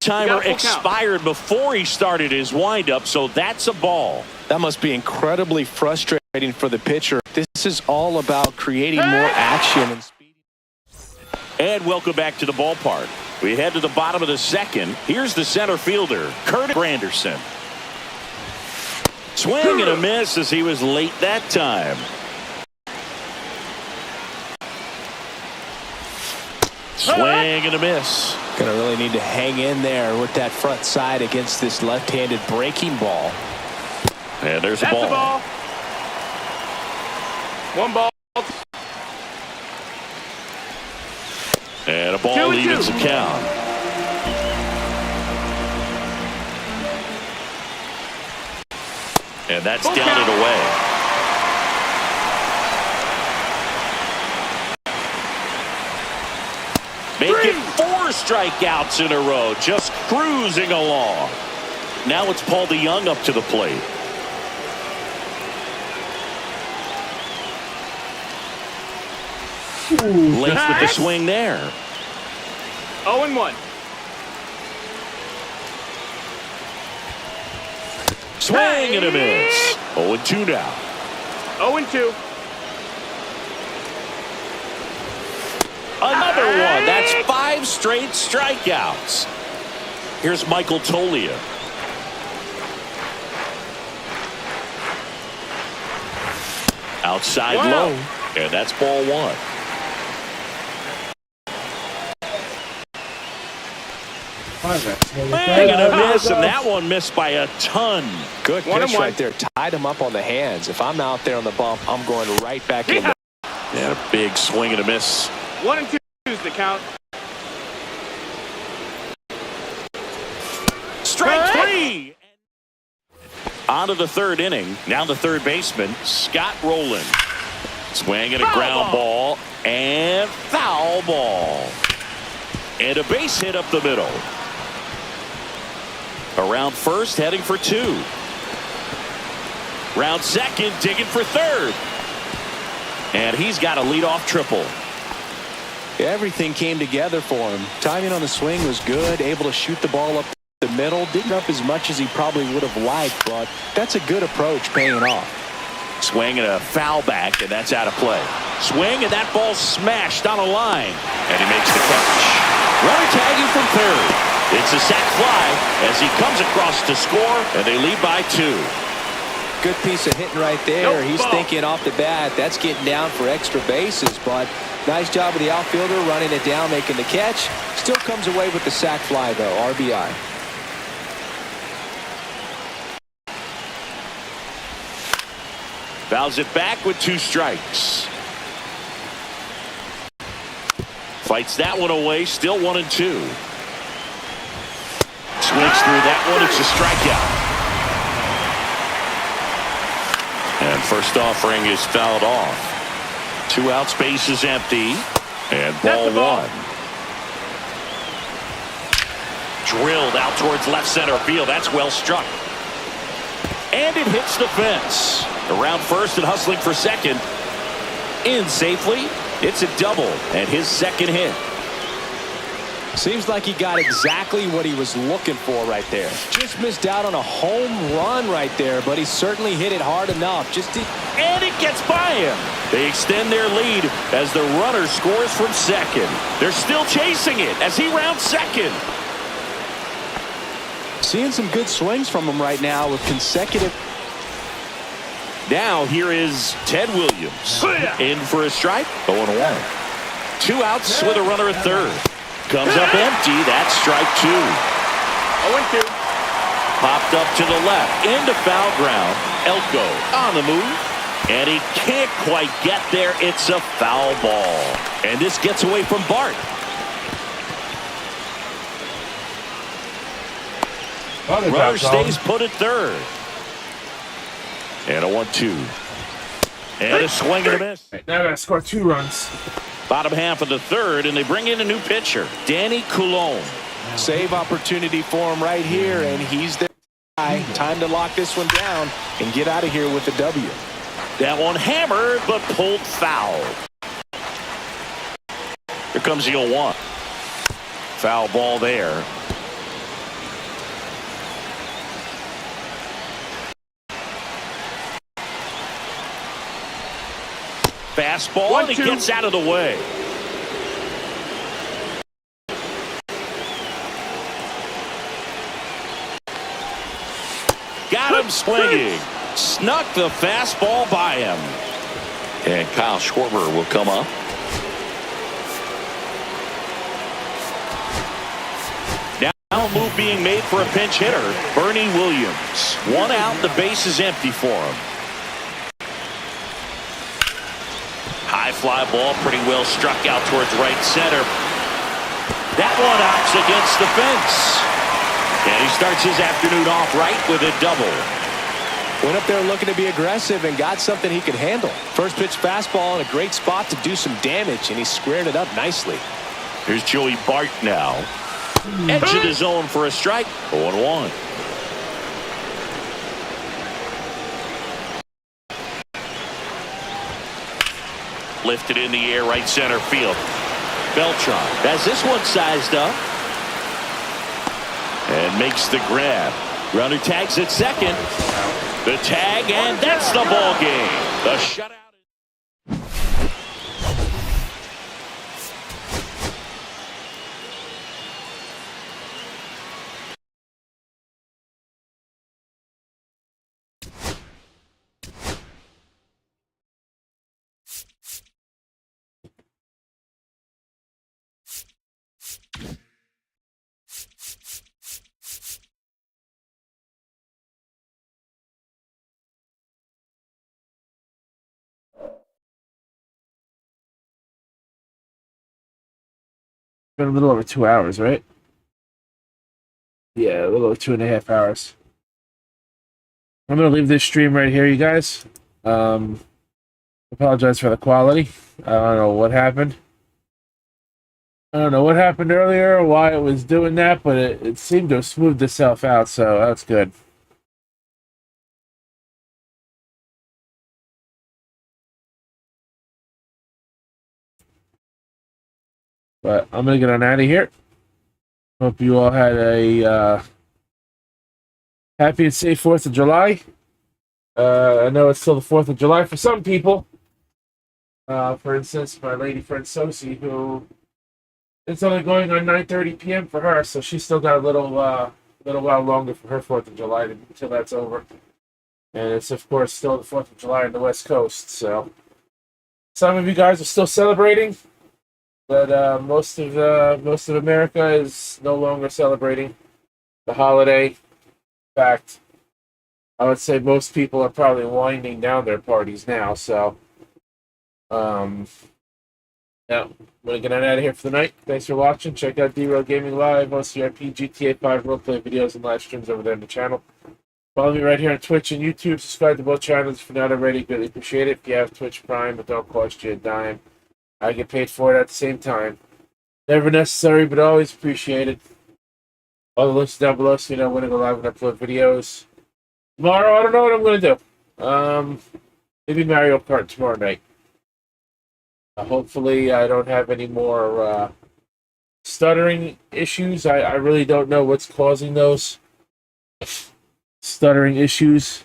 Timer expired before he started his windup, so that's a ball. That must be incredibly frustrating for the pitcher. This is all about creating more action and speed. And welcome back to the ballpark. We head to the bottom of the second. Here's the center fielder, Curtis Granderson. Swing and a miss as he was late that time. Swing and a miss. Gonna really need to hang in there with that front side against this left-handed breaking ball. And there's a That's ball. the ball. One ball. And a ball evens the count. And that's down and away. Making 4 strikeouts in a row, just cruising along. Now it's Paul DeYoung up to the plate. Laced with the swing there. 0-1. Swing and a miss. 0-2 now. 0-2. Another one. That's 5 straight strikeouts. Here's Michael Tolia. Outside low. And that's ball 1. Swing and a miss, and that one missed by a ton. Good pitch right there. Tied him up on the hands. If I'm out there on the bump, I'm going right back in. And a big swing and a miss. 1-2 is the count. Strike 3. On to the 3rd inning. Now the 3rd baseman, Scott Rowland. Swing and a ground ball. And foul ball. And a base hit up the middle. Around first, heading for 2. Round second, digging for 3rd. And he's got a leadoff triple. Everything came together for him. Timing on the swing was good. Able to shoot the ball up the middle. Didn't up as much as he probably would have liked, but that's a good approach, paying off. Swing and a foul back, and that's out of play. Swing, and that ball smashed on a line. And he makes the catch. Runner tagging from 3rd. It's a sac fly as he comes across to score, and they lead by 2. Good piece of hitting right there. He's thinking off the bat, that's getting down for extra bases, but nice job of the outfielder running it down, making the catch. Still comes away with the sac fly, though. RBI. Fouls it back with 2 strikes. Fights that one away, still 1-2. Swings through that one, it's a strikeout. And first offering is fouled off. 2 outs, base is empty. And ball 1. Drilled out towards left center field. That's well struck. And it hits the fence. Around first and hustling for second. In safely. It's a double and his 2nd hit. Seems like he got exactly what he was looking for right there. Just missed out on a home run right there, but he certainly hit it hard enough. And it gets by him. They extend their lead as the runner scores from 2nd. They're still chasing it as he rounds 2nd. Seeing some good swings from him right now with consecutive. Now here is Ted Williams in for a strike. 0-1. 2 outs with a runner at 3rd. Comes up empty. That's strike 2. 0-2. Popped up to the left into foul ground. Elko on the move. And he can't quite get there. It's a foul ball. And this gets away from Bart. Runner stays put at 3rd. And a 1-2. And a swing and a miss. Right, now I gotta score 2 runs. Bottom half of the 3rd, and they bring in a new pitcher, Danny Coulombe. Save opportunity for him right here, and he's there. Time to lock this one down and get out of here with the W. That one hammered, but pulled foul. Here comes the 0-1. Foul ball there. Fastball, and he gets out of the way. Got him swinging. Snuck the fastball by him. And Kyle Schwarber will come up. move being made for a pinch hitter, Bernie Williams. One out, the base is empty for him. High fly ball, pretty well struck out towards right center. That one hops against the fence. And he starts his afternoon off right with a double. Went up there looking to be aggressive and got something he could handle. First pitch fastball in a great spot to do some damage, and he squared it up nicely. Here's Joey Bart now. Edge of the zone for a strike. 0-1. Lifted in the air, right center field. Beltran has this one sized up. And makes the grab. Runner tags at second. The tag, and that's the ball game. The shutout. Been a little over 2 hours, right? Yeah, a little over 2.5 hours. I'm gonna leave this stream right here, you guys. Apologize for the quality. I don't know what happened. I don't know what happened earlier or why it was doing that, but it seemed to have smoothed itself out, so that's good. But I'm going to get on out of here. Hope you all had a happy and safe 4th of July. I know it's still the 4th of July for some people. For instance, my lady friend Sosie, who it's only going on 9:30 p.m. for her, so she's still got a little while longer for her 4th of July until that's over. And it's, of course, still the 4th of July on the West Coast. So some of you guys are still celebrating. But most of America is no longer celebrating the holiday. In fact, I would say most people are probably winding down their parties now. So, yeah, I'm gonna get on out of here for the night. Thanks for watching. Check out D-Row Gaming Live, OCRP, GTA 5 roleplay videos and live streams over there on the channel. Follow me right here on Twitch and YouTube. Subscribe to both channels if you're not already. Greatly appreciate it. If you have Twitch Prime, it don't cost you a dime. I get paid for it at the same time. Never necessary, but always appreciated. All the links down below so you know when to go live and upload videos. Tomorrow, I don't know what I'm going to do. Maybe Mario Kart tomorrow night. Hopefully, I don't have any more stuttering issues. I really don't know what's causing those stuttering issues.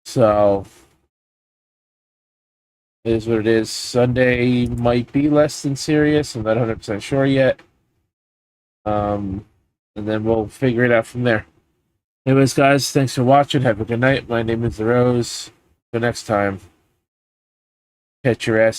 So it is what it is. Sunday might be less than serious. I'm not 100% sure yet. And then we'll figure it out from there. Anyways, guys, thanks for watching. Have a good night. My name is The Rose. Till next time, catch your ass.